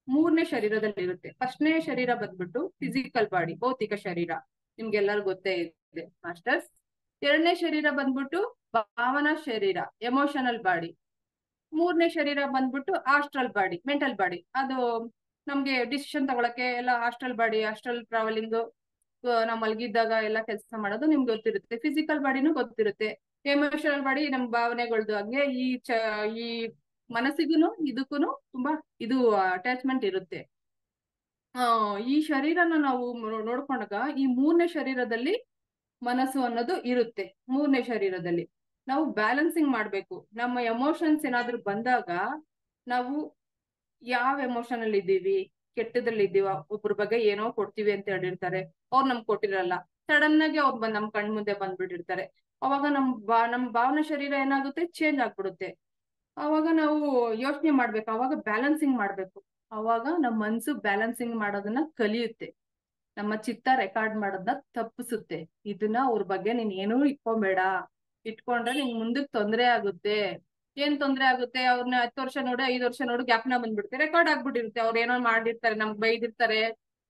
3ನೇ ಶರೀರದಲ್ಲಿ ಇರುತ್ತೆ. ಫಸ್ಟ್ನೇ ಶರೀರ ಬಂದ್ಬಿಟ್ಟು ಫಿಸಿಕಲ್ ಬಾಡಿ, ಭೌತಿಕ ಶರೀರ, ನಿಮ್ಗೆಲ್ಲರೂ ಗೊತ್ತೇ ಇದೆ ಮಾಸ್ಟರ್ಸ್. 2ನೇ ಶರೀರ ಬಂದ್ಬಿಟ್ಟು ಭಾವನಾ ಶರೀರ, ಎಮೋಷನಲ್ ಬಾಡಿ. 3ನೇ ಶರೀರ ಬಂದ್ಬಿಟ್ಟು ಆಸ್ಟ್ರಲ್ ಬಾಡಿ, ಮೆಂಟಲ್ ಬಾಡಿ. ಅದು ನಮ್ಗೆ ಡಿಸಿಷನ್ ತಗೊಳಕ್ಕೆ ಎಲ್ಲ ಆಸ್ಟ್ರಲ್ ಟ್ರಾವೆಲಿಂಗ್, ನಾವ್ ಮಲಗಿದ್ದಾಗ ಎಲ್ಲ ಕೆಲಸ ಮಾಡೋದು ನಿಮ್ಗೆ ಗೊತ್ತಿರುತ್ತೆ. ಫಿಸಿಕಲ್ ಬಾಡಿನೂ ಗೊತ್ತಿರುತ್ತೆ. ಎಮೋಷನಲ್ ಬಾಡಿ ನಮ್ ಭಾವನೆಗಳ್ದು. ಹಂಗೆ ಈ ಮನಸ್ಸಿಗೂ ಇದಕ್ಕೂನು ತುಂಬಾ ಅಟ್ಯಾಚ್ಮೆಂಟ್ ಇರುತ್ತೆ. ಈ ಶರೀರನ ನಾವು ನೋಡ್ಕೊಂಡಾಗ ಈ 3ನೇ ಶರೀರದಲ್ಲಿ ಮನಸ್ಸು ಅನ್ನೋದು ಇರುತ್ತೆ. 3ನೇ ಶರೀರದಲ್ಲಿ ನಾವು ಬ್ಯಾಲೆನ್ಸಿಂಗ್ ಮಾಡ್ಬೇಕು. ನಮ್ಮ ಎಮೋಷನ್ಸ್ ಏನಾದ್ರು ಬಂದಾಗ ನಾವು ಯಾವ ಎಮೋಷನ್ ಅಲ್ಲಿ ಇದ್ದೀವಿ, ಕೆಟ್ಟದ್ರಲ್ಲಿ ಇದ್ದೀವ, ಒಬ್ರ ಬಗ್ಗೆ ಏನೋ ಕೊಡ್ತೀವಿ ಅಂತ ಹೇಳಿರ್ತಾರೆ, ಅವ್ರು ನಮ್ಗೆ ಕೊಟ್ಟಿರಲ್ಲ, ಸಡನ್ ಆಗಿ ಅವ್ರು ನಮ್ ಕಣ್ ಮುಂದೆ ಬಂದ್ಬಿಟ್ಟಿರ್ತಾರೆ. ಅವಾಗ ನಮ್ ಭಾವನಾ ಶರೀರ ಏನಾಗುತ್ತೆ, ಚೇಂಜ್ ಆಗ್ಬಿಡುತ್ತೆ. ಅವಾಗ ನಾವು ಯೋಚನೆ ಮಾಡ್ಬೇಕು, ಅವಾಗ ಬ್ಯಾಲೆನ್ಸಿಂಗ್ ಮಾಡ್ಬೇಕು. ಅವಾಗ ನಮ್ ಮನ್ಸು ಬ್ಯಾಲೆನ್ಸಿಂಗ್ ಮಾಡೋದನ್ನ ಕಲಿಯುತ್ತೆ. ನಮ್ಮ ಚಿತ್ತ ರೆಕಾರ್ಡ್ ಮಾಡೋದನ್ನ ತಪ್ಪಿಸುತ್ತೆ. ಇದನ್ನ ಅವ್ರ ಬಗ್ಗೆ ನೀನ್ ಏನೂ ಇಟ್ಕೊಂಡ್ರೆ ನಿನ್ ಮುಂದಕ್ಕೆ ತೊಂದರೆ ಆಗುತ್ತೆ. ಏನ್ ತೊಂದರೆ ಆಗುತ್ತೆ? ಅವ್ರನ್ನ 10 ವರ್ಷ ನೋಡು, 5 ವರ್ಷ ನೋಡು, ಜ್ಞಾಪನ ಬಂದ್ಬಿಡುತ್ತೆ, ರೆಕಾರ್ಡ್ ಆಗ್ಬಿಟ್ಟಿರುತ್ತೆ. ಅವ್ರು ಏನೋ ಮಾಡಿರ್ತಾರೆ, ನಮ್ಗೆ ಬೈದಿರ್ತಾರೆ,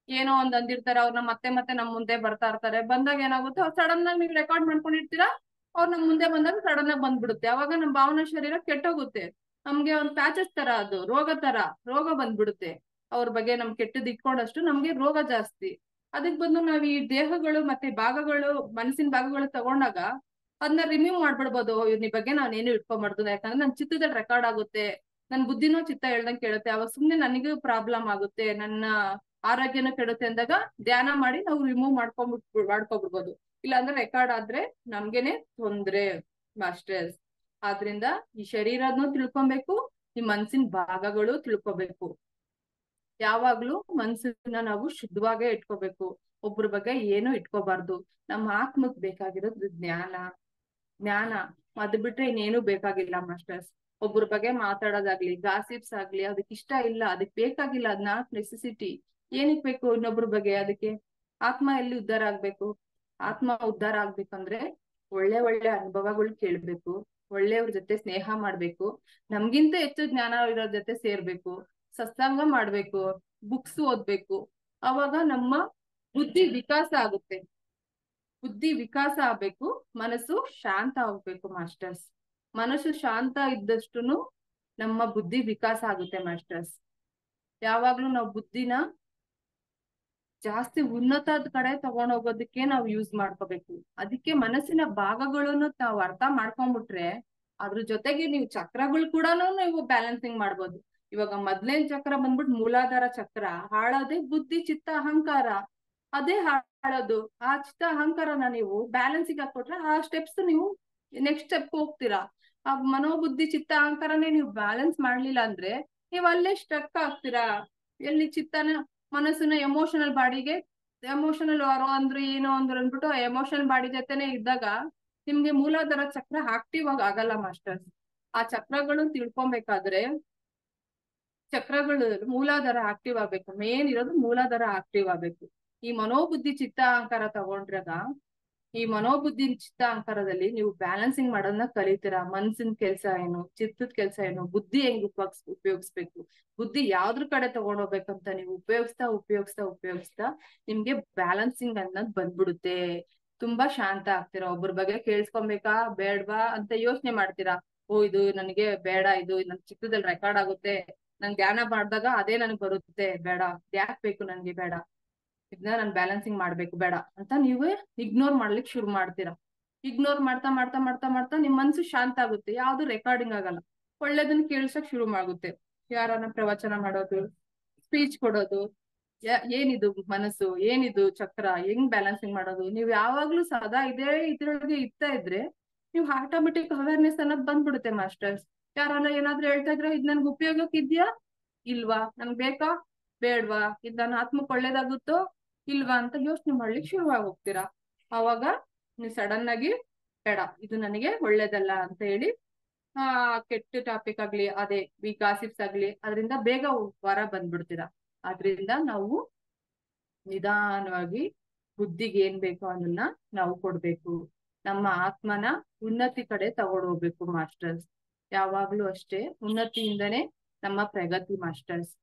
ಏನೋ ಒಂದ್ ಅಂದಿರ್ತಾರೆ, ಅವ್ರನ್ನ ಮತ್ತೆ ನಮ್ ಮುಂದೆ ಬರ್ತಾ ಇರ್ತಾರೆ. ಬಂದಾಗ ಏನಾಗುತ್ತೆ, ಅವ್ರು ಸಡನ್ ಆಗಿ ನೀವು ರೆಕಾರ್ಡ್ ಮಾಡ್ಕೊಂಡಿರ್ತೀರಾ, ಅವ್ರು ನಮ್ ಮುಂದೆ ಬಂದಾಗ ಸಡನ್ ಆಗಿ ಬಂದ್ಬಿಡುತ್ತೆ. ಅವಾಗ ನಮ್ ಭಾವನಾ ಶರೀರ ಕೆಟ್ಟೋಗುತ್ತೆ. ನಮ್ಗೆ ಒಂದ್ ಪ್ಯಾಚಸ್ ತರ, ಅದು ರೋಗ ಬಂದ್ಬಿಡುತ್ತೆ. ಅವ್ರ ಬಗ್ಗೆ ನಮ್ ಕೆಟ್ಟದ್ ಇಟ್ಕೊಂಡಷ್ಟು ನಮ್ಗೆ ರೋಗ ಜಾಸ್ತಿ. ಅದಕ್ ಬಂದು ನಾವ್ ಈ ದೇಹಗಳು ಮತ್ತೆ ಭಾಗಗಳು, ಮನಸ್ಸಿನ ಭಾಗಗಳು ತಗೊಂಡಾಗ ಅದನ್ನ ರಿಮೂವ್ ಮಾಡ್ಬಿಡ್ಬೋದು. ಇವ್ರ ಬಗ್ಗೆ ನಾನೇನು ಇಟ್ಕೊಂಬಾರ್ದು, ಯಾಕಂದ್ರೆ ನನ್ ಚಿತ್ತದಲ್ಲಿ ರೆಕಾರ್ಡ್ ಆಗುತ್ತೆ, ನನ್ ಬುದ್ಧಿನೂ ಚಿತ್ತ ಹೇಳ್ದಂಗೆ ಕೇಳುತ್ತೆ, ಅವಾಗ ಸುಮ್ನೆ ನನಗೂ ಪ್ರಾಬ್ಲಮ್ ಆಗುತ್ತೆ, ನನ್ನ ಆರೋಗ್ಯನೂ ಕೆಡುತ್ತೆ ಅಂದಾಗ ಧ್ಯಾನ ಮಾಡಿ ನಾವು ರಿಮೂವ್ ಮಾಡ್ಕೊಬಿಡ್ಬೋದು. ಇಲ್ಲಾಂದ್ರೆ ರೆಕಾರ್ಡ್ ಆದ್ರೆ ನಮ್ಗೇನೆ ತೊಂದ್ರೆ ಮಾಸ್ಟರ್ಸ್. ಆದ್ರಿಂದ ಈ ಶರೀರನು ತಿಳ್ಕೊಬೇಕು, ಈ ಮನ್ಸಿನ ಭಾಗಗಳು ತಿಳ್ಕೊಬೇಕು. ಯಾವಾಗ್ಲೂ ಮನ್ಸನ್ನ ನಾವು ಶುದ್ಧವಾಗೇ ಇಟ್ಕೋಬೇಕು, ಒಬ್ರ ಬಗ್ಗೆ ಏನು ಇಟ್ಕೋಬಾರ್ದು. ನಮ್ಮ ಆತ್ಮಕ್ ಬೇಕಾಗಿರೋದು ಜ್ಞಾನ. ಜ್ಞಾನ ಅದ್ ಬಿಟ್ರೆ ಇನ್ನೇನು ಬೇಕಾಗಿಲ್ಲ ಮಾಸ್ಟರ್ಸ್. ಒಬ್ರ ಬಗ್ಗೆ ಮಾತಾಡೋದಾಗ್ಲಿ, ಗಾಸಿಪ್ಸ್ ಆಗ್ಲಿ, ಅದಕ್ಕೆ ಇಷ್ಟ ಇಲ್ಲ, ಅದಕ್ ಬೇಕಾಗಿಲ್ಲ, ಅದ್ ನಾಟ್ ನೆಸೆಸಿಟಿ. ಏನಕ್ ಬೇಕು ಇನ್ನೊಬ್ರ ಬಗ್ಗೆ? ಅದಕ್ಕೆ ಆತ್ಮ ಎಲ್ಲಿ ಉದ್ಧಾರ ಆಗ್ಬೇಕು? ಆತ್ಮ ಉದ್ಧಾರ ಆಗ್ಬೇಕಂದ್ರೆ ಒಳ್ಳೆ ಒಳ್ಳೆ ಅನುಭವಗಳು ಕೇಳ್ಬೇಕು, ಒಳ್ಳೆಯವ್ರ ಜೊತೆ ಸ್ನೇಹ ಮಾಡ್ಬೇಕು, ನಮ್ಗಿಂತ ಹೆಚ್ಚು ಜ್ಞಾನ ಇರೋರ್ ಜೊತೆ ಸೇರ್ಬೇಕು, ಸತ್ಸಂಗ ಮಾಡ್ಬೇಕು, ಬುಕ್ಸ್ ಓದ್ಬೇಕು. ಅವಾಗ ನಮ್ಮ ಬುದ್ಧಿ ವಿಕಾಸ ಆಗುತ್ತೆ. ಬುದ್ಧಿ ವಿಕಾಸ ಆಗ್ಬೇಕು, ಮನಸ್ಸು ಶಾಂತ ಆಗ್ಬೇಕು ಮಾಸ್ಟರ್ಸ್. ಮನಸ್ಸು ಶಾಂತ ಇದ್ದಷ್ಟುನು ನಮ್ಮ ಬುದ್ಧಿ ವಿಕಾಸ ಆಗುತ್ತೆ ಮಾಸ್ಟರ್ಸ್. ಯಾವಾಗ್ಲೂ ನಾವು ಬುದ್ಧಿನ ಜಾಸ್ತಿ ಉನ್ನತದ ಕಡೆ ತಗೊಂಡೋಗೋದಕ್ಕೆ ನಾವು ಯೂಸ್ ಮಾಡ್ಕೋಬೇಕು. ಅದಕ್ಕೆ ಮನಸ್ಸಿನ ಭಾಗಗಳನ್ನು ನಾವು ಅರ್ಥ ಮಾಡ್ಕೊಂಡ್ಬಿಟ್ರೆ ಅದ್ರ ಜೊತೆಗೆ ನೀವು ಚಕ್ರಗಳು ಕೂಡ ನೀವು ಬ್ಯಾಲೆನ್ಸಿಂಗ್ ಮಾಡ್ಬೋದು. ಇವಾಗ ಮೊದ್ಲೇನ್ ಚಕ್ರ ಬಂದ್ಬಿಟ್ಟು ಮೂಲಾಧಾರ ಚಕ್ರ, ಹಾಳೋದೇ ಬುದ್ಧಿ, ಚಿತ್ತ, ಅಹಂಕಾರ. ಅದೇ ಹಾಳೋದು. ಆ ಚಿತ್ತ ಅಹಂಕಾರನ ನೀವು ಬ್ಯಾಲೆನ್ಸಿಗೆ ಹಾಕೊಟ್ರೆ ಆ ಸ್ಟೆಪ್ಸ್ ನೀವು ನೆಕ್ಸ್ಟ್ ಸ್ಟೆಪ್ ಹೋಗ್ತೀರಾ. ಆ ಮನೋಬುದ್ಧಿ ಚಿತ್ತ ಅಹಂಕಾರನೇ ನೀವು ಬ್ಯಾಲೆನ್ಸ್ ಮಾಡ್ಲಿಲ್ಲ ಅಂದ್ರೆ ನೀವ್ ಅಲ್ಲೇ ಸ್ಟಕ್ ಆಗ್ತೀರಾ. ಎಲ್ಲಿ ಚಿತ್ತನ ಮನಸ್ಸನ್ನ ಎಮೋಷನಲ್ ಬಾಡಿಗೆ, ಎಮೋಷನಲ್ ಅಂದ್ರೆ ಏನೋ ಅಂದ್ರು ಅಂದ್ಬಿಟ್ಟು ಎಮೋಷನಲ್ ಬಾಡಿ ಜೊತೆನೆ ಇದ್ದಾಗ ನಿಮ್ಗೆ ಮೂಲಾಧಾರ ಚಕ್ರ ಆಕ್ಟಿವ್ ಆಗಿ ಆಗಲ್ಲ ಮಾಸ್ಟರ್ಸ್. ಆ ಚಕ್ರಗಳು ತಿಳ್ಕೊಬೇಕಾದ್ರೆ ಚಕ್ರಗಳು ಮೂಲಾಧಾರ ಆಕ್ಟಿವ್ ಆಗ್ಬೇಕು. ಮೇನ್ ಇರೋದು ಮೂಲಾಧಾರ ಆಕ್ಟಿವ್ ಆಗ್ಬೇಕು. ಈ ಮನೋಬುದ್ಧಿ ಚಿತ್ತ ಅಹಂಕಾರ ತಗೊಂಡ್ರಾಗ ಈ ಮನೋಬುದ್ಧಿ ಚಿತ್ತ ಅಹಂಕಾರದಲ್ಲಿ ನೀವು ಬ್ಯಾಲೆನ್ಸಿಂಗ್ ಮಾಡೋದನ್ನ ಕಲಿತೀರಾ. ಮನ್ಸಿನ ಕೆಲ್ಸ ಏನು, ಚಿತ್ತದ ಕೆಲ್ಸ ಏನು, ಬುದ್ಧಿ ಹೆಂಗ್ ಉಪಯೋಗಿಸ್ಬೇಕು, ಬುದ್ಧಿ ಯಾವ್ದ್ರ ಕಡೆ ತಗೊಂಡೋಗ್ಬೇಕಂತ ನೀವು ಉಪಯೋಗಿಸ್ತಾ ನಿಮ್ಗೆ ಬ್ಯಾಲೆನ್ಸಿಂಗ್ ಅನ್ನೋದ್ ಬಂದ್ಬಿಡುತ್ತೆ. ತುಂಬಾ ಶಾಂತ ಆಗ್ತೀರಾ. ಒಬ್ರ ಬಗ್ಗೆ ಕೇಳಿಸ್ಕೊಬೇಕಾ ಬೇಡ್ವಾ ಅಂತ ಯೋಚನೆ ಮಾಡ್ತೀರಾ. ಓ ಇದು ನನಗೆ ಬೇಡ, ಇದು ನನ್ ಚಿತ್ತದಲ್ಲಿ ರೆಕಾರ್ಡ್ ಆಗುತ್ತೆ, ನನ್ ಧ್ಯಾನ ಮಾಡಿದಾಗ ಅದೇ ನನ್ಗೆ ಬರುತ್ತೆ, ಬೇಡ, ಯಾಕೆ ಬೇಕು ನನ್ಗೆ, ಬೇಡ, ಇದನ್ನ ನಾನ್ ಬ್ಯಾಲೆನ್ಸಿಂಗ್ ಮಾಡ್ಬೇಕು, ಬೇಡ ಅಂತ ನೀವೇ ಇಗ್ನೋರ್ ಮಾಡ್ಲಿಕ್ಕೆ ಶುರು ಮಾಡ್ತೀರಾ. ಇಗ್ನೋರ್ ಮಾಡ್ತಾ ಮಾಡ್ತಾ ಮಾಡ್ತಾ ಮಾಡ್ತಾ ನಿಮ್ ಮನ್ಸು ಶಾಂತ ಆಗುತ್ತೆ. ಯಾವ್ದು ರೆಕಾರ್ಡಿಂಗ್ ಆಗಲ್ಲ. ಒಳ್ಳೇದನ್ನ ಕೇಳ್ಸಕ್ ಶುರು ಆಗುತ್ತೆ. ಯಾರನ್ನ ಪ್ರವಚನ ಮಾಡೋದು, ಸ್ಪೀಚ್ ಕೊಡೋದು, ಏನಿದು ಮನಸ್ಸು, ಏನಿದು ಚಕ್ರ, ಹೆಂಗ್ ಬ್ಯಾಲೆನ್ಸಿಂಗ್ ಮಾಡೋದು, ನೀವ್ ಯಾವಾಗ್ಲೂ ಸದಾ ಇದ್ರೊಳಗೆ ಇರ್ತಾ ಇದ್ರೆ ನೀವು ಆಟೋಮೆಟಿಕ್ ಅವೇರ್ನೆಸ್ ಅನ್ನೋದು ಬಂದ್ಬಿಡುತ್ತೆ ಮಾಸ್ಟರ್ಸ್. ಯಾರನ್ನ ಏನಾದ್ರು ಹೇಳ್ತಾ ಇದ್ರೆ ಇದ್ ನನ್ಗೆ ಉಪಯೋಗಕ್ಕೆ ಇದ್ಯಾ ಇಲ್ವಾ, ನನ್ಗ್ ಬೇಕಾ ಬೇಡ್ವಾ, ಇದ್ ನನ್ನ ಆತ್ಮಕ್ ಒಳ್ಳೇದಾಗುತ್ತೋ ಇಲ್ವಾ ಅಂತ ಯೋಚನೆ ಮಾಡ್ಲಿಕ್ಕೆ ಶುರುವಾಗಿ ಹೋಗ್ತೀರಾ. ಅವಾಗ ನೀವು ಸಡನ್ ಆಗಿ ಬೇಡ, ಇದು ನನಗೆ ಒಳ್ಳೇದಲ್ಲ ಅಂತ ಹೇಳಿ ಕೆಟ್ಟ ಟಾಪಿಕ್ ಆಗ್ಲಿ, ಅದೇ ಈ ಗಾಸಿಪ್ಸ್ ಆಗ್ಲಿ, ಅದರಿಂದ ಬೇಗ ಹೊರ ಬಂದ್ಬಿಡ್ತೀರಾ. ಆದ್ರಿಂದ ನಾವು ನಿಧಾನವಾಗಿ ಬುದ್ಧಿಗೆ ಏನ್ ಬೇಕೋ ಅದನ್ನ ನಾವು ಕೊಡ್ಬೇಕು. ನಮ್ಮ ಆತ್ಮನ ಉನ್ನತಿ ಕಡೆ ತಗೊಂಡು ಹೋಗ್ಬೇಕು ಮಾಸ್ಟರ್ಸ್. ಯಾವಾಗ್ಲೂ ಅಷ್ಟೇ ಉನ್ನತಿಯಿಂದನೇ ನಮ್ಮ ಪ್ರಗತಿ ಮಾಸ್ಟರ್ಸ್.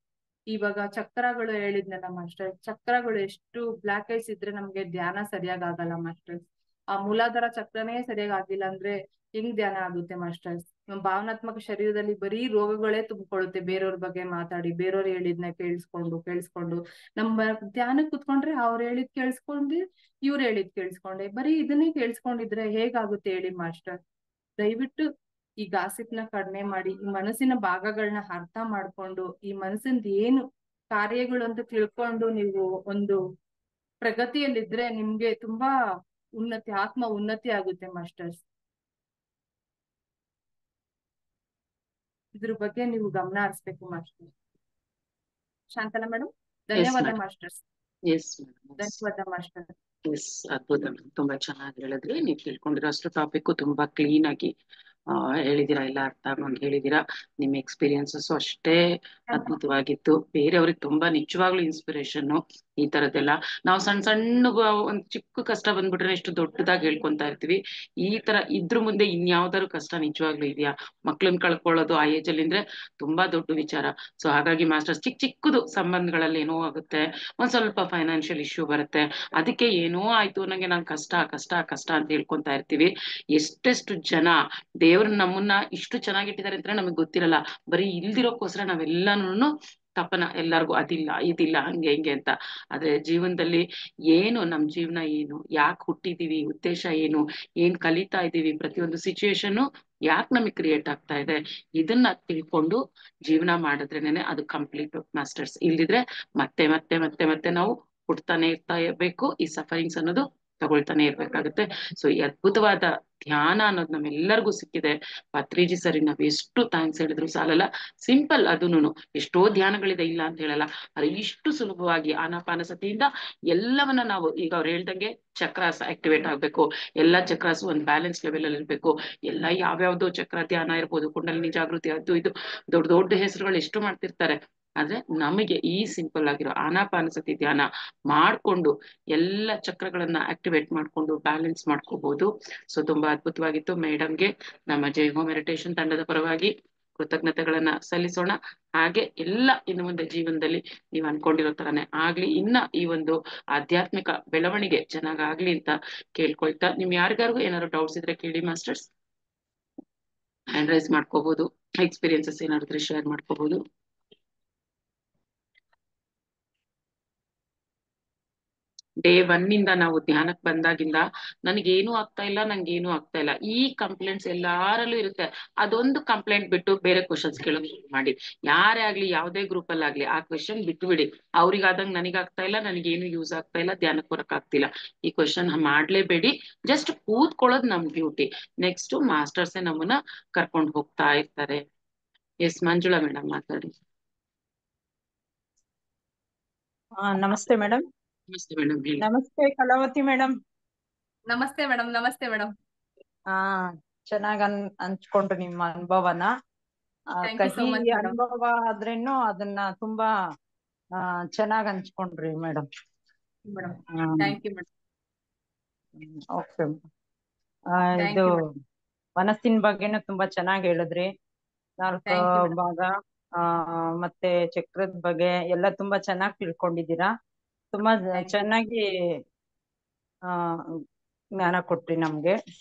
ಇವಾಗ ಚಕ್ರಗಳು ಹೇಳಿದ್ನಲ್ಲ ಮಾಸ್ಟರ್ಸ್, ಚಕ್ರಗಳು ಎಷ್ಟು ಬ್ಲಾಕ್ ಐಸ್ ಇದ್ರೆ ನಮ್ಗೆ ಧ್ಯಾನ ಸರಿಯಾಗಿ ಆಗಲ್ಲ ಮಾಸ್ಟರ್ಸ್. ಆ ಮೂಲಾಧಾರ ಚಕ್ರನೇ ಸರಿಯಾಗಿ ಆಗಿಲ್ಲ ಅಂದ್ರೆ ಹೆಂಗ್ ಧ್ಯಾನ ಆಗುತ್ತೆ ಮಾಸ್ಟರ್ಸ್? ನಮ್ಮ ಭಾವನಾತ್ಮಕ ಶರೀರದಲ್ಲಿ ಬರೀ ರೋಗಗಳೇ ತುಂಬಿಕೊಳ್ಳುತ್ತೆ. ಬೇರೆಯವ್ರ ಬಗ್ಗೆ ಮಾತಾಡಿ, ಬೇರೆಯವ್ರು ಹೇಳಿದ್ನ ಕೇಳಿಸ್ಕೊಂಡು ನಮ್ಮ ಧ್ಯಾನ ಕುತ್ಕೊಂಡ್ರೆ ಅವ್ರು ಹೇಳಿದ್ ಕೇಳಿಸ್ಕೊಂಡು, ಇವ್ರು ಹೇಳಿದ್ ಕೇಳಿಸ್ಕೊಂಡೆ, ಬರೀ ಇದನ್ನೇ ಕೇಳಿಸ್ಕೊಂಡಿದ್ರೆ ಹೇಗಾಗುತ್ತೆ ಹೇಳಿ ಮಾಸ್ಟರ್? ದಯವಿಟ್ಟು ಈ ಗಾಸಿಪ್ನ ಕಡಿಮೆ ಮಾಡಿ, ಈ ಮನಸ್ಸಿನ ಭಾಗಗಳನ್ನ ಅರ್ಥ ಮಾಡ್ಕೊಂಡು, ಈ ಮನಸ್ಸಿಂದ ಏನು ಕಾರ್ಯಗಳು ಅಂತ ತಿಳ್ಕೊಂಡು ನೀವು ಒಂದು ಪ್ರಗತಿಯಲ್ಲಿದ್ರೆ ನಿಮ್ಗೆ ತುಂಬಾ ಆತ್ಮ ಉನ್ನತಿ ಆಗುತ್ತೆ ಮಾಸ್ಟರ್ಸ್. ಇದ್ರ ಬಗ್ಗೆ ನೀವು ಗಮನ ಹರಿಸ್ಬೇಕು ಮಾಸ್ಟರ್. ಶಾಂತಲಾ ಮೇಡಮ್, ಧನ್ಯವಾದ ಮಾಸ್ಟರ್ಸ್. ಧನ್ಯವಾದ ಮಾಸ್ಟರ್. ಎಸ್, ಅದ್ಭುತ. ತುಂಬಾ ಚೆನ್ನಾಗಿ ಹೇಳಿದ್ರಿ. ನೀವು ತಿಳ್ಕೊಂಡಿರೋಷ್ಟು ಟಾಪಿಕ್ ತುಂಬಾ ಕ್ಲೀನ್ ಆಗಿ ಹೇಳಿದಿರಾ, ಎಲ್ಲ ಅರ್ಥ ಆಗೋಂಗ್ ಹೇಳಿದಿರಾ. ನಿಮ್ ಎಕ್ಸ್ಪೀರಿಯನ್ಸಸ್ ಅಷ್ಟೇ ಅದ್ಭುತವಾಗಿತ್ತು. ಬೇರೆಯವ್ರಿಗೆ ತುಂಬಾ ನಿಜವಾಗ್ಲೂ ಇನ್ಸ್ಪಿರೇಷನ್ ಈ ತರದ್ದೆಲ್ಲ. ನಾವು ಸಣ್ಣ ಸಣ್ಣ ಒಂದ್ ಚಿಕ್ಕ ಕಷ್ಟ ಬಂದ್ಬಿಟ್ರೆ ಎಷ್ಟು ದೊಡ್ಡದಾಗಿ ಹೇಳ್ಕೊಂತಾ ಇರ್ತೀವಿ. ಈ ತರ ಇದ್ರ ಮುಂದೆ ಇನ್ಯಾವ್ದಾದ್ರು ಕಷ್ಟ ನಿಜವಾಗ್ಲೂ ಇದೆಯಾ? ಮಕ್ಳನ್ನ ಕಳ್ಕೊಳ್ಳೋದು ಆ ಏಜ್ ಅಲ್ಲಿ ಅಂದ್ರೆ ತುಂಬಾ ದೊಡ್ಡ ವಿಚಾರ. ಸೊ ಹಾಗಾಗಿ ಮಾಸ್ಟರ್ಸ್, ಚಿಕ್ಕದು ಸಂಬಂಧಗಳಲ್ಲಿ ಏನೋ ಆಗುತ್ತೆ, ಒಂದ್ ಸ್ವಲ್ಪ ಫೈನಾನ್ಷಿಯಲ್ ಇಶ್ಯೂ ಬರುತ್ತೆ, ಅದಕ್ಕೆ ಏನೋ ಆಯ್ತು ನಂಗೆ, ನಾನ್ ಕಷ್ಟ ಕಷ್ಟ ಕಷ್ಟ ಅಂತ ಹೇಳ್ಕೊಂತಾ ಇರ್ತೀವಿ. ಎಷ್ಟೆಷ್ಟು ಜನ ದೇವ್ರು ನಮ್ಮನ್ನ ಇಷ್ಟು ಚೆನ್ನಾಗಿಟ್ಟಿದ್ದಾರೆ ಅಂತ ನಮಗ್ ಗೊತ್ತಿರಲ್ಲ. ಬರೀ ಇಲ್ದಿರೋಕ್ಕೋಸ್ಕರ ನಾವೆಲ್ಲಾನು ತಪನ ಎಲ್ಲರಿಗೂ ಅದಿಲ್ಲ ಇದಿಲ್ಲ ಹಂಗೆ ಹಿಂಗೆ ಅಂತ. ಆದ್ರೆ ಜೀವನದಲ್ಲಿ ಏನು ನಮ್ ಜೀವನ ಏನು, ಯಾಕೆ ಹುಟ್ಟಿದೀವಿ, ಉದ್ದೇಶ ಏನು, ಏನ್ ಕಲಿತಾ ಇದೀವಿ, ಪ್ರತಿಯೊಂದು ಸಿಚುವೇಶನ್ ಯಾಕೆ ನಮಗ್ ಕ್ರಿಯೇಟ್ ಆಗ್ತಾ ಇದೆ, ಇದನ್ನ ತಿಳ್ಕೊಂಡು ಜೀವನ ಮಾಡಿದ್ರೇನೆ ಅದು ಕಂಪ್ಲೀಟ್ ಮಾಸ್ಟರ್ಸ್. ಇಲ್ದಿದ್ರೆ ಮತ್ತೆ ಮತ್ತೆ ಮತ್ತೆ ಮತ್ತೆ ನಾವು ಹುಡ್ತಾನೆ ಇರ್ತಾ ಇರ್ಬೇಕು, ಈ ಸಫರಿಂಗ್ಸ್ ಅನ್ನೋದು ತಗೊಳ್ತಾನೆ ಇರ್ಬೇಕಾಗುತ್ತೆ. ಸೊ ಈ ಅದ್ಭುತವಾದ ಧ್ಯಾನ ಅನ್ನೋದು ನಮ್ಮೆಲ್ಲರಿಗೂ ಸಿಕ್ಕಿದೆ. ಪತ್ರಿಜಿ ಸರಿ ನಾವ್ ಎಷ್ಟು ಥ್ಯಾಂಕ್ಸ್ ಹೇಳಿದ್ರು ಸಾಲಲ್ಲ. ಸಿಂಪಲ್ ಅದೂನು, ಎಷ್ಟೋ ಧ್ಯಾನಗಳಿದೆ ಇಲ್ಲ ಅಂತ ಹೇಳಲ್ಲ, ಆದ್ರೆ ಇಷ್ಟು ಸುಲಭವಾಗಿ ಆನಾಪಾನಸತಿಯಿಂದ ಎಲ್ಲವನ್ನ ನಾವು ಈಗ ಅವ್ರು ಹೇಳ್ದಂಗೆ ಚಕ್ರಾಸ್ ಆಕ್ಟಿವೇಟ್ ಆಗ್ಬೇಕು, ಎಲ್ಲಾ ಚಕ್ರಾಸ್ ಒಂದ್ ಬ್ಯಾಲೆನ್ಸ್ ಲೆವೆಲ್ ಅಲ್ಲಿ ಇರ್ಬೇಕು. ಎಲ್ಲ ಯಾವ್ಯಾವ್ದೋ ಚಕ್ರ ಧ್ಯಾನ ಇರ್ಬೋದು, ಕುಂಡಲಿನಿ ಜಾಗೃತಿ, ಅದು ಇದು ದೊಡ್ಡ ದೊಡ್ಡ ಹೆಸರುಗಳು ಎಷ್ಟು ಮಾಡ್ತಿರ್ತಾರೆ. ಆದ್ರೆ ನಮಗೆ ಈ ಸಿಂಪಲ್ ಆಗಿರೋ ಆನಾಪಾನಸತಿ ಧ್ಯಾನ ಮಾಡ್ಕೊಂಡು ಎಲ್ಲ ಚಕ್ರಗಳನ್ನ ಆಕ್ಟಿವೇಟ್ ಮಾಡ್ಕೊಂಡು ಬ್ಯಾಲೆನ್ಸ್ ಮಾಡ್ಕೋಬಹುದು. ಸೊ ತುಂಬಾ ಅದ್ಭುತವಾಗಿತ್ತು. ಮೇಡಮ್ಗೆ ನಮ್ಮ ಜೈ ಹೋಮ್ ಮೆಡಿಟೇಷನ್ ತಂಡದ ಪರವಾಗಿ ಕೃತಜ್ಞತೆಗಳನ್ನ ಸಲ್ಲಿಸೋಣ. ಹಾಗೆ ಎಲ್ಲ ಇನ್ನು ಮುಂದೆ ಜೀವನದಲ್ಲಿ ನೀವು ಅನ್ಕೊಂಡಿರೋ ತರಾನೇ ಆಗ್ಲಿ, ಇನ್ನ ಈ ಒಂದು ಆಧ್ಯಾತ್ಮಿಕ ಬೆಳವಣಿಗೆ ಚೆನ್ನಾಗಾಗ್ಲಿ ಅಂತ ಕೇಳ್ಕೊಳ್ತಾ, ನಿಮ್ ಯಾರಿಗಾರ್ಗು ಏನಾದ್ರು ಡೌಟ್ಸ್ ಇದ್ರೆ ಕೇಳಿ ಮಾಸ್ಟರ್ಸ್, ಹ್ಯಾಂಡ್ ರೈಸ್ ಮಾಡ್ಕೋಬಹುದು, ಎಕ್ಸ್ಪೀರಿಯನ್ಸಸ್ ಏನಾದ್ರು ಶೇರ್ ಮಾಡ್ಕೋಬಹುದು. ಡೇ 1 ಇಂದ ನಾವು ಧ್ಯಾನಕ್ಕೆ ಬಂದಾಗಿಂದ ನನಗೇನು ಆಗ್ತಾ ಇಲ್ಲ, ನಂಗೇನು ಆಗ್ತಾ ಇಲ್ಲ, ಈ ಕಂಪ್ಲೇಂಟ್ಸ್ ಎಲ್ಲಾರಲ್ಲೂ ಇರುತ್ತೆ. ಅದೊಂದು ಕಂಪ್ಲೇಂಟ್ ಬಿಟ್ಟು ಬೇರೆ ಕ್ವಶನ್ಸ್ ಕೇಳೋದು ಶುರು ಮಾಡಿ. ಯಾರೇ ಆಗ್ಲಿ, ಯಾವುದೇ ಗ್ರೂಪ್ ಅಲ್ಲಿ ಆಗ್ಲಿ, ಆ ಕ್ವಶನ್ ಬಿಟ್ಟು ಬಿಡಿ. ಅವ್ರಿಗಾದಂಗ್ ನನಗಾಗ್ತಾ ಇಲ್ಲ, ನನಗೇನು ಯೂಸ್ ಆಗ್ತಾ ಇಲ್ಲ, ಧ್ಯಾನಕ್ಕೆ ಬರಕ್ ಆಗ್ತಿಲ್ಲ, ಈ ಕ್ವಶನ್ ಮಾಡ್ಲೇಬೇಡಿ. ಜಸ್ಟ್ ಕೂತ್ಕೊಳ್ಳೋದು ನಮ್ ಡ್ಯೂಟಿ. ನೆಕ್ಸ್ಟ್ ಮಾಸ್ಟರ್ಸೇ ನಮ್ಮನ್ನ ಕರ್ಕೊಂಡು ಹೋಗ್ತಾ ಇರ್ತಾರೆ. ಎಸ್ ಮಂಜುಳಾ ಮೇಡಮ್ ಮಾತಾಡಿ. ನಮಸ್ತೆ ಮೇಡಮ್. ನಮಸ್ತೆ ಮೇಡಮ್, ಹೇಳಿ. ನಮಸ್ತೆ ಕಲಾವತಿ ಮೇಡಮ್. ನಮಸ್ತೆ ಮೇಡಮ್. ನಮಸ್ತೆ ಮೇಡಮ್. ಚೆನ್ನಾಗ್ ಹಂಚ್ಕೊಂಡ್ರು ನಿಮ್ಮ ಅನುಭವನ. Thank you so ಕಹಿ much, madam. ಅನುಭವ ಆದ್ರೇನು ಅದನ್ನ ತುಂಬಾ ಚೆನ್ನಾಗ್ ಹಂಚ್ಕೊಂಡ್ರಿ madam. Madam thank you madam. Okay. Thank ಇದು you, madam. ಮನಸ್ಸಿನ ಬಗ್ಗೆನೂ ತುಂಬಾ ಚೆನ್ನಾಗಿ ಹೇಳಿದ್ರಿ. 4 Thank you, madam. ಭಾಗ ಮತ್ತೆ ಚಕ್ರದ ಬಗ್ಗೆ ಎಲ್ಲ ತುಂಬಾ ಚೆನ್ನಾಗಿ ತಿಳ್ಕೊಂಡಿದ್ದೀರಾ. ತುಂಬಾ Thank you. ಚೆನ್ನಾಗಿ ಜ್ಞಾನ ಕೊಟ್ರಿ ನಮ್ಗೆ.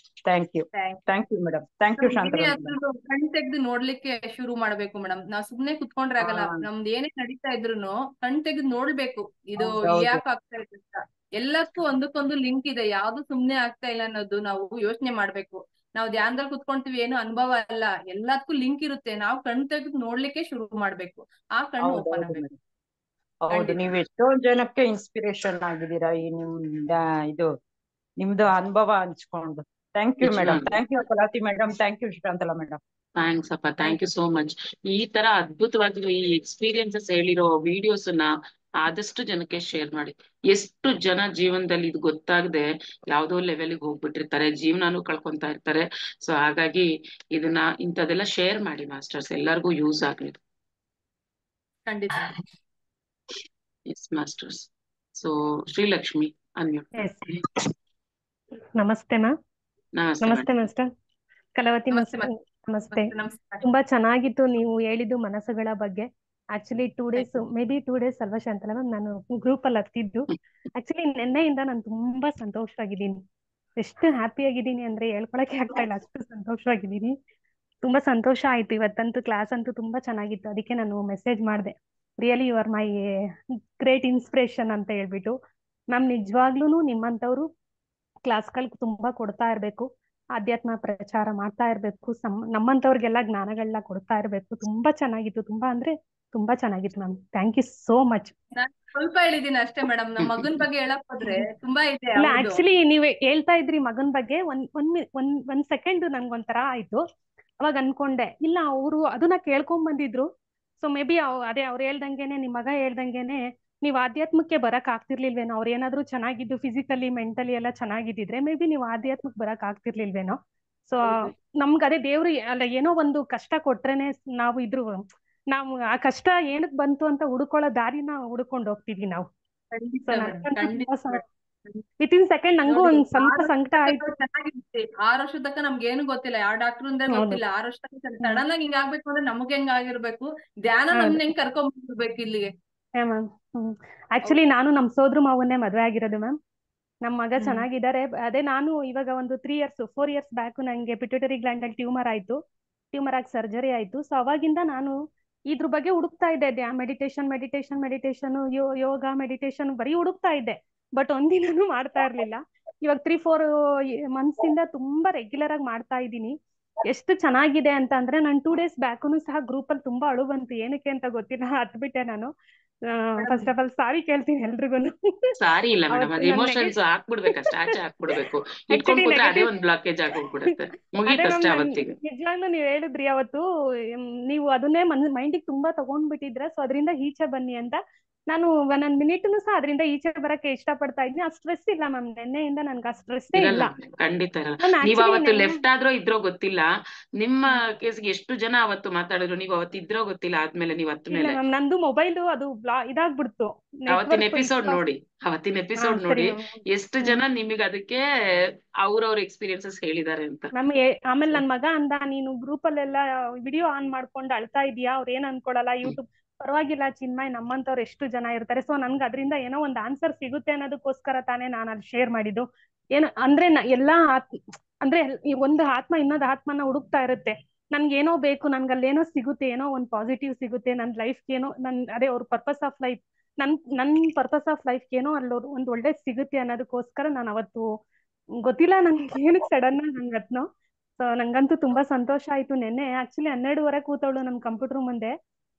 Thank you. Thank thank you madam. Thank you Shantala madam. ಕಣ್ ತೆಗ್ದು ನೋಡ್ಲಿಕ್ಕೆ ಶುರು ಮಾಡ್ಬೇಕು ಮೇಡಮ್. ನಾವ್ ಸುಮ್ನೆ ಕುತ್ಕೊಂಡ್ರೆ ಆಗಲ್ಲ. ನಮ್ದು ಏನೇ ನಡೀತಾ ಇದ್ರುನು ಕಣ್ ತೆಗ್ದು ನೋಡ್ಬೇಕು, ಇದು ಯಾಕೆ ಆಗ್ತಾ ಇದೆ ಅಂತ. ಎಲ್ಲಕ್ಕೂ ಒಂದಕ್ಕೊಂದು ಲಿಂಕ್ ಇದೆ, ಯಾವ್ದು ಸುಮ್ನೆ ಆಗ್ತಾ ಇಲ್ಲ ಅನ್ನೋದು ನಾವು ಯೋಚನೆ ಮಾಡ್ಬೇಕು. ನಾವು ಧ್ಯಾನದಲ್ಲಿ ಕುತ್ಕೊಂತೀವಿ, ಏನು ಅನುಭವ ಅಲ್ಲ, ಎಲ್ಲದಕ್ಕೂ ಲಿಂಕ್ ಇರುತ್ತೆ. ನಾವು ಕಣ್ ತೆಗ್ದು ನೋಡ್ಲಿಕ್ಕೆ ಶುರು ಮಾಡ್ಬೇಕು, ಆ ಕಣ್ಣು ಓಪನ್ ಆಗ್ಬೇಕು. ಹೌದು, ನೀವ್ ಎಷ್ಟೋ ಜನಕ್ಕೆ ಇನ್ಸ್ಪಿರೇಷನ್ ಆಗಿದ್ದೀರಾ ಈ ಇದು ನಿಮ್ದು ಅನುಭವ ಹಂಚ್ಕೊಂಡು. Thank you madam. Thank you Kalavathi madam. Thank you Shantala madam. Thanks ಅಪ್ಪ, ಥ್ಯಾಂಕ್ ಯು ಸೋ ಮಚ್. ಈ ತರ ಅದ್ಭುತವಾಗಿರೋ ಈ ಎಕ್ಸ್ಪೀರಿಯನ್ಸಸ್ ಹೇಳಿರೋ ವಿಡಿಯೋಸ್ ನ ಆದಷ್ಟು ಜನಕ್ಕೆ ಶೇರ್ ಮಾಡಿ. ಎಷ್ಟು ಜನ ಜೀವನದಲ್ಲಿ ಇದು ಗೊತ್ತಾಗದೆ ಯಾವ್ದೋ ಲೆವೆಲ್ಗೆ ಹೋಗ್ಬಿಟ್ಟಿರ್ತಾರೆ, ಜೀವನಾನು ಕಳ್ಕೊಂತಾ ಇರ್ತಾರೆ. ಸೊ ಹಾಗಾಗಿ ಇದನ್ನ ಇಂಥದೆಲ್ಲ ಶೇರ್ ಮಾಡಿ ಮಾಸ್ಟರ್ಸ್, ಎಲ್ಲರಿಗೂ ಯೂಸ್ ಆಗ್ಲಿ. ಖಂಡಿತ. Yes masters. So Shrilakshmi unmute. ನಮಸ್ತೆ ಮ್ಯಾಮ್. ನಮಸ್ತೆ ಮಾಸ್ಟರ್. ಕಲಾವತಿ ನಮಸ್ತೆ. ತುಂಬಾ ಚೆನ್ನಾಗಿತ್ತು ನೀವು ಹೇಳಿದ್ದು ಮನಸ್ಸುಗಳ ಬಗ್ಗೆ. Actually 2 days maybe 2 days ಅಲ್ವಾ ಶಾಂತಲಾ ಮ್ಯಾಮ್, ನಾನು ಗ್ರೂಪ್ ಅಲ್ಲಿ ಹತ್ತಿದ್ದು. ಆಕ್ಚುಲಿ ನಿನ್ನೆಯಿಂದ ನಾನು ತುಂಬಾ ಸಂತೋಷವಾಗಿದ್ದೀನಿ. ಎಷ್ಟು ಹ್ಯಾಪಿ ಆಗಿದ್ದೀನಿ ಅಂದ್ರೆ ಹೇಳ್ಕೊಳಕ್ಕೆ ಆಗ್ತಾ ಇಲ್ಲ, ಅಷ್ಟು ಸಂತೋಷವಾಗಿದ್ದೀನಿ. ತುಂಬಾ ಸಂತೋಷ ಆಯ್ತು. ಇವತ್ತಂತೂ ಕ್ಲಾಸ್ ಅಂತೂ ತುಂಬಾ ಚೆನ್ನಾಗಿತ್ತು, ಅದಕ್ಕೆ ನಾನು ಮೆಸೇಜ್ ಮಾಡಿದೆ. Really you are my great inspiration ಅಂತ ಹೇಳ್ಬಿಟ್ಟು. ಮ್ಯಾಮ್ ನಿಜವಾಗ್ಲೂ ನಿಮ್ಮಂತವ್ರು ಕ್ಲಾಸ್ಗಳು ತುಂಬಾ ಕೊಡ್ತಾ ಇರ್ಬೇಕು, ಆಧ್ಯಾತ್ಮ ಪ್ರಚಾರ ಮಾಡ್ತಾ ಇರ್ಬೇಕು, ನಮ್ಮಂತವ್ರಿಗೆಲ್ಲ ಜ್ಞಾನಗಳನ್ನ ಕೊಡ್ತಾ ಇರ್ಬೇಕು. ತುಂಬಾ ಚೆನ್ನಾಗಿತ್ತು, ತುಂಬಾ ಅಂದ್ರೆ ತುಂಬಾ ಚೆನ್ನಾಗಿತ್ತು ma'am. Thank you so much. ಸ್ವಲ್ಪ ಹೇಳಿದೀನಿ ಅಷ್ಟೇ ಮೇಡಮ್. ನಮ್ಮ ಮಗನ್ ಬಗ್ಗೆ ಹೇಳಕ್ ಹೋದ್ರೆ ತುಂಬಾ ಇದೆ. ಇಲ್ಲ, ಆಕ್ಚುಲಿ ನೀವ್ ಹೇಳ್ತಾ ಇದ್ರಿ ಮಗನ್ ಬಗ್ಗೆ, ಒಂದ್ ಸೆಕೆಂಡ್ ನನ್ಗೊಂಥರ ಆಯ್ತು. ಅವಾಗ ಅನ್ಕೊಂಡೆ, ಇಲ್ಲ ಅವರು ಅದನ್ನ ಕೇಳ್ಕೊಂಡ್ ಬಂದಿದ್ರು. ಸೊ ಮೇ ಬಿ ಅದೇ ಅವ್ರು ಹೇಳ್ದಂಗೆನೆ, ನಿಮ್ ಮಗ ಹೇಳ್ದಂಗೆನೆ ನೀವ್ ಆಧ್ಯಾತ್ಮಕ್ಕೆ ಬರಕ್ ಆಗ್ತಿರ್ಲಿಲ್ವೇನೋ. ಅವ್ರ ಏನಾದ್ರು ಚೆನ್ನಾಗಿದ್ದು ಫಿಸಿಕಲಿ ಮೆಂಟಲಿ ಎಲ್ಲ ಚೆನ್ನಾಗಿದ್ದಿದ್ರೆ ಮೇ ಬಿ ನೀವು ಆಧ್ಯಾತ್ಮಕ್ ಬರಕ್ ಆಗ್ತಿರ್ಲಿಲ್ವೇನೋ. ಸೊ ನಮ್ಗ ಅದೇ ದೇವ್ರು ಅಲ್ಲ ಏನೋ ಒಂದು ಕಷ್ಟ ಕೊಟ್ರೇನೆ ನಾವು ಆ ಕಷ್ಟ ಏನಕ್ ಬಂತು ಅಂತ ಹುಡ್ಕೊಳ್ಳೋ ದಾರಿನ ಹುಡ್ಕೊಂಡು ಹೋಗ್ತಿದ್ವಿ ನಾವು. ವಿತಿನ್ ಸೆಕೆಂಡ್ ನಂಗೂ ಒಂದ್ ಸ್ವಲ್ಪ ಸಂಕಟ ಆಯ್ತು. 6 ವರ್ಷದ ತನಕ ನಮ್ಗೆ ಏನು ಗೊತ್ತಿಲ್ಲ, ಯಾವ ಡಾಕ್ಟರ್ ಅಂದ್ರೆ ಗೊತ್ತಿಲ್ಲ. 6 ವರ್ಷ ತನಕ ಸಡನ್ ಆಗಿ ಹಿಂಗ್ ಆಗ್ಬೇಕು ಅಂದ್ರೆ ನಮ್ಗೆ ಹೆಂಗ್ ಆಗಿರ್ಬೇಕು, ಧ್ಯಾನ ನಮ್ನ ಹೆಂಗ್ ಕರ್ಕೊಂಡ್ ಬರ್ಬೇಕು ಇಲ್ಲಿಗೆ. ಮ್ಯಾಮ್ ಆಕ್ಚುಲಿ ನಾನು ನಮ್ ಸೋದ್ರ ಮಾವನ್ನೇ ಮದ್ವೆ ಆಗಿರೋದು ಮ್ಯಾಮ್. ನಮ್ ಮಗ ಚೆನ್ನಾಗಿದ್ದಾರೆ. ಅದೇ ನಾನು ಇವಾಗ ಒಂದು 4 years ಬ್ಯಾಕ್ ನಂಗೆ ಪಿಟ್ಯೂಟರಿ ಗ್ಲ್ಯಾಂಡ್ ಅಲ್ಲಿ ಟ್ಯೂಮರ್ ಆಗಿ ಸರ್ಜರಿ ಆಯ್ತು. ಸೊ ಅವಾಗಿಂದ ನಾನು ಇದ್ರ ಬಗ್ಗೆ ಹುಡುಕ್ತಾ ಇದ್ದೆ, ಮೆಡಿಟೇಷನ್ ಯೋಗ ಮೆಡಿಟೇಷನ್ ಬರೀ ಹುಡುಕ್ತಾ ಇದ್ದೆ. ಬಟ್ ಒಂದಿನೂ ಮಾಡ್ತಾ ಇರ್ಲಿಲ್ಲ. ಇವಾಗ 3-4 ಮಂತ್ಸ್ ಇಂದ ತುಂಬಾ ರೆಗ್ಯುಲರ್ ಆಗಿ ಮಾಡ್ತಾ ಇದ್ದೀನಿ. ಎಷ್ಟು ಚೆನ್ನಾಗಿದೆ ಅಂತ ಅಂದ್ರೆ, ನಾನು 2 days ಬ್ಯಾಕುನು ಸಹ ಗ್ರೂಪ್ ಅಲ್ಲಿ ತುಂಬಾ ಅಳು ಬಂತು, ಏನಕ್ಕೆ ಅಂತ ಗೊತ್ತಿಲ್ಲ, ಹತ್ಬಿಟ್ಟೆ ನಾನು. ಫಸ್ಟ್ ಆಫ್ ಆಲ್ ಸಾರಿ ಕೇಳ್ತೀನಿ ಎಲ್ರಿಗೂ. ಸಾರಿ ಇಲ್ಲ ಮೇಡಮ್, ಅವತ್ತು ಅದು ನನ್ನ ಎಮೋಷನ್ಸ್ ಹಾಕ್ಬಿಡ್ಬೇಕಷ್ಟೇ, ಆಚೆ ಹಾಕ್ಬಿಡ್ಬೇಕು. ಇಟ್ಕೊಂಡ್ ಆಕ್ಚುಲಿ ಕೂತ್ರೆ ಅದೇ ನೆಗೆಟಿವ್ ಒಂದ್ ಬ್ಲಾಕೇಜ್ ಆಗೋಗ್ಬಿಡುತ್ತೆ, ಅದೇ ಮುಗೀತಷ್ಟೇ ಮ್ಯಾಮ್, ಅವತ್ತಿಗೆ. ನಿಜವಾಗ್ಲೂ ನೀವ್ ಹೇಳಿದ್ರಿ ಅವತ್ತು, ನೀವು ಅದನ್ನೇ ಮೈಂಡಿಗೆ ತುಂಬಾ ತಗೊಂಡ್ಬಿಟ್ಟಿದ್ರೆ, ಸೊ ಅದರಿಂದ ಈಚೆ ಬನ್ನಿ ಅಂತ. ನಾನು 1 ಮಿನಿಟ್ನು ಸಹ ಅದರಿಂದ ಈಚೆ ಬರಕ್ಕೆ ಇಷ್ಟಪಡ್ತಾ ಇದ್ದೀನಿ. ಆ ಸ್ಟ್ರೆಸ್ ಇಲ್ಲ ಮ್ಯಾಮ್, ನೆನ್ನೆಯಿಂದ ನನ್ಗೆ ಆ ಸ್ಟ್ರೆಸ್ಸೇ ಇರಲ್ಲ ಇಲ್ಲ madam, ಖಂಡಿತ ಇರಲ್ಲ. ಮ್ಯಾಮ್. ನೀವ್ ಆಕ್ಚುಲಿ ಅವತ್ತು ನೆನ್ನೆ ಲೆಫ್ಟ್ ಆದ್ರೋ ಇದ್ರೋ ಗೊತ್ತಿಲ್ಲ. ನಿಮ್ಮ ಕೇಸ್ಗೆ ಎಷ್ಟು ಜನ ಅವತ್ತು ಮಾತಾಡಿದ್ರು, ನೀವ್ ಅವತ್ತು ಇದ್ರೋ ಗೊತ್ತಿಲ್ಲ. ಆದ್ಮೇಲೆ ನೀವ್ ಹತ್ತ ಇಲ್ಲ ಮೇಲೆ ಮ್ಯಾಮ್, ನಂದು ಮೊಬೈಲ್ ಅದು ಇದಾಗ್ಬಿಡ್ತು, ಅವತ್ತಿನ ನೆಟ್ವರ್ಕ್ ಎಪಿಸೋಡ್ ಇಶ್ಯೂ. ನೋಡಿ, ಅವತ್ತಿನ ಹಾ ಎಪಿಸೋಡ್ ಸರಿ ನೋಡಿ ಮ್ಯಾಮ್. ಎಷ್ಟು ಜನ ನಿಮಗೆ ಅದಕ್ಕೆ ಅವ್ರವ್ರ ಎಕ್ಸ್ಪೀರಿಯನ್ಸಸ್ ಹೇಳಿದ್ದಾರೆ ಅಂತ. ಮ್ಯಾಮ್ ಆಮೇಲೆ ನನ್ ಮಗ ಅಂದ, ನೀನು ಗ್ರೂಪ್ ಅಲ್ಲೆಲ್ಲ ವಿಡಿಯೋ ಆನ್ ಮಾಡ್ಕೊಂಡು ಅಳ್ತಾ ಇದೀಯಾ, ಅವ್ರ ಏನ್ ಅನ್ಕೊಳಲ್ಲ, ಯೂಟ್ಯೂಬ್ ಪರವಾಗಿಲ್ಲ ಚಿನ್ಮಯ್, ನಮ್ಮಂತವ್ರು ಎಷ್ಟು ಜನ ಇರ್ತಾರೆ. ಸೊ ನನ್ಗೆ ಅದರಿಂದ ಏನೋ ಒಂದು ಆನ್ಸರ್ ಸಿಗುತ್ತೆ ಅನ್ನೋದಕ್ಕೋಸ್ಕರ ತಾನೇ ನಾನು ಅಲ್ಲಿ ಶೇರ್ ಮಾಡಿದ್ದು. ಏನು ಅಂದ್ರೆ ಎಲ್ಲಾ ಅಂದ್ರೆ ಈ ಒಂದು ಆತ್ಮ ಇನ್ನೊಂದು ಆತ್ಮನ ಹುಡುಕ್ತಾ ಇರುತ್ತೆ. ನನ್ಗೆ ಏನೋ ಬೇಕು, ನನ್ಗೆ ಅಲ್ಲೇನೋ ಸಿಗುತ್ತೆ, ಏನೋ ಒಂದು ಪಾಸಿಟಿವ್ ಸಿಗುತ್ತೆ ನನ್ನ ಲೈಫ್ಗೆ, ಏನೋ ಅದೇ ಅವ್ರ ಪರ್ಪಸ್ ಆಫ್ ಲೈಫ್, ನನ್ ಪರ್ಪಸ್ ಆಫ್ ಲೈಫ್ ಏನೋ ಅಲ್ಲಿ ಒಂದು ಒಳ್ಳೇದ್ ಸಿಗುತ್ತೆ ಅನ್ನೋದಕ್ಕೋಸ್ಕರ ನಾನು ಅವತ್ತು ಗೊತ್ತಿಲ್ಲ ನನ್ಗೆ ಏನಕ್ಕೆ ಸಡನ್ ಆಗಿ ಹಂಗತ್ನೋ. ಸೊ ನಂಗಂತೂ ತುಂಬಾ ಸಂತೋಷ ಆಯ್ತು. ನೆನ್ನೆ ಆಕ್ಚುಲಿ 12:30 ಕೂತವಳು ನಮ್ ಕಂಪ್ಯೂಟರ್ ಮುಂದೆ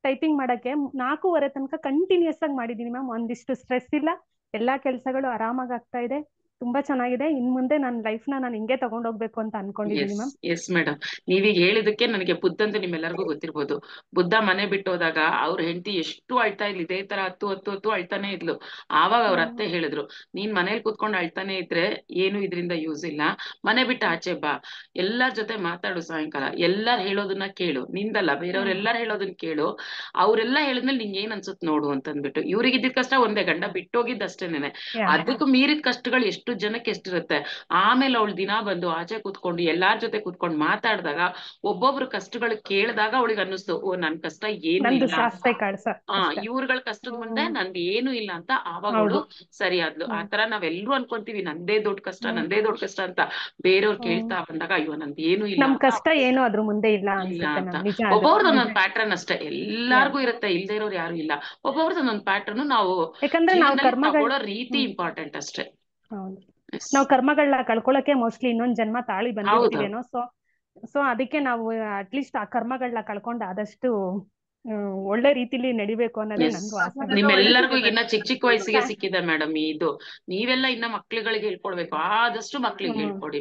ಟೈಪಿಂಗ್ ಮಾಡಕ್ಕೆ, 4:30 ತನಕ ಕಂಟಿನ್ಯೂಸ್ ಆಗಿ ಮಾಡಿದೀನಿ ಮ್ಯಾಮ್. ಒಂದಿಷ್ಟು ಸ್ಟ್ರೆಸ್ ಇಲ್ಲ, ಎಲ್ಲಾ ಕೆಲ್ಸಗಳು ಆರಾಮಾಗಿ ಆಗ್ತಾ ಇದೆ, ತುಂಬಾ ಚೆನ್ನಾಗಿದೆ. ಇನ್ ಮುಂದೆ ನನ್ನ ಲೈಫ್ ನಾನು ಹಿಂಗೆ ತಗೊಂಡೋಗ್ಬೇಕು ಅಂತ ಅನ್ಕೊಂಡಿದೀನಿ ಮ್ಯಾಮ್. ಎಸ್ ಮೇಡಮ್, ನೀವೀಗ ಹೇಳಿದಕ್ಕೆ ನನಗೆ ಬುದ್ಧಂತೂ ನಿಮ್ಮೆಲ್ಲರಿಗೂ ಗೊತ್ತಿರ್ಬೋದು. ಬುದ್ಧ ಮನೆ ಬಿಟ್ಟು ಹೋದಾಗ ಅವ್ರ ಹೆಂಡತಿ ಎಷ್ಟು ಅಳ್ತಾ ಇದ್ಲು, ಇದೇ ತರ ಹತ್ತು ಅಳ್ತಾನೆ ಇದ್ಲು. ಆವಾಗ ಅವ್ರ ಅತ್ತೆ ಹೇಳಿದ್ರು, ನೀನ್ ಮನೇಲಿ ಕೂತ್ಕೊಂಡು ಅಳ್ತಾನೆ ಇದ್ರೆ ಏನು ಇದರಿಂದ ಯೂಸ್ ಇಲ್ಲ, ಮನೆ ಬಿಟ್ಟು ಆಚೆ ಬಾ, ಎಲ್ಲಾರ ಜೊತೆ ಮಾತಾಡು, ಸಾಯಂಕಾಲ ಎಲ್ಲಾರು ಹೇಳೋದನ್ನ ಕೇಳು, ನಿಂದಲ್ಲ ಬೇರೆಯವ್ರೆಲ್ಲಾರು ಹೇಳೋದನ್ನ ಕೇಳು, ಅವ್ರೆಲ್ಲಾ ಹೇಳಿದ್ಮೇಲೆ ನಿಂಗೆ ಏನ್ ಅನ್ಸುತ್ ನೋಡು ಅಂತ ಅಂದ್ಬಿಟ್ಟು. ಇವ್ರಿಗೆ ಇದ್ದಿದ್ ಕಷ್ಟ ಒಂದೇ, ಗಂಡ ಬಿಟ್ಟೋಗಿದ್ದಷ್ಟೇನೆ. ಅದಕ್ಕೂ ಮೀರಿದ ಕಷ್ಟಗಳು ಎಷ್ಟು ಜನಕ್ಕೆ ಎಷ್ಟಿರುತ್ತೆ. ಆಮೇಲೆ ಅವಳು ದಿನ ಬಂದು ಆಚೆ ಕೂತ್ಕೊಂಡು ಎಲ್ಲಾರ್ ಜೊತೆ ಕೂತ್ಕೊಂಡು ಮಾತಾಡಿದಾಗ, ಒಬ್ಬೊಬ್ರು ಕಷ್ಟಗಳು ಕೇಳಿದಾಗ ಅವಳಿಗೆ ಅನ್ನಿಸ್ತು, ಓ ನನ್ ಕಷ್ಟ ಏನು ನಂದು ಇಲ್ಲ, ಶಾಸ್ತ್ರ ಕಳ್ಸ ಇವ್ರಗಳ ಕಷ್ಟದ ಮುಂದೆ ನಂದು ಏನು ಇಲ್ಲ ಅಂತ. ಆವಾಗ ಅವಳು ಹೌದು. ಸರಿ ಆದ್ಲು. ಆತರ ನಾವೆಲ್ಲರೂ ಅನ್ಕೊಂತೀವಿ ನಂದೇ ದೊಡ್ಡ ಕಷ್ಟ ಅಂತ. ಬೇರೆಯವ್ರು ಕೇಳ್ತಾ ಬಂದಾಗ, ಅಯ್ಯೋ ನಂದು ಏನು ಇಲ್ಲ ನಮ್ ಅಂತ, ಕಷ್ಟ ಏನು ಅದ್ರ ಮುಂದೆ ಇಲ್ಲ ಅನ್ಸುತ್ತೆ ಅಂತ. ಮ್ಯಾಮ್, ನಿಜ ಅದು. ಒಬ್ಬೊಬ್ರದ್ದು ಒಂದೊಂದು ಪ್ಯಾಟ್ರನ್ ಅಷ್ಟೇ, ಎಲ್ಲಾರ್ಗೂ ಇರುತ್ತೆ, ಇಲ್ದೇ ಇರೋರು ಯಾರು ಇಲ್ಲ. ಒಬ್ಬೊಬ್ರದ್ದು ಒಂದೊಂದು ಪ್ಯಾಟ್ರನ್. ನಾವು ಯಾಕಂದ್ರೆ ನಾವು ಜೀವನದಲ್ಲಿ ತಗೊಳ್ಳೋ ರೀತಿ ಇಂಪಾರ್ಟೆಂಟ್ ಅಷ್ಟೇ. ಹೌದು, ನಾವು ಕರ್ಮಗಳನ್ನ ಕಳ್ಕೊಳಕ್ಕೆ ಮೋಸ್ಟ್ಲಿ ಇನ್ನೊಂದ್ ಜನ್ಮ ತಾಳಿ ಬಂದಿರ್ತೀವೇನೋ. ಸೊ ಅದಕ್ಕೆ ನಾವು ಅಟ್ಲೀಸ್ಟ್ ಆ ಕರ್ಮಗಳನ್ನ ಕಳ್ಕೊಂಡು ಆದಷ್ಟು ಒಳ್ಳೆ ರೀತಿಲಿ ನಡಿಬೇಕು ಅನ್ನೋದೇ ನನ್ಗೂ ಆಸೆ. ನಿಮ್ಮೆಲ್ಲರಿಗೂ ಈಗ ಇನ್ನ ಚಿಕ್ಕ ವಯಸ್ಸಿಗೆ ಸಿಕ್ಕಿದೆ ಮೇಡಮ್ ಇದು. ನೀವೆಲ್ಲ ಇನ್ನ ಮಕ್ಳುಗಳಿಗೆ ಹೇಳ್ಕೊಡ್ಬೇಕು, ಆದಷ್ಟು ಮಕ್ಳಿಗೆ ಹೇಳ್ಕೊಡಿ.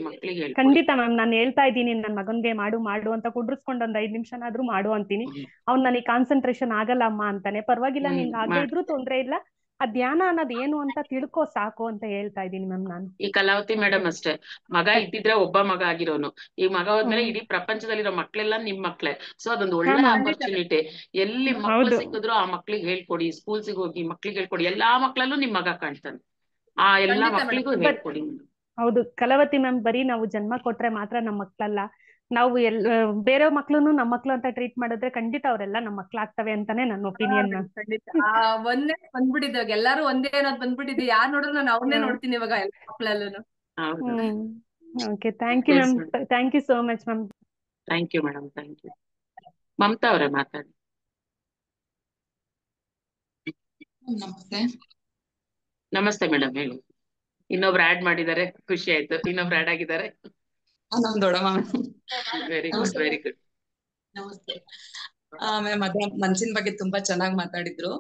ಖಂಡಿತ ಮ್ಯಾಮ್, ನಾನು ಹೇಳ್ತಾ ಇದ್ದೀನಿ ನನ್ ಮಗನ್ಗೆ ಮಾಡು ಅಂತ ಕುಡ್ರಿಸ್ಕೊಂಡು ಒಂದ್ 5 ನಿಮಿಷನಾದ್ರೂ ಮಾಡು ಅಂತೀನಿ. ಅವ್ನ್ ನನಗೆ ಕಾನ್ಸಂಟ್ರೇಷನ್ ಆಗಲ್ಲ ಅಮ್ಮ ಅಂತಾನೆ. ಪರವಾಗಿಲ್ಲ, ನಿಂಗೆ ಆಗದೆ ಇದ್ರೂ ತೊಂದ್ರೆ ಇಲ್ಲ, ಆ ಧ್ಯಾನ ಅನ್ನೋದು ಏನು ಅಂತ ತಿಳ್ಕೊ ಸಾಕು ಅಂತ ಹೇಳ್ತಾ ಇದ್ದೀನಿ ಮ್ಯಾಮ್ ನಾನು. ಈ ಕಲಾವತಿ ಮೇಡಮ್ ಅಷ್ಟೇ, ಮಗ ಇದ್ದಿದ್ರೆ ಒಬ್ಬ ಮಗ ಆಗಿರೋನು, ಈಗ ಮಗ ಹೋದ್ಮೇಲೆ ಇಡೀ ಪ್ರಪಂಚದಲ್ಲಿರೋ ಮಕ್ಳೆಲ್ಲ ನಿಮ್ ಮಕ್ಳೇ. ಸೊ ಅದೊಂದು ಒಳ್ಳೆ ಆಪರ್ಚುನಿಟಿ. ಎಲ್ಲಿ ಮಕ್ಳು ಸಿಕ್ಕಿದ್ರು ಆ ಮಕ್ಳಿಗೆ ಹೇಳ್ಕೊಡಿ, ಸ್ಕೂಲ್ಸಿಗೆ ಹೋಗಿ ಮಕ್ಳಿಗೆ ಹೇಳ್ಕೊಡಿ. ಎಲ್ಲಾ ಮಕ್ಳಲ್ಲೂ ನಿಮ್ ಮಗ ಕಾಣ್ತಾನೆ, ಆ ಎಲ್ಲಾ ಮಕ್ಳಿಗೂ ಹೇಳ್ಕೊಡಿ. ಹೌದು ಕಲಾವತಿ ಮ್ಯಾಮ್, ಬರೀ ನಾವು ಜನ್ಮ ಕೊಟ್ರೆ ಮಾತ್ರ ನಮ್ಮ ಮಕ್ಳಲ್ಲ, ನಾವು ಬೇರೆ ಮಕ್ಳುನು ನಮ್ಮ ಮಕ್ಳು ಅಂತ ಟ್ರೀಟ್ ಮಾಡಿದ್ರೆ ಖಂಡಿತ ಅವರೆಲ್ಲ ನಮ್ಮ ಮಕ್ಳಾಗ್ತವೆ ಅಂತಾನೆ ನನ್ನ ಒಪಿನಿಯನ್ ಮ್ಯಾಮ್. ಒಂದೇ ಬಂದ್ಬಿಟ್ಟಿದ್ದೆ, ಎಲ್ಲಾರು ಒಂದೇ ಅನ್ನೋದು ಬಂದ್ಬಿಟ್ಟಿದ್ದೆ. ಯಾರು ನೋಡಿದ್ರು ನಾನು ಅವ್ರನ್ನೇ ನೋಡ್ತೀನಿ ಇವಾಗ ಎಲ್ಲ ಮಕ್ಳಲ್ಲೂ. Okay, thank you ma'am, thank you so much ma'am. Thank you madam, thank you. Mamata ಅವರೇ ಮಾತಾಡಿ. ನಮಸ್ತೆ ಮೇಡಮ್, ಹೇಳಿ. ಇನ್ನೊಬ್ರು ಆಡ್ ಮಾಡಿದ್ದಾರೆ, ಖುಷಿ ಆಯ್ತು. ಇನ್ನೊಬ್ರು ಆಡ್ ಆಗಿದ್ದಾರೆ. Very good, very good. ನಮಸ್ತೆ ಮ್ಯಾಮ್. ಅದೇ ಮನ್ಸಿನ ಬಗ್ಗೆ ತುಂಬಾ ಚೆನ್ನಾಗಿ ಮಾತಾಡಿದ್ರು.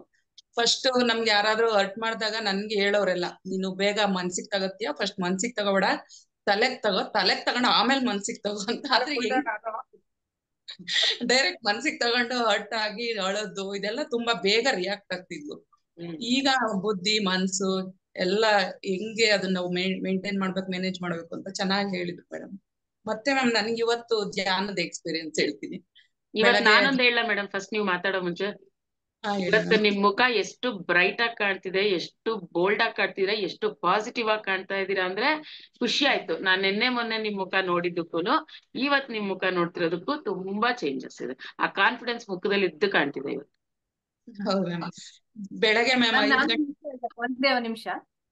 ಫಸ್ಟ್ ನಮ್ಗೆ ಯಾರಾದ್ರೂ ಹರ್ಟ್ ಮಾಡಿದಾಗ ನನ್ಗೆ ಹೇಳೋರೆಲ್ಲ, ನೀನು ಬೇಗ ಮನ್ಸಿಗೆ ತಗೋತೀಯ, ಫಸ್ಟ್ ಮನ್ಸಿಗೆ ತಗೋಬೇಡ, ತಲೆಗ್ ತಗೊಂಡು ಆಮೇಲೆ ಮನ್ಸಿಗೆ ತಗೋ ಅಂತ. ಆದ್ರೆ ಡೈರೆಕ್ಟ್ ಮನ್ಸಿಗೆ ತಗೊಂಡು ಹರ್ಟ್ ಆಗಿ ಅಳೋದು ಇದೆಲ್ಲ ತುಂಬಾ ಬೇಗ ರಿಯಾಕ್ಟ್ ಆಗ್ತಿದ್ವು. ಈಗ ಬುದ್ಧಿ ಮನ್ಸು ಎಲ್ಲ ಹೆಂಗೆ ಅದನ್ನ ನಾವು ಮೇಂಟೈನ್ ಮಾಡ್ಬೇಕು, ಮ್ಯಾನೇಜ್ ಮಾಡ್ಬೇಕು ಅಂತ ಚೆನ್ನಾಗಿ ಹೇಳಿದ್ರು ಮೇಡಮ್. ಮತ್ತೆ ಮ್ಯಾಮ್, ನನ್ಗೆ ಇವತ್ತು ಧ್ಯಾನದ ಎಕ್ಸ್ಪೀರಿಯನ್ಸ್ ಹೇಳ್ತೀನಿ. ಇವತ್ತು ನಾನೊಂದು ಹೇಳ ಮೇಡಮ್, ಫಸ್ಟ್ ನೀವು ಮಾತಾಡೋ ಮುಂಚೆ, ಇವತ್ತು ನಿಮ್ ಮುಖ ಎಷ್ಟು ಬ್ರೈಟ್ ಆಗಿ ಕಾಣ್ತಿದೆ, ಎಷ್ಟು ಬೋಲ್ಡ್ ಆಗಿ ಕಾಣ್ತಿದೆ, ಎಷ್ಟು ಪಾಸಿಟಿವ್ ಆಗಿ ಕಾಣ್ತಾ ಇದೀರಾ ಅಂದ್ರೆ ಖುಷಿ ಆಯ್ತು. ನಾನ್ ನಿನ್ನೆ ಮೊನ್ನೆ ನಿಮ್ ಮುಖ ನೋಡಿದ್ದಕ್ಕೂ ಇವತ್ ನಿಮ್ ಮುಖ ನೋಡ್ತಿರೋದಕ್ಕೂ ತುಂಬಾ ಚೇಂಜಸ್ ಇದೆ. ಆ ಕಾನ್ಫಿಡೆನ್ಸ್ ಮುಖದಲ್ಲಿ ಇದ್ದು ಕಾಣ್ತಿದೆ ಇವತ್ತು. ಹೌದು ಮ್ಯಾಮ್. ಬೆಳಗ್ಗೆ ಮ್ಯಾಮ್ ಒಂದೇ ನಿಮಿಷ,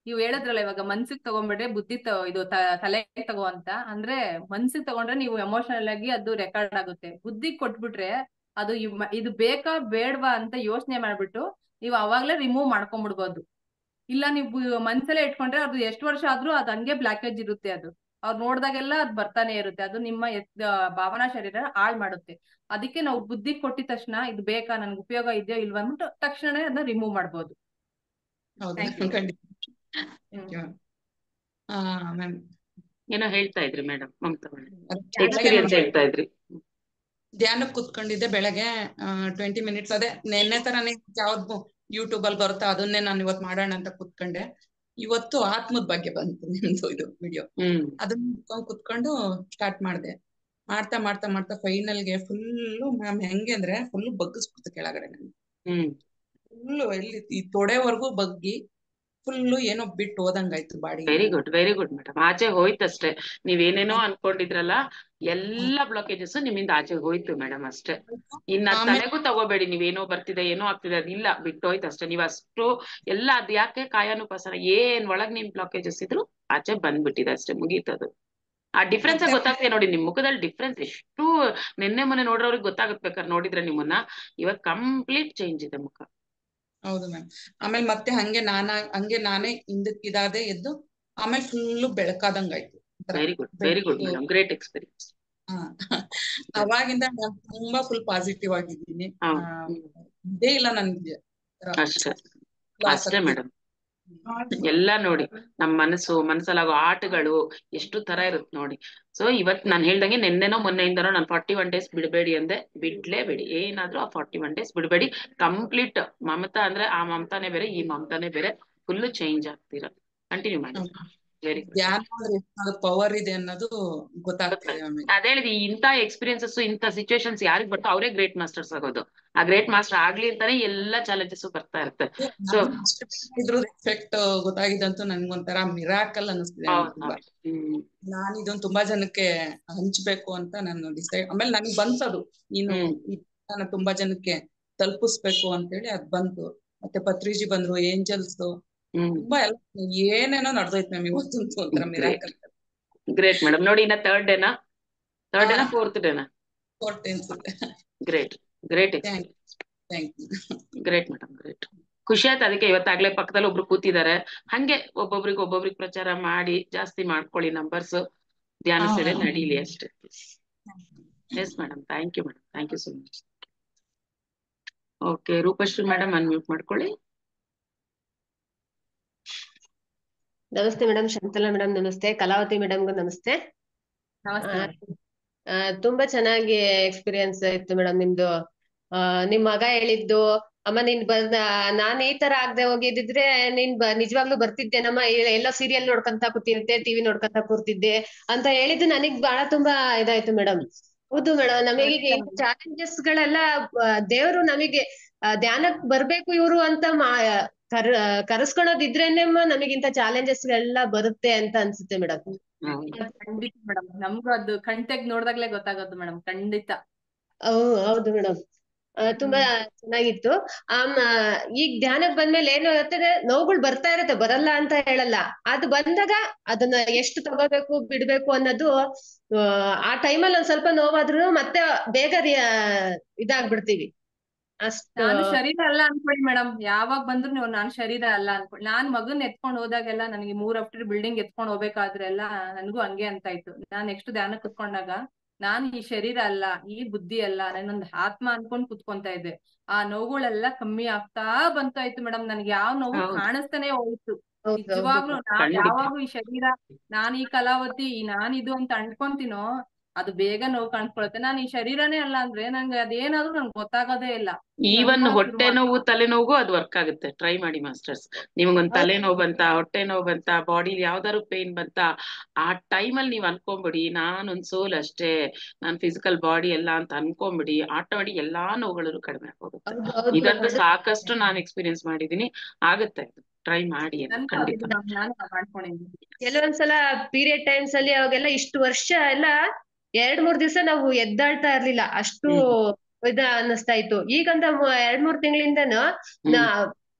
ನೀವು ಹೇಳಿದ್ರಲ್ಲ ಇವಾಗ ಮನ್ಸಿಗೆ ತಗೊಂಡ್ಬಿಟ್ರೆ ಬುದ್ಧಿ ಇದು ತಲೆಗೆ ತಗೋ ಅಂತ. ಅಂದ್ರೆ ಮನ್ಸಿಗೆ ತಗೊಂಡ್ರೆ ನೀವು ಎಮೋಷನಲ್ ಆಗಿ ಅದು ರೆಕಾರ್ಡ್ ಆಗುತ್ತೆ, ಬುದ್ಧಿ ಕೊಟ್ಬಿಟ್ರೆ ಅದು ಇದು ಬೇಕಾ ಬೇಡವಾ ಅಂತ ಯೋಚನೆ ಮಾಡ್ಬಿಟ್ಟು ನೀವು ಅವಾಗ್ಲೇ ರಿಮೂವ್ ಮಾಡ್ಕೊಂಡ್ಬಿಡ್ಬೋದು. ಇಲ್ಲ ನೀವು ಮನ್ಸಲ್ಲೇ ಇಟ್ಕೊಂಡ್ರೆ ಅದು ಎಷ್ಟು ವರ್ಷ ಆದ್ರೂ ಅದು ಹಂಗೆ ಬ್ಲಾಕೇಜ್ ಇರುತ್ತೆ. ಅದು ಅವ್ರು ನೋಡ್ದಾಗೆಲ್ಲ ಅದ್ ಬರ್ತಾನೆ ಇರುತ್ತೆ. ಅದು ನಿಮ್ಮ ಭಾವನಾ ಶರೀರ ಹಾಳ್ ಮಾಡುತ್ತೆ. ಅದಕ್ಕೆ ನಾವು ಬುದ್ಧಿ ಕೊಟ್ಟಿದ ತಕ್ಷಣ ಇದು ಬೇಕಾ, ನನ್ಗೆ ಉಪಯೋಗ ಇದೆಯೋ ಇಲ್ವಾ ಅಂದ್ಬಿಟ್ಟು ತಕ್ಷಣನೇ ಅದನ್ನ ರಿಮೂವ್ ಮಾಡ್ಬೋದು. ಮ್ಯಾಮ್ ಏನೋ ಹೇಳ್ತಾ ಇದ್ರಿ ಮೇಡಮ್ ಮಮತಾ ಎಕ್ಸ್ಪೀರಿಯನ್ಸ್ ಹೇಳ್ತಾ ಇದ್ರಿ. ಧ್ಯಾನಕ್ಕೆ ಕುತ್ಕೊಂಡಿದ್ದೆ ಬೆಳಗ್ಗೆ 20 ಮಿನಿಟ್ಸ್. ಅದೇ ನೆನ್ನೆ ತರಾನೇ ಯಾವ್ದು ಯೂಟ್ಯೂಬ್ ಅಲ್ಲಿ ಬರುತ್ತಾ ಅದನ್ನೇ ನಾನು ಇವತ್ತು ಮಾಡೋಣ ಅಂತ ಕುತ್ಕೊಂಡೆ. ಇವತ್ತು ಆತ್ಮದ ಬಗ್ಗೆ ಬಂತು ನಿಮ್ದು ಇದು ವಿಡಿಯೋ. ಅದನ್ನ ಕುತ್ಕೊಂಡು ಸ್ಟಾರ್ಟ್ ಮಾಡಿದೆ. ಮಾಡ್ತಾ ಮಾಡ್ತಾ ಮಾಡ್ತಾ ಫೈನಲ್ಗೆ ಫುಲ್ಲು ಮ್ಯಾಮ್ ಹೆಂಗೆ ಅಂದ್ರೆ ಫುಲ್ ಬಗ್ಗಿಸ್ಬಿಡ್ತು ಕೆಳಗಡೆ. ನಾನು ಫುಲ್ಲು ಎಲ್ಲಿ ಈ ತೊಡೆವರೆಗೂ ಬಗ್ಗಿ ಫುಲ್ಲು ಏನೋ ಬಿಟ್ಟು ಹೋದಂಗಾಯ್ತು ಬಾಡಿ. Very good madam. ಆಚೆ ಹೋಯ್ತಷ್ಟೇ. ನೀವೇನೇನೋ ಅನ್ಕೊಂಡಿದ್ರಲ್ಲ ಎಲ್ಲಾ ಬ್ಲಾಕೇಜಸ್ ನಿಮ್ಮಿಂದ ಆಚೆ ಹೋಯ್ತು ಮೇಡಮ್ ಅಷ್ಟೇ. ಇನ್ನ ತಲೆಗೂ ತಗೋಬೇಡಿ ನೀವೇನೋ ಬರ್ತಿದೆ ಏನೋ ಆಗ್ತಿದೆ, ಅದಿಲ್ಲ ಬಿಟ್ಟು ಹೋಯ್ತಷ್ಟೇ. ನೀವ್ ಅಷ್ಟು ಎಲ್ಲ ಅದ್ ಯಾಕೆ ಕಾಯಾನುಪಾಸನ ಏನ್ ಒಳಗ್ ನಿಮ್ ಬ್ಲಾಕೇಜಸ್ ಇದ್ರು ಆಚೆ ಬಂದ್ಬಿಟ್ಟಿದೆ ಅಷ್ಟೇ, ಮುಗೀತದು. ಆ ಡಿಫ್ರೆನ್ಸ್ ಗೊತ್ತಾಗ್ತದೆ ನೋಡಿ ನಿಮ್ ಮುಖದಲ್ಲಿ ಡಿಫ್ರೆನ್ಸ್. ಎಷ್ಟು ನಿನ್ನೆ ಮೊನ್ನೆ ನೋಡ್ರವ್ರಿಗೆ ಗೊತ್ತಾಗತ್ಬೇಕಾದ್ರೆ ನೋಡಿದ್ರೆ ನಿಮ್ಮನ್ನ, ಇವತ್ ಕಂಪ್ಲೀಟ್ ಚೇಂಜ್ ಇದೆ ಮುಖ. ಹೌದು ಮ್ಯಾಮ್. ಆಮೇಲೆ ಮತ್ತೆ ಹಂಗೆ ನಾನೇ ಹಿಂದಕ್ಕೆ ಇದಾದೆ ಎದ್ದು ಆಮೇಲೆ ಫುಲ್ಲು ಬೆಳಕಾದಂಗಾಯ್ತು. Very good madam, great experience. ಅವಾಗಿಂದ ನಾನು ತುಂಬಾ ಫುಲ್ ಪಾಸಿಟಿವ್ ಆಗಿದ್ದೀನಿ. ಇದೇ ಇಲ್ಲ ನನ್ಗೆ ಅಷ್ಟೇ ಮೇಡಮ್. ಎಲ್ಲ ನೋಡಿ ನಮ್ ಮನಸ್ಸಲ್ಲಾಗೋ ಆಟಗಳು ಎಷ್ಟು ತರ ಇರುತ್ತೆ ನೋಡಿ. ಸೊ ಇವತ್ ನಾನ್ ಹೇಳ್ದಂಗೆ ನೆನ್ನೆನೋ ಮೊನ್ನೆಯಿಂದನೋ ನಾನು 41 days ಬಿಡಬೇಡಿ ಅಂದೆ, ಬಿಡ್ಲೇಬೇಡಿ. ಏನಾದ್ರೂ ಆ 41 days ಬಿಡಬೇಡಿ. ಕಂಪ್ಲೀಟ್ ಮಮತಾ ಅಂದ್ರೆ ಆ ಮಮತಾನೇ ಬೇರೆ, ಈ ಮಮತಾನೇ ಬೇರೆ. ಫುಲ್ ಚೇಂಜ್ ಆಗ್ತೀರಾ. ಕಂಟಿನ್ಯೂ ಮಾಡಿ. Very good. ಪವರ್ ಇದೆ ಅನ್ನೋದು ಗೊತ್ತಾಗ್ತದೆ. ಅದೇ ಹೇಳಿದ ಇಂತ ಎಕ್ಸ್ಪೀರಿಯನ್ಸಸ್ ಇಂತ ಸಿಚುವೇಶನ್ಸ್ ಯಾರಿಗ್ ಬರ್ತೋ ಅವರೇ ಗ್ರೇಟ್ ಮಾಸ್ಟರ್ಸ್ ಆಗೋದು. ಆ ಗ್ರೇಟ್ ಮಾಸ್ಟರ್ ಆಗ್ಲಿ ಅಂತಾನೆ ಎಲ್ಲಾ ಚಾಲೆಂಜಸ್ ಬರ್ತಾ ಇರುತ್ತೆ. ಸೊ ಇದ್ರ ಎಫೆಕ್ಟ್ ಗೊತ್ತಾಗಿದ್ದಂತೂ ನನ್ಗೊಂಥರ ಮಿರಾಕಲ್ ಅನ್ನಿಸ್ತಿದೆ. ನಾನು ಇದೊಂದು ತುಂಬಾ ಜನಕ್ಕೆ ಹಂಚ್ಬೇಕು ಅಂತ ನಾನು ಡಿಸೈಡ್. ಆಮೇಲೆ ನನಗೆ ಬಂತದು ನೀನು ನಾನು ತುಂಬಾ ಜನಕ್ಕೆ ತಲುಪಿಸ್ಬೇಕು ಅಂತೇಳಿ ಅದ್ ಬಂತು. ಮತ್ತೆ ಪತ್ರಿಜಿ ಬಂದ್ರು, ಏಂಜಲ್ಸ್ ತುಂಬಾ ಎಲ್ಲ ಏನೇನೋ ನಡೆದೋಯ್ತು ಮ್ಯಾಮ್ ಇವತ್ತಂತೂ ಒಂಥರ ಮಿರಾಕಲ್. Great madam. ನೋಡಿ ಇನ್ನ ಥರ್ಡ್ ಡೇನಾ ಫೋರ್ತ್ ಡೇನಾ? Great great madam, great. ಖುಷಿ ಆಯ್ತು. ಅದಕ್ಕೆ ಇವತ್ತಾಗ್ಲೇ ಪಕ್ಕದಲ್ಲಿ ಒಬ್ರು ಕೂತಿದ್ದಾರೆ, ಹಂಗೆ ಒಬ್ಬೊಬ್ರಿಗೆ ಪ್ರಚಾರ ಮಾಡಿ ಜಾಸ್ತಿ ಮಾಡ್ಕೊಳ್ಳಿ ನಂಬರ್ಸ್. ಧ್ಯಾನ ಸೇವೆ ನಡೀಲಿ ಅಷ್ಟೇ. Yes madam, thank you madam, thank you so much. Okay, Rupashree madam unmute ಮಾಡ್ಕೊಳ್ಳಿ. ನಮಸ್ತೆ ಮೇಡಮ್. ಶಾಂತಲಾ ಮೇಡಮ್ ನಮಸ್ತೆ. ಕಲಾವತಿ ಮೇಡಮ್ಗೂ ನಮಸ್ತೆ. ತುಂಬಾ ಚೆನ್ನಾಗಿ ಎಕ್ಸ್ಪೀರಿಯನ್ಸ್ ಇತ್ತು ಮೇಡಮ್ ನಿಮ್ದು. ನಿಮ್ ಮಗ ಹೇಳಿದ್ದು, ಅಮ್ಮ ನಾನ್ ಈ ತರ ಆಗದೆ ಹೋಗಿದ್ರೆ ನೀನ್ ನಿಜವಾಗ್ಲೂ ಬರ್ತಿದ್ದೇನಮ್ಮ, ಎಲ್ಲ ಸೀರಿಯಲ್ ನೋಡ್ಕೊಂತ ಕೂತಿದ್ದೆ, ಟಿವಿ ನೋಡ್ಕೊಂತ ಕೂರ್ತಿದ್ದೆ ಅಂತ ಹೇಳಿದ್ದು ನನಗ್ ಬಹಳ ತುಂಬಾ ಇದಾಯ್ತು ಮೇಡಮ್. ಹೌದು ಮೇಡಮ್, ನಮಗೆ ಚಾಲೆಂಜಸ್ ಗಳೆಲ್ಲ ದೇವ್ರು ನಮಗೆ ಧ್ಯಾನಕ್ ಬರ್ಬೇಕು ಇವ್ರು ಅಂತ ಕರೆಸ್ಕೊಳೋದಿದ್ರೇನೆಮ್ಮ ನಮಗಿಂತ ಚಾಲೆಂಜಸ್ ಗಳೆಲ್ಲ ಬರುತ್ತೆ ಅಂತ ಅನ್ಸುತ್ತೆ ಮೇಡಮ್. ಖಂಡಿತ ಮೇಡಮ್, ನಮ್ಗೂ ಅದು ಕಣ್ತೆಗ್ ನೋಡ್ದಾಗ್ಲೇ ಗೊತ್ತಾಗೋದು ಮೇಡಮ್, ಖಂಡಿತ. ಹೌದು ಮೇಡಮ್, ತುಂಬಾ ಚೆನ್ನಾಗಿತ್ತು. ಈಗ ಧ್ಯಾನಕ್ ಬಂದ್ಮೇಲೆ ಏನು ಇರ್ತದೆ, ನೋವುಗಳು ಬರ್ತಾ ಇರುತ್ತೆ, ಬರಲ್ಲ ಅಂತ ಹೇಳಲ್ಲ. ಅದು ಬಂದಾಗ ಅದನ್ನ ಎಷ್ಟು ತಗೋಬೇಕು ಬಿಡ್ಬೇಕು ಅನ್ನೋದು ಆ ಟೈಮಲ್ಲಿ ಒಂದ್ ಸ್ವಲ್ಪ ನೋವಾದ್ರೂ ಮತ್ತೆ ಬೇಗ ಇದಾಗ್ಬಿಡ್ತೀವಿ. ನಾನು ಶರೀರ ಅಲ್ಲ ಅನ್ಕೊಳ್ಳಿ ಮೇಡಮ್, ಯಾವಾಗ ಬಂದ್ರು ನೀವು ನಾನ್ ಶರೀರ ಅಲ್ಲ ಅನ್ಕೊಳ್ಳಿ. ನಾನ್ ಮಗನ್ ಎತ್ಕೊಂಡ್ ಹೋದಾಗೆಲ್ಲ ನನಗೆ 3 ಅಫ್ಟರ್ ಬಿಲ್ಡಿಂಗ್ ಎತ್ಕೊಂಡ್ ಹೋಗ್ಬೇಕಾದ್ರೆಲ್ಲ ನನ್ಗೂ ಹಂಗೆ ಅಂತ ಇತ್ತು. ನಾನ್ ನೆಕ್ಸ್ಟ್ ಧ್ಯಾನ ಕುತ್ಕೊಂಡಾಗ ನಾನ್ ಈ ಶರೀರ ಅಲ್ಲ, ಈ ಬುದ್ಧಿ ಅಲ್ಲ, ನಾನೊಂದ್ ಆತ್ಮ ಅನ್ಕೊಂಡ್ ಕುತ್ಕೊಂತಾ ಇದ್ದೆ. ಆ ನೋವುಗಳೆಲ್ಲ ಕಮ್ಮಿ ಆಗ್ತಾ ಬಂತಾಯ್ತು ಮೇಡಮ್. ನನ್ಗೆ ಯಾವ ನೋವು ಕಾಣಿಸ್ತಾನೆ ಹೋಯ್ತು. ನಿಜವಾಗ್ಲೂ ನಾನ್ ಯಾವಾಗೂ ಈ ಶರೀರ, ನಾನ್ ಈ ಕಲಾವತಿ, ನಾನಿದು ಅಂತ ಅಂದ್ಕೊಂತೀನೋ ಅದು ಬೇಗ ನೋವು ಕಾಣಿಸ್ಕೊಳುತ್ತೆ. ನಾನು ಈ ಶರೀರನೇ ಅಲ್ಲ ಅಂದ್ರೆ ನಂಗೆ ಅದೇನಾದ್ರೂ ನಂಗೆ ಗೊತ್ತಾಗೋದೇ ಇಲ್ಲ. ಈವನ್ ಹೊಟ್ಟೆ ನೋವು ತಲೆನೋವು ಅದು ವರ್ಕ್ ಆಗುತ್ತೆ. ಟ್ರೈ ಮಾಡಿ ಮಾಸ್ಟರ್ಸ್. ನಿಮ್ಗೊಂದ್ ತಲೆನೋವು ಬಂತ, ಹೊಟ್ಟೆ ನೋವು ಬಂತ, ಬಾಡಿ ಯಾವ್ದಾದ್ರು ಪೇನ್ ಬಂತ, ಆ ಟೈಮಲ್ಲಿ ನೀವ್ ಅನ್ಕೊಂಬಿಡಿ ನಾನೊಂದ್ ಸೋಲ್ ಅಷ್ಟೇ, ನಾನ್ ಫಿಸಿಕಲ್ ಬಾಡಿ ಎಲ್ಲ ಅಂತ ಅನ್ಕೊಂಬಿಡಿ, ಆಟೋಮೆಟಿಕ್ ಎಲ್ಲಾ ನೋವುಗಳು ಕಡಿಮೆ ಆಗೋಗುತ್ತೆ. ಇದಂತೂ ಸಾಕಷ್ಟು ನಾನು ಎಕ್ಸ್ಪೀರಿಯನ್ಸ್ ಮಾಡಿದೀನಿ. ಆಗುತ್ತೆ, ಟ್ರೈ ಮಾಡಿ ಅಂತ ಖಂಡಿತ. ಕೆಲವೊಂದ್ಸಲ ಪೀರಿಯಡ್ ಟೈಮ್ಸ್ ಅಲ್ಲಿ ಅವಾಗೆಲ್ಲ ಇಷ್ಟು ವರ್ಷ ಎಲ್ಲ 2-3 ದಿವಸ ನಾವು ಎದ್ದಾಳ್ತಾ ಇರ್ಲಿಲ್ಲ, ಅಷ್ಟು ಅನ್ನಿಸ್ತಾ ಇತ್ತು. ಈಗಂತ 2-3 ತಿಂಗಳಿಂದನು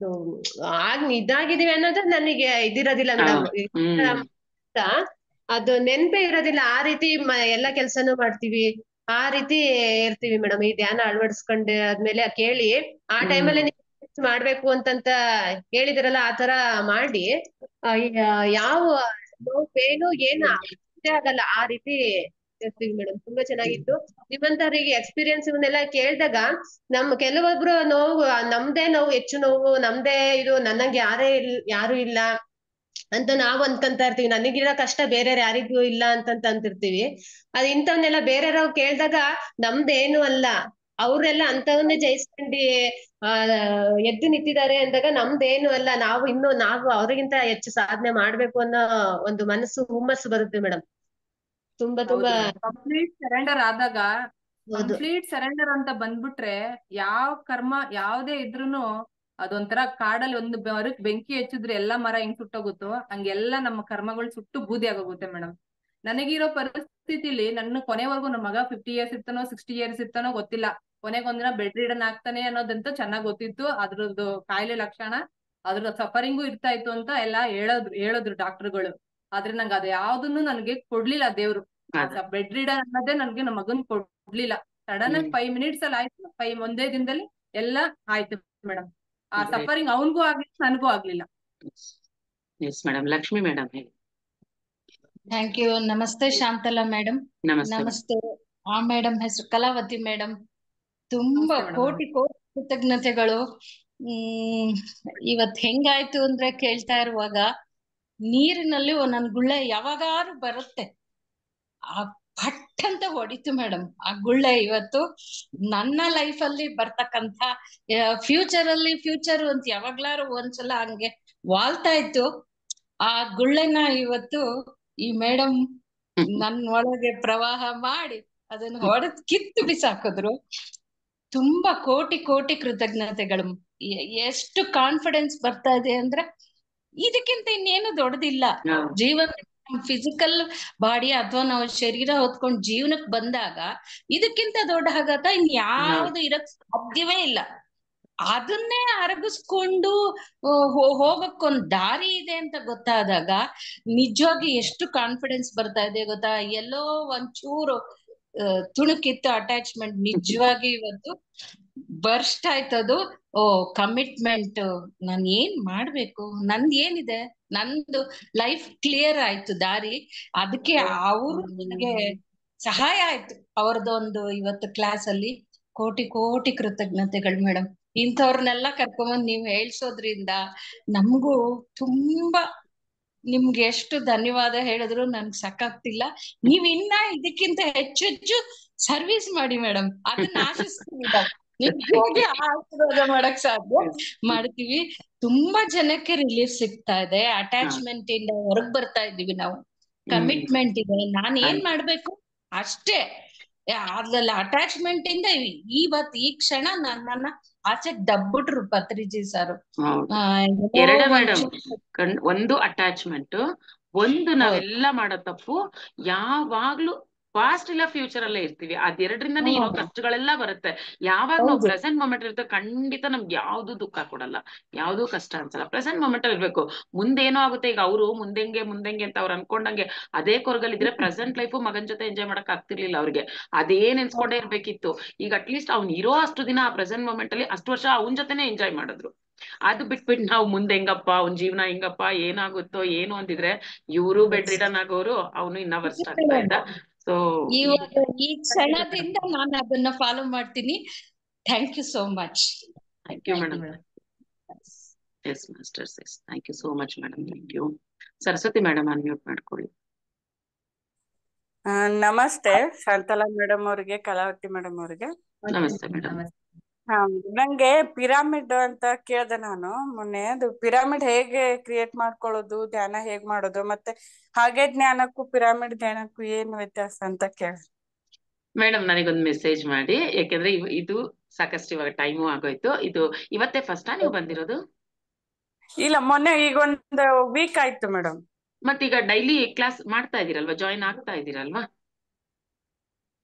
ಇದಾಗಿದೀವಿ ಅನ್ನೋದು ನನಗೆ ಇದಿರೋದಿಲ್ಲ ಮೇಡಮ್. ಅದು ನೆನ್ಪೇ ಇರೋದಿಲ್ಲ. ಆ ರೀತಿ ಎಲ್ಲಾ ಕೆಲ್ಸನೂ ಮಾಡ್ತೀವಿ. ಆ ರೀತಿ ಇರ್ತೀವಿ ಮೇಡಮ್. ಈ ಧ್ಯಾನ ಅಳವಡಿಸ್ಕೊಂಡ್ ಆದ್ಮೇಲೆ ಕೇಳಿ ಆ ಟೈಮಲ್ಲಿ ಮಾಡ್ಬೇಕು ಅಂತಂತ ಹೇಳಿದಿರಲ್ಲ, ಆ ತರ ಮಾಡಿ ಯಾವ ನೋವೇನು ಏನು ಆಗಲ್ಲ, ಆ ರೀತಿ ಇರ್ತೀವಿ ಮೇಡಮ್. ತುಂಬಾ ಚೆನ್ನಾಗಿತ್ತು. ನಿಮ್ಮಂತವರಿಗೆ ಎಕ್ಸ್ಪೀರಿಯನ್ಸ್ ಇವನ್ನೆಲ್ಲ ಕೇಳಿದಾಗ ಕೆಲವೊಬ್ರು ನೋವು ನಮ್ದೇ ನೋವು, ಹೆಚ್ಚು ನೋವು ನಮ್ದೇ, ಇದು ನನ್ನಂಗೆ ಯಾರು ಇಲ್ಲ ಅಂತ ನಾವು ಅನ್ಕೊಂತ ಇರ್ತೀವಿ. ನನಗಿರೋ ಕಷ್ಟ ಬೇರೆ ಯಾರಿಗೂ ಇಲ್ಲ ಅಂತಿರ್ತೀವಿ. ಅದ್ ಇಂಥವನ್ನೆಲ್ಲ ಬೇರೆಯವ್ರು ಕೇಳಿದಾಗ ನಮ್ದೇನು ಅಲ್ಲ, ಅವ್ರೆಲ್ಲ ಅಂತವನ್ನೇ ಜಯಿಸ್ಕೊಂಡಿ ಎದ್ದು ನಿಂತಿದ್ದಾರೆ ಅಂದಾಗ ನಮ್ದೇನು ಅಲ್ಲ, ನಾವು ಅವ್ರಿಗಿಂತ ಹೆಚ್ಚು ಸಾಧನೆ ಮಾಡ್ಬೇಕು ಅನ್ನೋ ಒಂದು ಹುಮ್ಮಸ್ಸು ಬರುತ್ತೆ ಮೇಡಮ್. ತುಂಬಾ ಕಂಪ್ಲೀಟ್ ಸರೆಂಡರ್ ಆದಾಗ, ಕಂಪ್ಲೀಟ್ ಸರೆಂಡರ್ ಅಂತ ಬಂದ್ಬಿಟ್ರೆ ಯಾವ ಕರ್ಮ ಯಾವ್ದೇ ಇದ್ರೂನು ಅದೊಂಥರ ಕಾಡಲ್ಲಿ ಒಂದು ಮರಕ್ ಬೆಂಕಿ ಹಚ್ಚಿದ್ರೆ ಎಲ್ಲಾ ಮರ ಹೆಂಗ್ ಸುಟ್ಟೋಗುತ್ತೋ ಹಂಗೆಲ್ಲ ನಮ್ಮ ಕರ್ಮಗಳು ಸುಟ್ಟು ಬೂದಿ ಆಗೋಗುತ್ತೆ ಮೇಡಮ್. ನನಗಿರೋ ಪರಿಸ್ಥಿತಿಲಿ ನನ್ನ ಕೊನೆವರೆಗೂ ನಮ್ಮ ಮಗ 50 years ಇರ್ತಾನೋ 60 years ಇರ್ತಾನೋ ಗೊತ್ತಿಲ್ಲ. ಕೊನೆಗೊಂದಿನ ಬೆಡ್ ರಿಡನ್ ಆಗ್ತಾನೆ ಅನ್ನೋದಂತೂ ಚೆನ್ನಾಗ್ ಗೊತ್ತಿತ್ತು. ಅದ್ರದ್ದು ಕಾಯಿಲೆ ಲಕ್ಷಣ, ಅದ್ರ ಸಫರಿಂಗು ಇರ್ತಾ ಇತ್ತು ಅಂತ ಎಲ್ಲ ಹೇಳಿದ್ರು ಡಾಕ್ಟರ್ಗಳು. ಆದ್ರೆ ನಂಗೆ ಅದು ಯಾವ್ದನ್ನು ನನಗೆ ಕೊಡ್ಲಿಲ್ಲ ದೇವ್ರು. ಬೆಡ್ ರಿಡನ್ ಅನ್ನೋದೇ ನನ್ಗೆ ನಮ್ಮ ಮಗನ್ ಕೊಡ್ಲಿಲ್ಲ. ಸಡನ್ ಆಗಿ 5 minutes ಅಲ್ಲಿ ಆಯ್ತು, ಒಂದೇ ದಿನದಲ್ಲಿ ಎಲ್ಲ ಆಯ್ತು ಮೇಡಮ್. ಆ ಸಫರಿಂಗ್ ಅವನ್ಗೂ ಆಗ್ಲಿಲ್ಲ, ನನಗೂ ಆಗ್ಲಿಲ್ಲ. ಮೇಡಮ್ ಲಕ್ಷ್ಮಿ ಮೇಡಮ್ ಹೇಳಿ. Thank you. ನಮಸ್ತೆ ಶಾಂತಲಾ ಮೇಡಮ್. ನಮಸ್ತೆ. ಆ ಮೇಡಮ್ ಹೆಸರು ಕಲಾವತಿ ಮೇಡಮ್. ತುಂಬಾ ಕೋಟಿ ಕೃತಜ್ಞತೆಗಳು. ಇವತ್ ಹೆಂಗಾಯ್ತು ಅಂದ್ರೆ ಕೇಳ್ತಾ ಇರುವಾಗ ನೀರಿನಲ್ಲಿ ಒಂದೊಂದ್ ಗುಳ್ಳೆ ಯಾವಾಗಾರು ಬರುತ್ತೆ, ಆ ಪಟ್ ಅಂತ ಹೊಡಿತು ಮೇಡಮ್. ಆ ಗುಳ್ಳೆ ಇವತ್ತು ನನ್ನ ಲೈಫ್ ಅಲ್ಲಿ ಬರ್ತಕ್ಕಂಥ ಫ್ಯೂಚರ್ ಅಂತ ಯಾವಾಗ್ಲಾರು ಒಂದ್ಸಲ ಹಂಗೆ ವಾಲ್ತಾ ಇತ್ತು. ಆ ಗುಳ್ಳೆನ ಇವತ್ತು ಈ ಮೇಡಮ್ ನನ್ ಒಳಗೆ ಪ್ರವಾಹ ಮಾಡಿ ಅದನ್ನ ಹೊಡೆದ್ ಕಿತ್ತು ಬಿಸಾಕಿದ್ರು. ತುಂಬಾ ಕೋಟಿ ಕೃತಜ್ಞತೆಗಳು. ಎಷ್ಟು ಕಾನ್ಫಿಡೆನ್ಸ್ ಬರ್ತಾ ಇದೆ ಅಂದ್ರೆ ಇದಕ್ಕಿಂತ ಇನ್ನೇನು ದೊಡ್ಡದಿಲ್ಲ. ಜೀವನ ಫಿಸಿಕಲ್ ಬಾಡಿ ಅಥವಾ ನಾವು ಶರೀರ ಹೊತ್ಕೊಂಡ್ ಜೀವನಕ್ ಬಂದಾಗ ಇದಕ್ಕಿಂತ ದೊಡ್ಡ ಆಘಾತ ಇನ್ಯಾವ್ದು ಇರಕ್ ಸಾಧ್ಯವೇ ಇಲ್ಲ. ಅದನ್ನೇ ಅರಗಿಸ್ಕೊಂಡು ಹೋಗಕ್ಕೊಂದ್ ದಾರಿ ಇದೆ ಅಂತ ಗೊತ್ತಾದಾಗ ನಿಜವಾಗಿ ಎಷ್ಟು ಕಾನ್ಫಿಡೆನ್ಸ್ ಬರ್ತಾ ಇದೆ ಗೊತ್ತಾ. ಎಲ್ಲೋ ಒಂಚೂರು ತುಣುಕಿತ್ತು ಅಟ್ಯಾಚ್ಮೆಂಟ್, ನಿಜವಾಗಿ ಇವತ್ತು ಬರ್ಸ್ಟ್ ಆಯ್ತದು. ಕಮಿಟ್ಮೆಂಟ್, ನಾನ್ ಏನ್ ಮಾಡ್ಬೇಕು, ನಂದ್ ಏನಿದೆ, ನಂದು ಲೈಫ್ ಕ್ಲಿಯರ್ ಆಯ್ತು ದಾರಿ. ಅದಕ್ಕೆ ಅವರು ನನಗೆ ಸಹಾಯ ಆಯ್ತು. ಅವ್ರದ್ದೊಂದು ಇವತ್ತು ಕ್ಲಾಸ್ ಅಲ್ಲಿ ಕೋಟಿ ಕೃತಜ್ಞತೆಗಳು ಮೇಡಮ್. ಇಂಥವ್ರನ್ನೆಲ್ಲ ಕರ್ಕೊಂಬಂದ್ ನೀವ್ ಹೇಳ್ಸೋದ್ರಿಂದ ನಮಗೂ ತುಂಬಾ, ನಿಮ್ಗೆ ಎಷ್ಟು ಧನ್ಯವಾದ ಹೇಳಿದ್ರು ನನ್ಗೆ ಸಾಕಾಗ್ತಿಲ್ಲ. ನೀವ್ ಇನ್ನ ಇದಕ್ಕಿಂತ ಹೆಚ್ಚು ಸರ್ವಿಸ್ ಮಾಡಿ ಮೇಡಮ್, ಅದನ್ನ ಆಶಿಸ್ತೀವಿ. ನಿಮ್ಗೆ ಆಶೀರ್ವಾದ ಮಾಡಕ್ ಸಾಧ್ಯ ಮಾಡ್ತೀವಿ. ತುಂಬಾ ಜನಕ್ಕೆ ರಿಲೀಫ್ ಸಿಗ್ತಾ ಇದೆ. ಅಟ್ಯಾಚ್ಮೆಂಟ್ ಇಂದ ಹೊರಗ್ ಬರ್ತಾ ಇದೀವಿ ನಾವು. ಕಮಿಟ್ಮೆಂಟ್ ಇದೆ, ನಾನ್ ಏನ್ ಮಾಡ್ಬೇಕು ಅಷ್ಟೇ. ಅದ್ರಲ್ಲಿ ಅಟ್ಯಾಚ್ಮೆಂಟ್ ಇಂದ ಈ ಕ್ಷಣ ನನ್ನ ಆಚೆಗ್ ದಬ್ಬಿಟ್ರು ಪತ್ರಿಜಿ ಸರ್. ಒಂದು ಅಟ್ಯಾಚ್ಮೆಂಟ್, ಒಂದು ನಾವೆಲ್ಲ ಮಾಡೋ ತಪ್ಪು ಯಾವಾಗ್ಲೂ ಪಾಸ್ಟ್ ಇಲ್ಲ ಫ್ಯೂಚರ್ ಅಲ್ಲೇ ಇರ್ತೀವಿ. ಅದೆರಡರಿಂದಾನೇ ಏನೋ ಕಷ್ಟಗಳೆಲ್ಲ ಬರುತ್ತೆ. ಯಾವಾಗ ನಾವು ಪ್ರೆಸೆಂಟ್ ಮೊಮೆಂಟ್ ಇರ್ತೇವೆ ಖಂಡಿತ ನಮ್ಗೆ ಯಾವ್ದು ದುಃಖ ಕೊಡಲ್ಲ, ಯಾವ್ದು ಕಷ್ಟ ಅನ್ಸಲ್ಲ. ಪ್ರೆಸೆಂಟ್ ಮೊಮೆಂಟ್ ಅಲ್ಲಿ ಇರ್ಬೇಕು. ಮುಂದೇನೋ ಆಗುತ್ತೆ, ಈಗ ಅವರು ಮುಂದೆಂಗೆ ಅಂತ ಅವ್ರು ಅನ್ಕೊಂಡಂಗೆ ಅದೇ ಕೊರಗಲ್ಲಿದ್ರೆ ಪ್ರೆಸೆಂಟ್ ಲೈಫು ಮಗನ್ ಜೊತೆ ಎಂಜಾಯ್ ಮಾಡಕ್ ಆಗ್ತಿರ್ಲಿಲ್ಲ ಅವ್ರಿಗೆ. ಅದೇ ನೆನ್ಸ್ಕೊಂಡೇ ಇರ್ಬೇಕಿತ್ತು. ಈಗ ಅಟ್ಲೀಸ್ಟ್ ಅವ್ನ್ ಇರೋ ಅಷ್ಟು ದಿನ ಆ ಪ್ರೆಸೆಂಟ್ ಮೊಮೆಂಟ್ ಅಲ್ಲಿ ಅಷ್ಟು ವರ್ಷ ಅವನ್ ಜೊತೆನೆ ಎಂಜಾಯ್ ಮಾಡಿದ್ರು. ಅದು ಬಿಟ್ಬಿಟ್ಟು ನಾವು ಮುಂದೆ ಹೆಂಗಪ್ಪ ಅವ್ನ ಜೀವನ ಹೆಂಗಪ್ಪ ಏನಾಗುತ್ತೋ ಏನು ಅಂತಿದ್ರೆ ಇವರು ಬೆಡ್ ರಿಟರ್ನ್ ಆಗೋರು, ಅವನು ಇನ್ನ ವರ್ಸ್ಟ್ ಆಗ್ತಾ ಇದ್ದ. ಸೊ ಇವಾಗ ಈ ಕ್ಷಣದಿಂದ ನಾನು ಅದನ್ನ ಫಾಲೋ ಮಾಡ್ತೀನಿ. Thank you so much. Thank you madam. Yes masters, yes thank you so much madam. Thank you. Saraswati madam unmute ಮಾಡ್ಕೊಳ್ಳಿ. ನಮಸ್ತೆ ಶಾಂತಲಾ ಮೇಡಮ್ ಅವ್ರಿಗೆ, ಕಲಾವತಿ ಮೇಡಮ್ ಅವ್ರಿಗೆ. ನಮಸ್ತೆ ಮೇಡಮ್. ನಂಗೆ ಪಿರಾಮಿಡ್ ಅಂತ ಕೇಳ್ದೆ ನಾನು ಮೊನ್ನೆ. ಅದು ಪಿರಾಮಿಡ್ ಹೇಗೆ ಕ್ರಿಯೇಟ್ ಮಾಡ್ಕೊಳ್ಳೋದು, ಧ್ಯಾನ ಹೇಗ್ ಮಾಡೋದು, ಮತ್ತೆ ಹಾಗೆ ಜ್ಞಾನಕ್ಕೂ ಪಿರಾಮಿಡ್ ಧ್ಯಾನಕ್ಕೂ ಏನ್ ವ್ಯತ್ಯಾಸ ಅಂತ ಕೇಳಿ ಮೇಡಮ್. ನನಗೊಂದು ಮೆಸೇಜ್ ಮಾಡಿ, ಯಾಕೆಂದ್ರೆ ಇದು ಸಾಕಷ್ಟು ಇವಾಗ ಟೈಮು ಆಗೋಯ್ತು. ಇದು ಇವತ್ತೇ ಫಸ್ಟಾ ನೀವು ಬಂದಿರೋದು? ಇಲ್ಲ, ಮೊನ್ನೆ ಈಗ ಒಂದು ವೀಕ್ ಆಯ್ತು ಮೇಡಮ್. ಮತ್ತೀಗ ಡೈಲಿ ಕ್ಲಾಸ್ ಮಾಡ್ತಾ ಇದೀರಲ್ವಾ, ಜಾಯಿನ್ ಆಗ್ತಾ ಇದೀರಲ್ವಾ?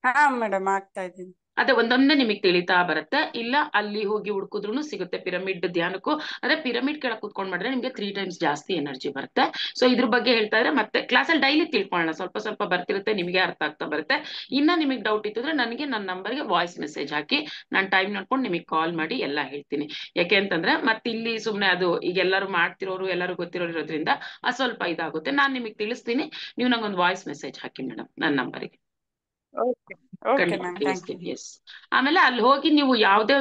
ಹಾ ಮೇಡಮ್ ಆಗ್ತಾ ಇದ್ದೀನಿ. ಅದೇ ಒಂದೊಂದೇ ನಿಮಗೆ ತಿಳಿತಾ ಬರುತ್ತೆ. ಇಲ್ಲ ಅಲ್ಲಿ ಹೋಗಿ ಹುಡುಕಿದ್ರು ಸಿಗುತ್ತೆ. ಪಿರಮಿಡ್ ಧ್ಯಾನಕ್ಕೂ ಅದೇ ಪಿರಮಿಡ್ ಕೆಳಗೆ ಕೂತ್ಕೊಂಡ್ ಮಾಡಿದ್ರೆ ನಿಮ್ಗೆ 3 times ಜಾಸ್ತಿ ಎನರ್ಜಿ ಬರುತ್ತೆ. ಸೊ ಇದ್ರ ಬಗ್ಗೆ ಹೇಳ್ತಾ ಇದ್ರೆ ಮತ್ತೆ ಕ್ಲಾಸಲ್ಲಿ ಡೈಲಿ ತಿಳ್ಕೊಳ್ಳೋಣ, ಸ್ವಲ್ಪ ಸ್ವಲ್ಪ ಬರ್ತಿರುತ್ತೆ, ನಿಮಗೆ ಅರ್ಥ ಆಗ್ತಾ ಬರುತ್ತೆ. ಇನ್ನ ನಿಮಗೆ ಡೌಟ್ ಇತ್ತಿದ್ರೆ ನನಗೆ ನನ್ನ ನಂಬರ್ಗೆ ವಾಯ್ಸ್ ಮೆಸೇಜ್ ಹಾಕಿ ನಾನು ಟೈಮ್ ನೋಡ್ಕೊಂಡು ನಿಮಗೆ ಕಾಲ್ ಮಾಡಿ ಎಲ್ಲ ಹೇಳ್ತೀನಿ. ಯಾಕೆ ಅಂತಂದ್ರೆ ಮತ್ತೆ ಇಲ್ಲಿ ಸುಮ್ನೆ ಅದು ಈಗ ಎಲ್ಲರೂ ಮಾಡ್ತಿರೋರು ಎಲ್ಲರೂ ಗೊತ್ತಿರೋರು ಇರೋದ್ರಿಂದ ಸ್ವಲ್ಪ ಇದಾಗುತ್ತೆ. ನಾನು ನಿಮಗೆ ತಿಳಿಸ್ತೀನಿ, ನೀವು ನಂಗೊಂದು ವಾಯ್ಸ್ ಮೆಸೇಜ್ ಹಾಕಿ ಮೇಡಮ್ ನನ್ನ ನಂಬರಿಗೆ. ಎಸ್. ಆಮೇಲೆ ಅಲ್ಲಿ ಹೋಗಿ ನೀವು ಯಾವುದೇ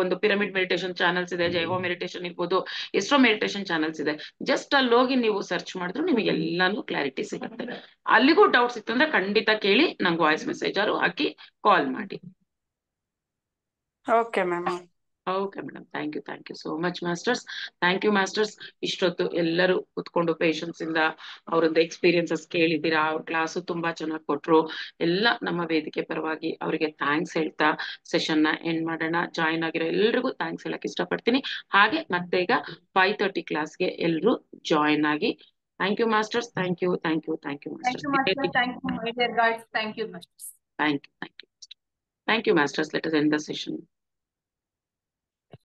ಒಂದು ಪಿರಮಿಡ್ ಮೆಡಿಟೇಷನ್ ಚಾನಲ್ಸ್ ಇದೆ, ಜೈವೋ ಮೆಡಿಟೇಷನ್ ಇರ್ಬೋದು, ಎಷ್ಟೋ ಮೆಡಿಟೇಷನ್ ಚಾನಲ್ಸ್ ಇದೆ. ಜಸ್ಟ್ ಅಲ್ಲಿ ಹೋಗಿ ನೀವು ಸರ್ಚ್ ಮಾಡಿದ್ರು ನಿಮಗೆ ಎಲ್ಲಾನು ಕ್ಲಾರಿಟಿ ಸಿಗುತ್ತೆ. ಅಲ್ಲಿಗೂ ಡೌಟ್ಸ್ ಇತ್ತು ಅಂದ್ರೆ ಖಂಡಿತ ಕೇಳಿ, ನಂಗೆ ವಾಯ್ಸ್ ಮೆಸೇಜ್ ಹಾಕಿ ಕಾಲ್ ಮಾಡಿ. Okay ma'am. Okay madam, thank you so much masters. Thank you masters. ಇಷ್ಟೊತ್ತು ಎಲ್ಲರೂ ಕುತ್ಕೊಂಡು ಪೇಷನ್ಸ್ ಇಂದ ಅವರೊಂದು ಎಕ್ಸ್ಪೀರಿಯನ್ಸಸ್ ಕೇಳಿದ್ದೀರಾ. ಅವ್ರ ಕ್ಲಾಸು ತುಂಬಾ ಚೆನ್ನಾಗಿ ಕೊಟ್ರು. ಎಲ್ಲ ನಮ್ಮ ವೇದಿಕೆ ಪರವಾಗಿ ಅವರಿಗೆ ಥ್ಯಾಂಕ್ಸ್ ಹೇಳ್ತಾ ಸೆಷನ್ ನ ಎಂಡ್ ಮಾಡೋಣ. ಜಾಯಿನ್ ಆಗಿರೋ ಎಲ್ರಿಗೂ ಥ್ಯಾಂಕ್ಸ್ ಹೇಳಕ್ ಇಷ್ಟಪಡ್ತೀನಿ. ಹಾಗೆ ಮತ್ತೆ ಈಗ 5:30 ಕ್ಲಾಸ್ಗೆ ಎಲ್ಲರೂ ಜಾಯಿನ್ ಆಗಿ. Thank you masters. Thank you masters. Thank you, masters. Let us end the session.